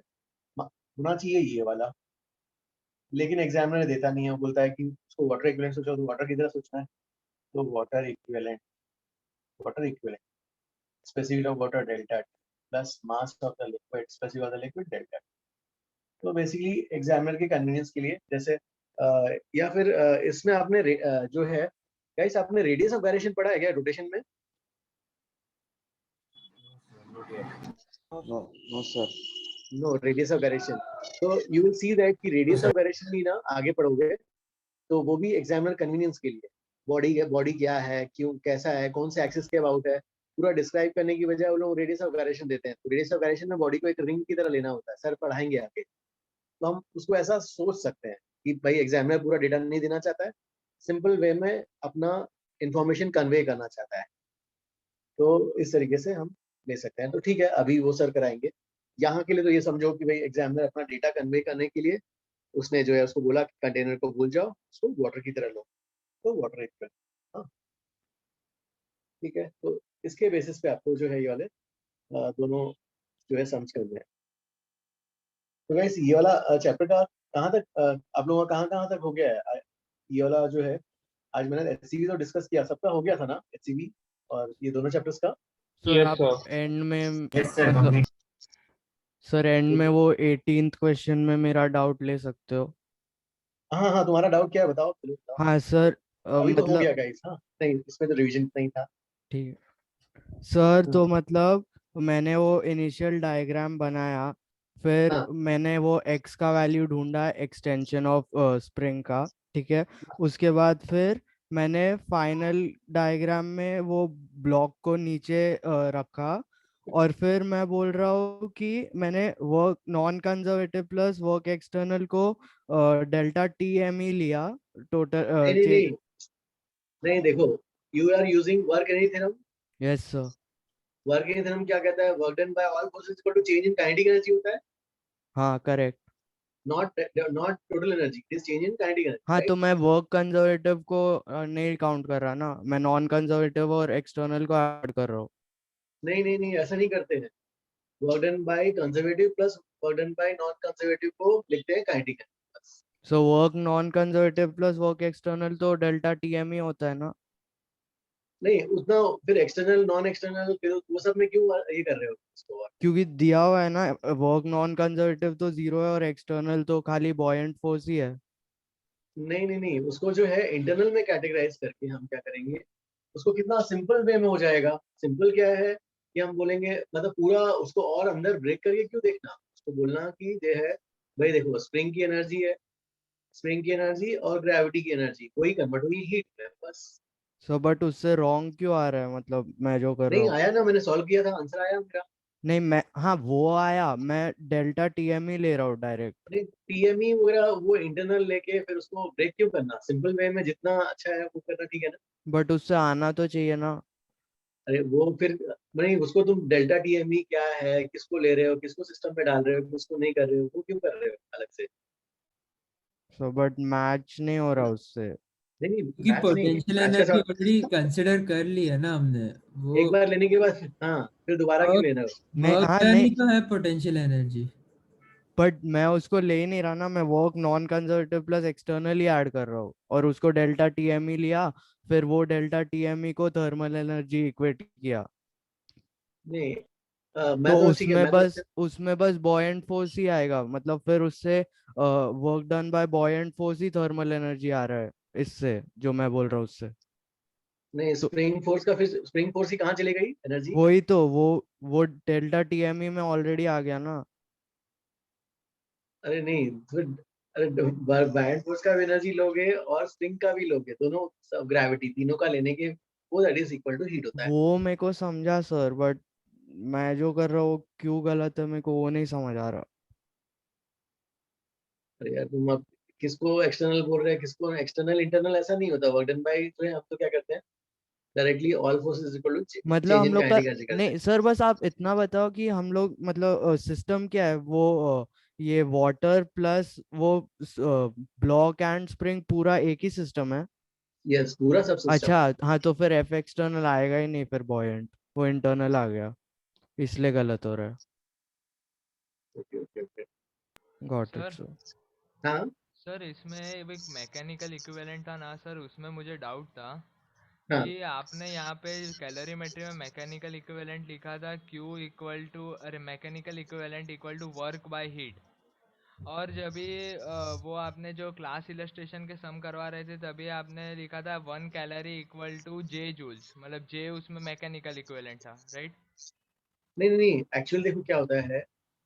होना चाहिए ये वाला, लेकिन एग्जामिनर देता नहीं है, वो बोलता है कि उसको वाटर इक्विवेलेंट सोचो, तो वाटर की तरह सोचना है, तो water equivalent specific of water delta plus mass of the liquid specific of the liquid delta. तो बेसिकली एग्जामिनर के कन्वीनियंस के लिए, जैसे या फिर इसमें आपने जो है गाइस, आपने रेडियस ऑफ गायरेशन पढ़ा है क्या रोटेशन में? No sir. No, radius of gyration. तो यू विल सी दैट कि रेडियस ऑफ गायरेशन भी ना आगे पढ़ोगे तो वो भी एग्जामिनर कन्वीनियंस के लिए, बॉडी क्या है, क्यों, कैसा है, कौन से एक्सिस के अबाउट है, पूरा डिस्क्राइब करने की बजाय वो लोग रेडियस ऑफ गायरेशन देते हैं। तो रेडियस ऑफ गायरेशन में बॉडी को एक रिंग की तरह लेना होता है, सर पढ़ाएंगे आगे। तो हम उसको ऐसा सोच सकते हैं कि भाई एग्जामिनर पूरा डेटा नहीं देना चाहता है, सिंपल वे में अपना इंफॉर्मेशन कन्वे करना चाहता है, तो इस तरीके से हम ले सकते हैं। तो ठीक है, अभी वो सर कराएंगे। यहाँ के लिए तो ये समझो कि भाई एग्जामिनर अपना डेटा कन्वे करने के लिए उसने जो है उसको बोला कि कंटेनर को भूल जाओ, उसको वाटर की तरह लो, तो वाटर इक्वल। हाँ ठीक है, तो इसके बेसिस पे आपको जो है ये वाले दोनों जो है समझ करने हैं। तो गाइस ये वाला चैप्टर का कहाँ तक आप लोगों का कहाँ तक हो गया है? ये वाला जो है आज मैंने एचसीवी तो डिस्कस किया, सबका हो गया था ना एचसीवी और ये दोनों चैप्टर्स का? सर आप एंड में सर एंड में वो 18th क्वेश्चन में मेरा डाउट ले सकते हो। हाँ, तुम्हारा डाउट क्या है बताओ? हाँ सर, अभी तो हो मतलब गया गाइस। हाँ नहीं, इसमें तो रिवीजन नहीं था। ठीक है सर, तो मतलब मैंने वो इनिशियल डायग्राम बनाया, फिर मैंने वो x का वैल्यू ढूंढा एक्सटेंशन ऑफ स्प्रिंग का, ठीक है। उसके बाद फिर मैंने फाइनल डायग्राम में वो ब्लॉक को नीचे रखा, और फिर मैं बोल रहा हूँ कि मैंने work non conservative plus work external को डेल्टा टी एम ई लिया टोटल। नहीं देखो, you are using work energy theorem. Yes sir. Work energy theorem क्या कहता है? Work done by all forces equal to change in kinetic energy होता है। हाँ correct. Not total energy, it is change in kinetic energy. हाँ तो मैं work conservative को नहीं काउंट कर रहा ना, मैं नॉन कंजर्वेटिव और एक्सटर्नल को ऐड कर रहा हूँ। नहीं ऐसा नहीं करते हैं। Work done by conservative plus work done bye non conservative को लिखते हैं kinetic energy. So work non conservative plus work external तो डेल्टा टीएम ही होता है ना? नहीं उतना, फिर एक्सटर्नल नॉन एक्सटर्नल फिर वो सब में क्यों ये कर रहे हो इसको? क्योंकि दिया हुआ है ना, वर्क नॉन कंजर्वेटिव तो 0 है और एक्सटर्नल तो खाली बॉयंट फोर्स ही है। नहीं, उसको जो है इंटरनल में कैटेगराइज करके हम क्या करेंगे, उसको कितना सिंपल वे में हो जाएगा। सिंपल क्या है कि हम बोलेंगे, मतलब पूरा उसको और अंदर ब्रेक करके क्यों देखना, उसको बोलना कि ये है भाई देखो, स्प्रिंग की एनर्जी है, स्प्रिंग की एनर्जी और ग्रेविटी की एनर्जी वही कन्वर्ट हुई हीट में, बस। सो बट उससे रॉन्ग क्यों आ रहा है, मतलब मैं जो कर रहा नहीं हूँ? आया ना, मैंने सॉल्व किया था, आंसर आया मेरा। नहीं मैं, हाँ वो आया, मैं डेल्टा टीएम ही ले रहा हूँ डायरेक्ट। नहीं टीएमई वगैरह वो इंटरनल लेके फिर उसको ब्रेक क्यों करना? सिंपल वे में जितना अच्छा है वो करना, ठीक है ना? बट उससे आना तो चाहिए ना। अरे वो फिर नहीं, उसको तुम डेल्टा टीएमई क्या है, किसको ले रहे हो, किसको सिस्टम में डाल रहे हो, किसको नहीं कर रहे हो, वो क्यों कर रहे हो अलग से? सो बट मैच नहीं हो रहा उससे। नहीं क्योंकि मैच नहीं, पोटेंशियल मैच का एनर्जी सवाल ऑलरेडी कंसिडर कर ली है ना हमने वो। एक बार लेने के बाद हाँ फिर दोबारा क्यों लेना है? नहीं वर्क हाँ डन ही नहीं, तो है पोटेंशियल एनर्जी। बट मैं उसको ले नहीं रहा ना, मैं work non conservative plus external ही ऐड कर रहा हूँ और उसको डेल्टा टीएमई लिया, फिर वो डेल्टा टीएमई को थर्मल एनर्जी इक्वेट किया। नहीं तो मैं तो ठीक है, मैं तो उसमें बस बॉयंट फोर्स ही आएगा, मतलब फिर उससे work done by buoyant force ही थर्मल एनर्जी आ रहा है इससे, जो मैं बोल रहा हूँ उससे। नहीं, तो स्प्रिंग फोर्स का, फिर स्प्रिंग फोर्स ही कहाँ चली गई एनर्जी? वही तो, वो डेल्टा टीएमई में ऑलरेडी आ गया ना। अरे नहीं फिर, अरे बायंट फोर्स का भी एनर्जी लोगे और स्प्रिंग का भी लोगे, दोनों सब ग्रेविटी तीनों का लेने के, वो that is equal to heat होता है। वो मेरे को समझा सर, बट मैं जो कर रहा हूँ क्यों गलत है मेरे को वो नहीं समझ आ रहा। अरे यार तुम अब किसको एक्सटर्नल बोल रहे हैं, किसको एक्सटर्नल इंटरनल, ऐसा नहीं होता। वर्क डन बाय जो है हम तो क्या करते हैं, directly all forces equal to मतलब चेंज हम इन लोग का, काइनेटिक एनर्जी करते हैं। नहीं सर बस आप इतना बताओ कि हम लोग मतलब सिस्टम क्या है वो, ये वाटर प्लस वो ब्लॉक एंड स्प्रिंग पूरा एक ही सिस्टम है? यस, पूरा सब सिस्टम। अच्छा हाँ, तो फिर एफ एक्सटर्नल आएगा ही नहीं फिर बॉयंट, वो इंटरनल आ गया, इसलिए गलत हो रहा है। Okay okay okay. Got it sir sir. हाँ सर इसमें एक मैकेनिकल इक्विवेलेंट था ना सर, उसमें मुझे डाउट था हाँ कि आपने यहाँ पे कैलोरीमेट्री में मैकेनिकल इक्विवेलेंट लिखा था Q इक्वल टू, अरे mechanical equivalent equal to work by heat, और जब भी वो आपने जो क्लास इलस्ट्रेशन के सम करवा रहे थे तभी आपने लिखा था 1 calorie equal to J joules, मतलब J उसमें मैकेनिकल इक्विवेलेंट था, राइट? नहीं नहीं नहीं, एक्चुअली देखो क्या होता है,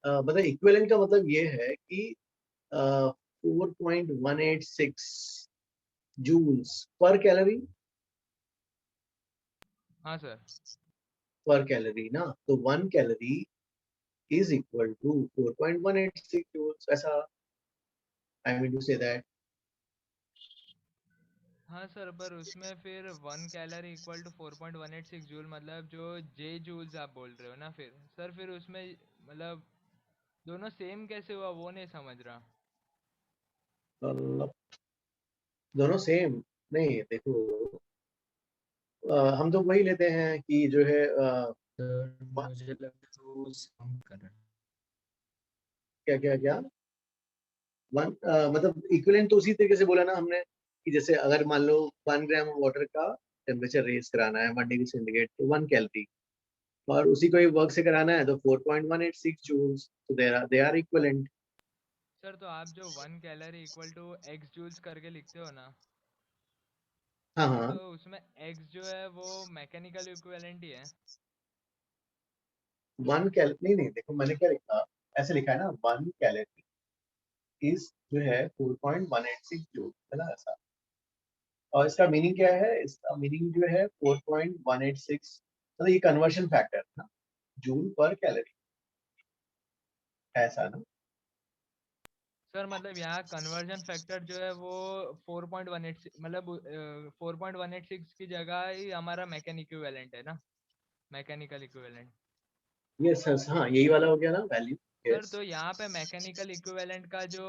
मतलब इक्विवेलेंट का मतलब ये है कि 4.186 जूल्स पर कैलोरी, हाँ सर। पर कैलोरी ना, तो 1 calorie is equal to 4.186 joules, ऐसा I mean to say that. हाँ सर, पर उसमें फिर 1 कैलोरी इक्वल टू 4.186 जूल, मतलब जो J जूल्स आप बोल रहे हो ना, फिर सर फिर उसमें मतलब दोनों सेम कैसे हुआ वो नहीं समझ रहा। दोनों सेम नहीं, देखो हम तो वही लेते हैं कि जो है मुझे लग रहा है वो सम कर रहा है। क्या क्या क्या वन, मतलब इक्विवेलेंट तो उसी तरीके से बोला ना हमने कि जैसे अगर मान लो 1 ग्राम वाटर का टेम्परेचर रेज कराना है 1 डिग्री सेंटीग्रेड तो 1 कैलोरी, और उसी को ही वर्क से कराना है तो 4.186 जूल्स, तो दे आर इक्विवेलेंट। सर तो आप जो 1 calorie equal to x joules करके लिखते हो ना, हाँ तो हाँ, उसमें x जो है वो मैकेनिकल इक्विवेलेंट ही है। 1 कैलोरी नहीं नहीं, देखो मैंने क्या लिखा, ऐसे लिखा है ना, 1 कैलोरी इज जो है 4.186 जूल, है ना ऐसा। और इसका मीनिंग क्या है, इसका मीनिंग जो है 4.186, मतलब ये कन्वर्शन फैक्टर है ना, जूल पर कैलोरी, ऐसा ना। सर मतलब यहाँ कन्वर्जन फैक्टर जो है वो 4.186, मतलब 4.186 की जगह ही हमारा मैकेनिकल इक्विवेलेंट है ना, मैकेनिकल इक्विवेलेंट। यस यस, हाँ यही वाला हो गया ना वैल्यू। सर यस तो यहाँ पे मैकेनिकल इक्विवेलेंट का जो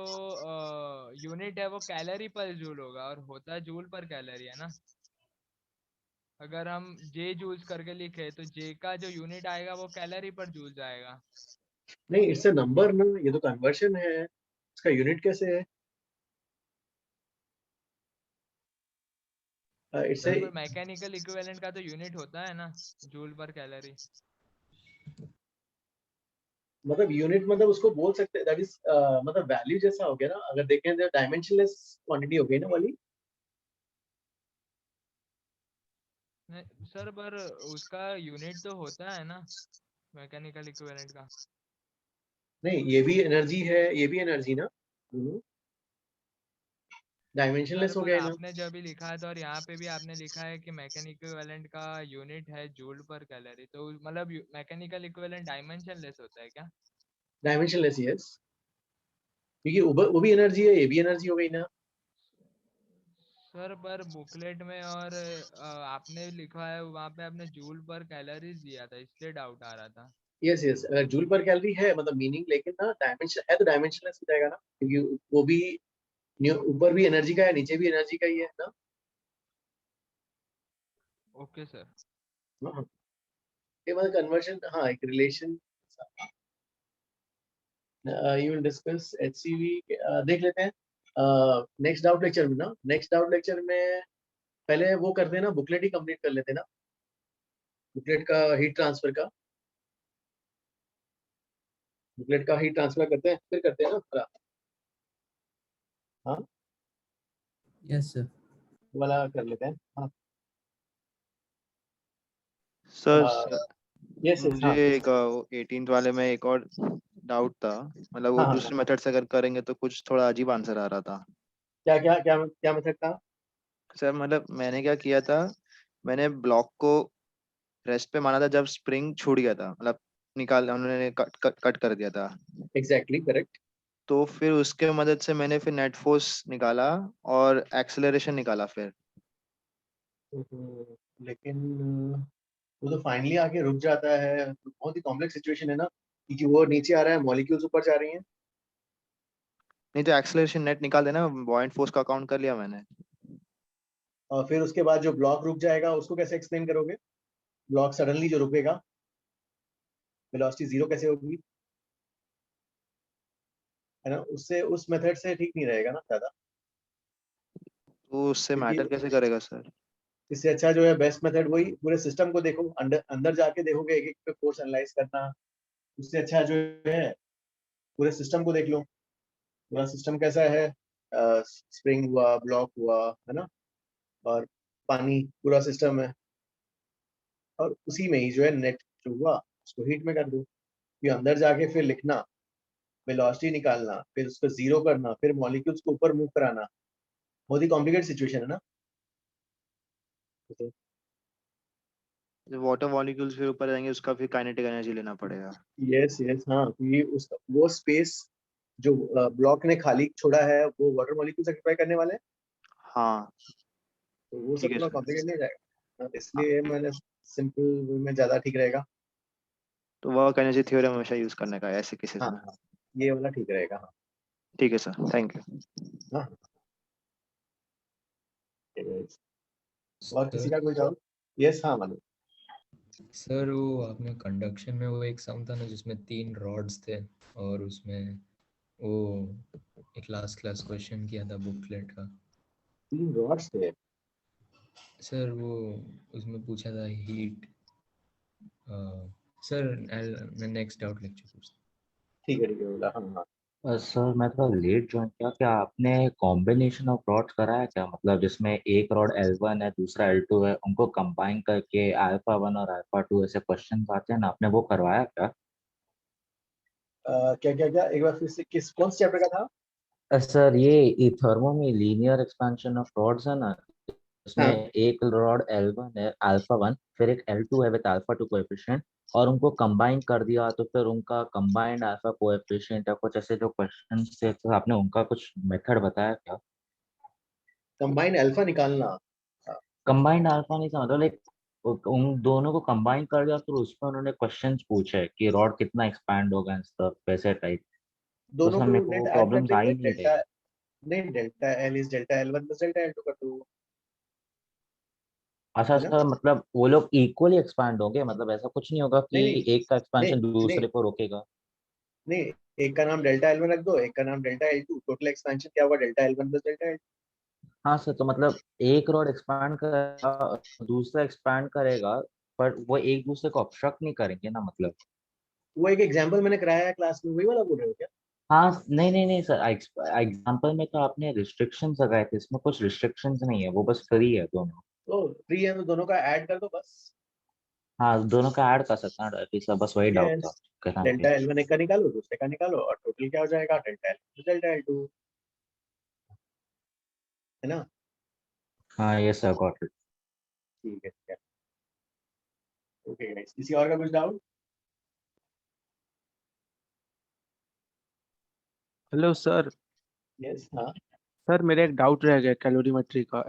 यूनिट है वो कैलोरी पर जूल होगा, और होता है जूल पर कैलोरी, है ना। अगर हम J जूल्स करके लिखे तो J का जो यूनिट आएगा वो कैलोरी पर जूल्स आएगा। नहीं, इट्स अ नंबर ना, ये तो कन्वर्शन है, इसका यूनिट कैसे है? इट्स सर ए, पर मैकेनिकल इक्विवेलेंट का तो यूनिट होता है ना जूल पर कैलोरी। मतलब यूनिट मतलब उसको बोल सकते हैं, दैट इज मतलब वैल्यू जैसा हो गया ना, अगर देखें तो डायमेंशनलेस क्वांटिटी हो गई ना वाली। नहीं सर, पर उसका यूनिट तो होता है ना मैकेनिकल इक्विवेलेंट का। नहीं, ये भी एनर्जी है, ये भी एनर्जी ना, सर डायमेंशनलेस हो पर गया ना। आपने जब भी लिखा है तो, और यहाँ पे भी आपने लिखा है कि मैकेनिकल इक्विवेलेंट का यूनिट है जूल पर कैलोरी, तो मतलब मैकेनिकल इक्विवेलेंट डायमेंशनलेस होता है क्या? डायमेंशनलेस, यस, क्योंकि वो भी एनर्जी है, ये भी एनर्जी हो गई ना। सर पर बुकलेट में और आपने लिखा है वहाँ पे आपने जूल पर कैलोरीज दिया था, इसलिए डाउट आ रहा था। यस यस, अगर जूल पर कैलोरी है मतलब मीनिंग, लेकिन ना डायमेंशन है तो डायमेंशनलेस हो जाएगा ना, क्योंकि वो भी ऊपर भी एनर्जी का है, नीचे भी एनर्जी का ही है ना। Okay sir. हाँ, ये मतलब कन्वर्जन, हाँ एक relation. You will discuss HCV, देख लेते हैं नेक्स्ट डाउट लेक्चर में ना। नेक्स्ट डाउट लेक्चर में पहले वो करते हैं ना, बुकलेट ही कंप्लीट कर लेते हैं ना, बुकलेट का हीट ट्रांसफर का, बुकलेट का हीट ट्रांसफर करते हैं फिर करते हैं ना पूरा। हाँ यस सर। वाला कर लेते हैं। हाँ सर यस यस, मुझे हाँ एक 18th वाले में एक और डाउट था, मतलब वो हाँ हाँ, दूसरे मेथड से अगर करेंगे तो कुछ थोड़ा अजीब आंसर आ रहा था। क्या क्या क्या क्या मेथड था? सर मतलब मैंने क्या किया था, मैंने ब्लॉक को रेस्ट पे माना था जब स्प्रिंग छूट गया था, मतलब निकाल उन्होंने कट कर दिया था। Exactly correct. तो फिर उसके मदद से मैंने फिर नेट फोर्स निकाला और एक्सेलरेशन निकाला फिर। लेकिन वो तो फाइनली आके रुक जाता है, तो बहुत ही कॉम्प्लेक्स सिचुएशन है ना, क्योंकि वो नीचे आ रहा है, मॉलिक्यूल्स ऊपर जा रही हैं। नहीं तो एक्सेलरेशन नेट निकाल देना, बॉइंट फोर्स का काउंट कर लिया मैंने। और फिर उसके बाद जो ब्लॉक रुक जाएगा उसको कैसे एक्सप्लेन करोगे? ब्लॉक सडनली जो रुकेगा, वेलोसिटी जीरो कैसे होगी, है ना? उससे उस मेथड से ठीक नहीं रहेगा ना ज्यादा, तो उससे क्योंकि मैटर कैसे करेगा सर? इससे अच्छा जो है बेस्ट मेथड वही पूरे सिस्टम को देखो, अंदर अंदर जाके देखोगे, एक एक पे फोर्स एनालाइज करना। उससे अच्छा जो है पूरे सिस्टम को देख लो, पूरा सिस्टम कैसा है, स्प्रिंग हुआ, ब्लॉक हुआ, है ना, और पानी, पूरा सिस्टम है। और उसी में ही जो है नेट जो हुआ उसको हीट में कर दो, फिर अंदर जाके फिर लिखना, वेलोसिटी निकालना, फिर उसको जीरो करना, फिर मॉलिक्यूल्स को ऊपर मूव कराना। बहुत ही कॉम्प्लिकेटेड सिचुएशन है ना। तो जो वाटर मॉलिक्यूल्स फिर ऊपर जाएंगे उसका फिर काइनेटिक एनर्जी लेना पड़ेगा। यस यस, हाँ, क्योंकि उस वो स्पेस जो ब्लॉक ने खाली छोड़ा है वो वाटर मॉलिक्यूल्स ऑक्यूपाई करने वाले हैं, हाँ तो वो ठीक सब है थोड़ा सर। कॉम्प्लिकेट नहीं जाएगा, हाँ, इसलिए मैंने सिंपल में ज्यादा ठीक रहेगा। तो वर्क एनर्जी थ्योरम हमेशा यूज करने का है ऐसे केसेस हाँ में। हाँ, ये वाला ठीक रहेगा, हाँ। ठीक है सर, थैंक यू। हाँ, और किसी का कोई डाउट? यस, हाँ मानो। सर वो आपने कंडक्शन में वो एक सम था ना जिसमें 3 रॉड्स थे और उसमें वो एक लास्ट क्लास क्वेश्चन किया था बुकलेट का। 3 रॉड्स थे सर वो उसमें पूछा था हीट। सर मैं नेक्स्ट डाउट लेक्चर पूछता ठीक है बोला, हाँ हाँ। सर मैं थोड़ा लेट ज्वाइन किया, क्या आपने कॉम्बिनेशन ऑफ रॉड्स कराया क्या? मतलब जिसमें एक रॉड L1 है, दूसरा L2 है, उनको कंबाइन करके α1 और α2 ऐसे क्वेश्चन आते हैं ना, आपने वो करवाया क्या? क्या क्या क्या, एक बार फिर से, किस कौन से चैप्टर का था? सर ये थर्मो में लीनियर एक्सपेंशन ऑफ रॉड्स है ना, उसमें हाँ, एक रॉड L1 है α1, फिर एक L2 है विद α2 कोएफिशिएंट, और उनको कंबाइन कर दिया तो फिर उनका कंबाइंड अल्फा कोएफिशिएंट या कुछ ऐसे जो क्वेश्चन थे, तो आपने उनका कुछ मेथड बताया क्या? कंबाइन अल्फा निकालना। कंबाइंड अल्फा नहीं था, मतलब लाइक उन दोनों को कंबाइन कर दिया फिर उसमें उन्होंने क्वेश्चंस पूछे कि रॉड कितना एक्सपैंड होगा एंड स्टफ वैसे टाइप। तो दोनों उसमें को मेरे को वो नेट ऐड कर प्रॉब्लम्स आ देंगे, ही नहीं डेल्टा, रही। नहीं, delta L is delta L1 plus delta L2 कर दो, अच्छा है ना? सर, मतलब वो लोग इक्वली एक्सपैंड होंगे, मतलब ऐसा कुछ नहीं होगा नहीं कि नहीं एक का नहीं एक्सपेंशन नहीं दूसरे को रोकेगा? नहीं, एक का नाम डेल्टा L1 रख दो, एक का नाम डेल्टा L2, टोटल एक्सपेंशन क्या होगा, delta L1 plus delta L2। हाँ सर, तो मतलब एक रॉड एक्सपैंड करेगा, दूसरा एक्सपैंड करेगा, पर वो एक दूसरे को ऑब्स्ट्रक्ट नहीं करेंगे ना, मतलब। वो एक एग्जांपल मैंने कराया है क्लास में, वही वाला बोल रहे हो क्या? हाँ नहीं नहीं नहीं सर, एग्जाम्पल में तो आपने रिस्ट्रिक्शंस लगाए थे, इसमें कुछ रिस्ट्रिक्शंस नहीं है, वो बस फ्री है दोनों। तो फ्री है तो दोनों का ऐड कर दो बस। हाँ दोनों का ऐड कर सकते हैं एटलीस्ट, बस वही डाउट था यस, कहना डेल्टा कि। L1 एक का निकालो, दूसरे का निकालो, और टोटल क्या हो जाएगा, delta L plus delta L2, है ना? हाँ ये सर गॉट इट। ठीक है। ओके गाइस, किसी और का कुछ डाउट? Hello sir. यस, हाँ सर मेरा एक डाउट रह गया कैलोरीमेट्री का।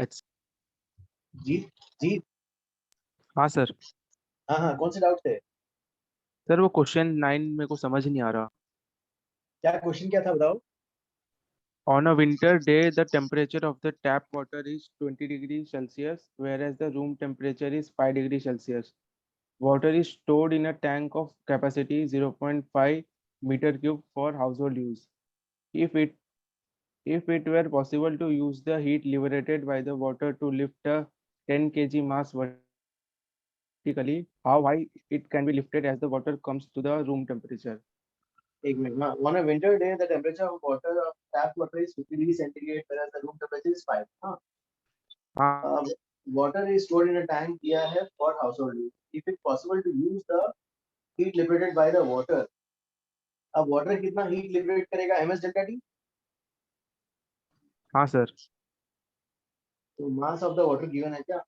जी जी, हाँ सर। हाँ हाँ, कौन से डाउट थे? सर वो क्वेश्चन 9 मेरे को समझ नहीं आ रहा। क्या क्वेश्चन क्या था बताओ? On a winter day, the temperature of the tap water is 20 degrees Celsius, whereas the room temperature is 5 degrees Celsius. Water is stored in a tank of capacity 0.5 meter cube for household use. If it if it were possible to use the heat liberated by the water to lift a 10 kg mass vertically, how high it can be lifted as the water comes to the room temperature? एक minute, हाँ, on a winter day the temperature of water of tap water is 50 degrees centigrade whereas the room temperature is 5, हाँ। हाँ Water is stored in a tank दिया है for household use. If it's possible to use the heat liberated by the water, अब water कितना heat liberate करेगा, ms delta t, हाँ sir. तो mass of the water given है क्या?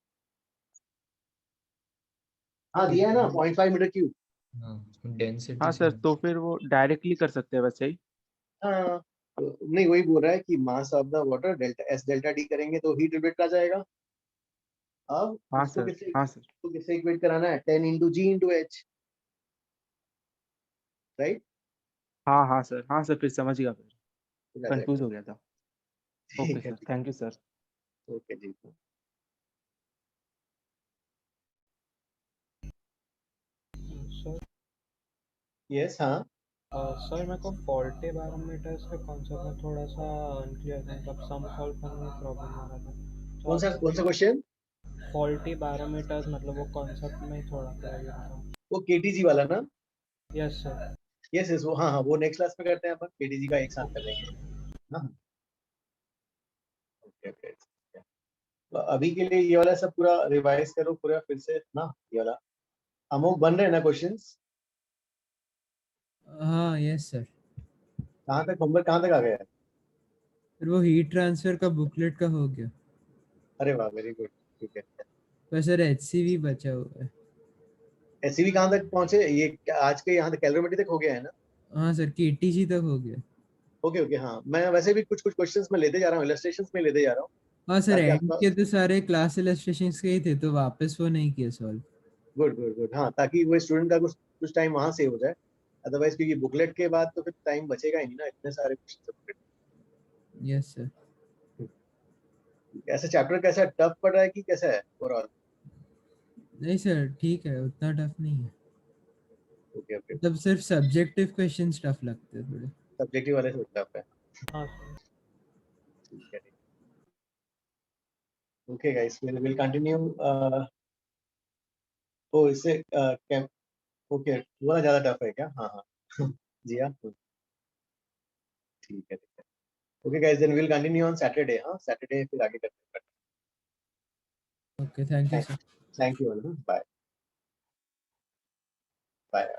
हाँ दिया है ना, 0.5 मीटर क्यूब। हाँ डेंसिटी हाँ से। सर, तो फिर वो डायरेक्टली कर सकते हैं वैसे ही। हाँ, नहीं, वही बोल रहा है कि मास of the water delta S delta D करेंगे तो हीट रिबेट आ जाएगा। अब हाँ उसको सर, किससे हाँ सर, तो किससे इक्वेट कराना है, 10 इंटू जी इंटू एच, राइट? हाँ हाँ सर, हाँ सर, फिर समझ गया, फिर आ कंफ्यूज जाएगा। हो गया था। ओके ठीक है, sir, thank you sir. Okay जी। सर यस, हाँ। सर मेरे को फॉल्टी पैरामीटर्स के कॉन्सेप्ट में थोड़ा सा अनक्लियर था, मतलब सम सॉल्व करने में प्रॉब्लम आ रहा था। कौन सा क्वेश्चन? फॉल्टी पैरामीटर्स, मतलब वो कॉन्सेप्ट में ही थोड़ा प्रॉब्लम था। वो केटीजी वाला ना? Yes sir. यस यस, वो हाँ हाँ, वो नेक्स्ट क्लास में करते हैं अपन, केटीजी का एक साथ कर लेंगे। हाँ, ओके ओके। तो अभी के लिए ये वाला सब पूरा रिवाइज करो पूरा फिर से ना, ये वाला अमोक बन रहे हैं ना क्वेश्चंस? हाँ यस सर। कहाँ तक होमवर्क, कहाँ तक आ गया है? फिर वो हीट ट्रांसफर का बुकलेट का हो गया, अरे वाह, वेरी गुड, ठीक है। पर सर HCV बचा हुआ है। एससीवी कहाँ तक पहुंचे ये आज के, यहाँ तक कैलोरीमेट्री तक हो गया है ना? हाँ सर, KTG तक हो गया। ओके ओके, हाँ मैं वैसे भी कुछ कुछ क्वेश्चंस में लेते जा रहा हूँ, इलस्ट्रेशंस में लेते जा रहा हूँ हाँ सर, ताकि एंड आपका के तो सारे क्लास इलस्ट्रेशंस के ही थे, तो वापस वो नहीं किया सॉल्व। गुड गुड गुड, हाँ, ताकि वो स्टूडेंट का कुछ टाइम वहां सेव हो जाए। अदरवाइज क्योंकि बुकलेट के बाद तो फिर टाइम बचेगा ही नहीं ना, इतने सारे क्वेश्चन। Yes sir. ऐसा चैप्टर कैसा टफ पड़ रहा है कि कैसा है ओवरऑल? नहीं सर ठीक है, उतना टफ नहीं है। ओके ओके, मतलब सिर्फ सब्जेक्टिव क्वेश्चंस टफ लगते हैं थोड़े। सब्जेक्टिव वाले से टफ है। हाँ सर। ठीक है, ओके गाइस, विल कंटिन्यू। ओ इससे ओके, वो ज्यादा टफ है क्या? हाँ हाँ जी हाँ, ठीक है ठीक है। Okay guys, then will continue on Saturday. हाँ, सैटरडे फिर आगे करते ओके, थैंक यू हैं। Sir. Thank you, bye bye.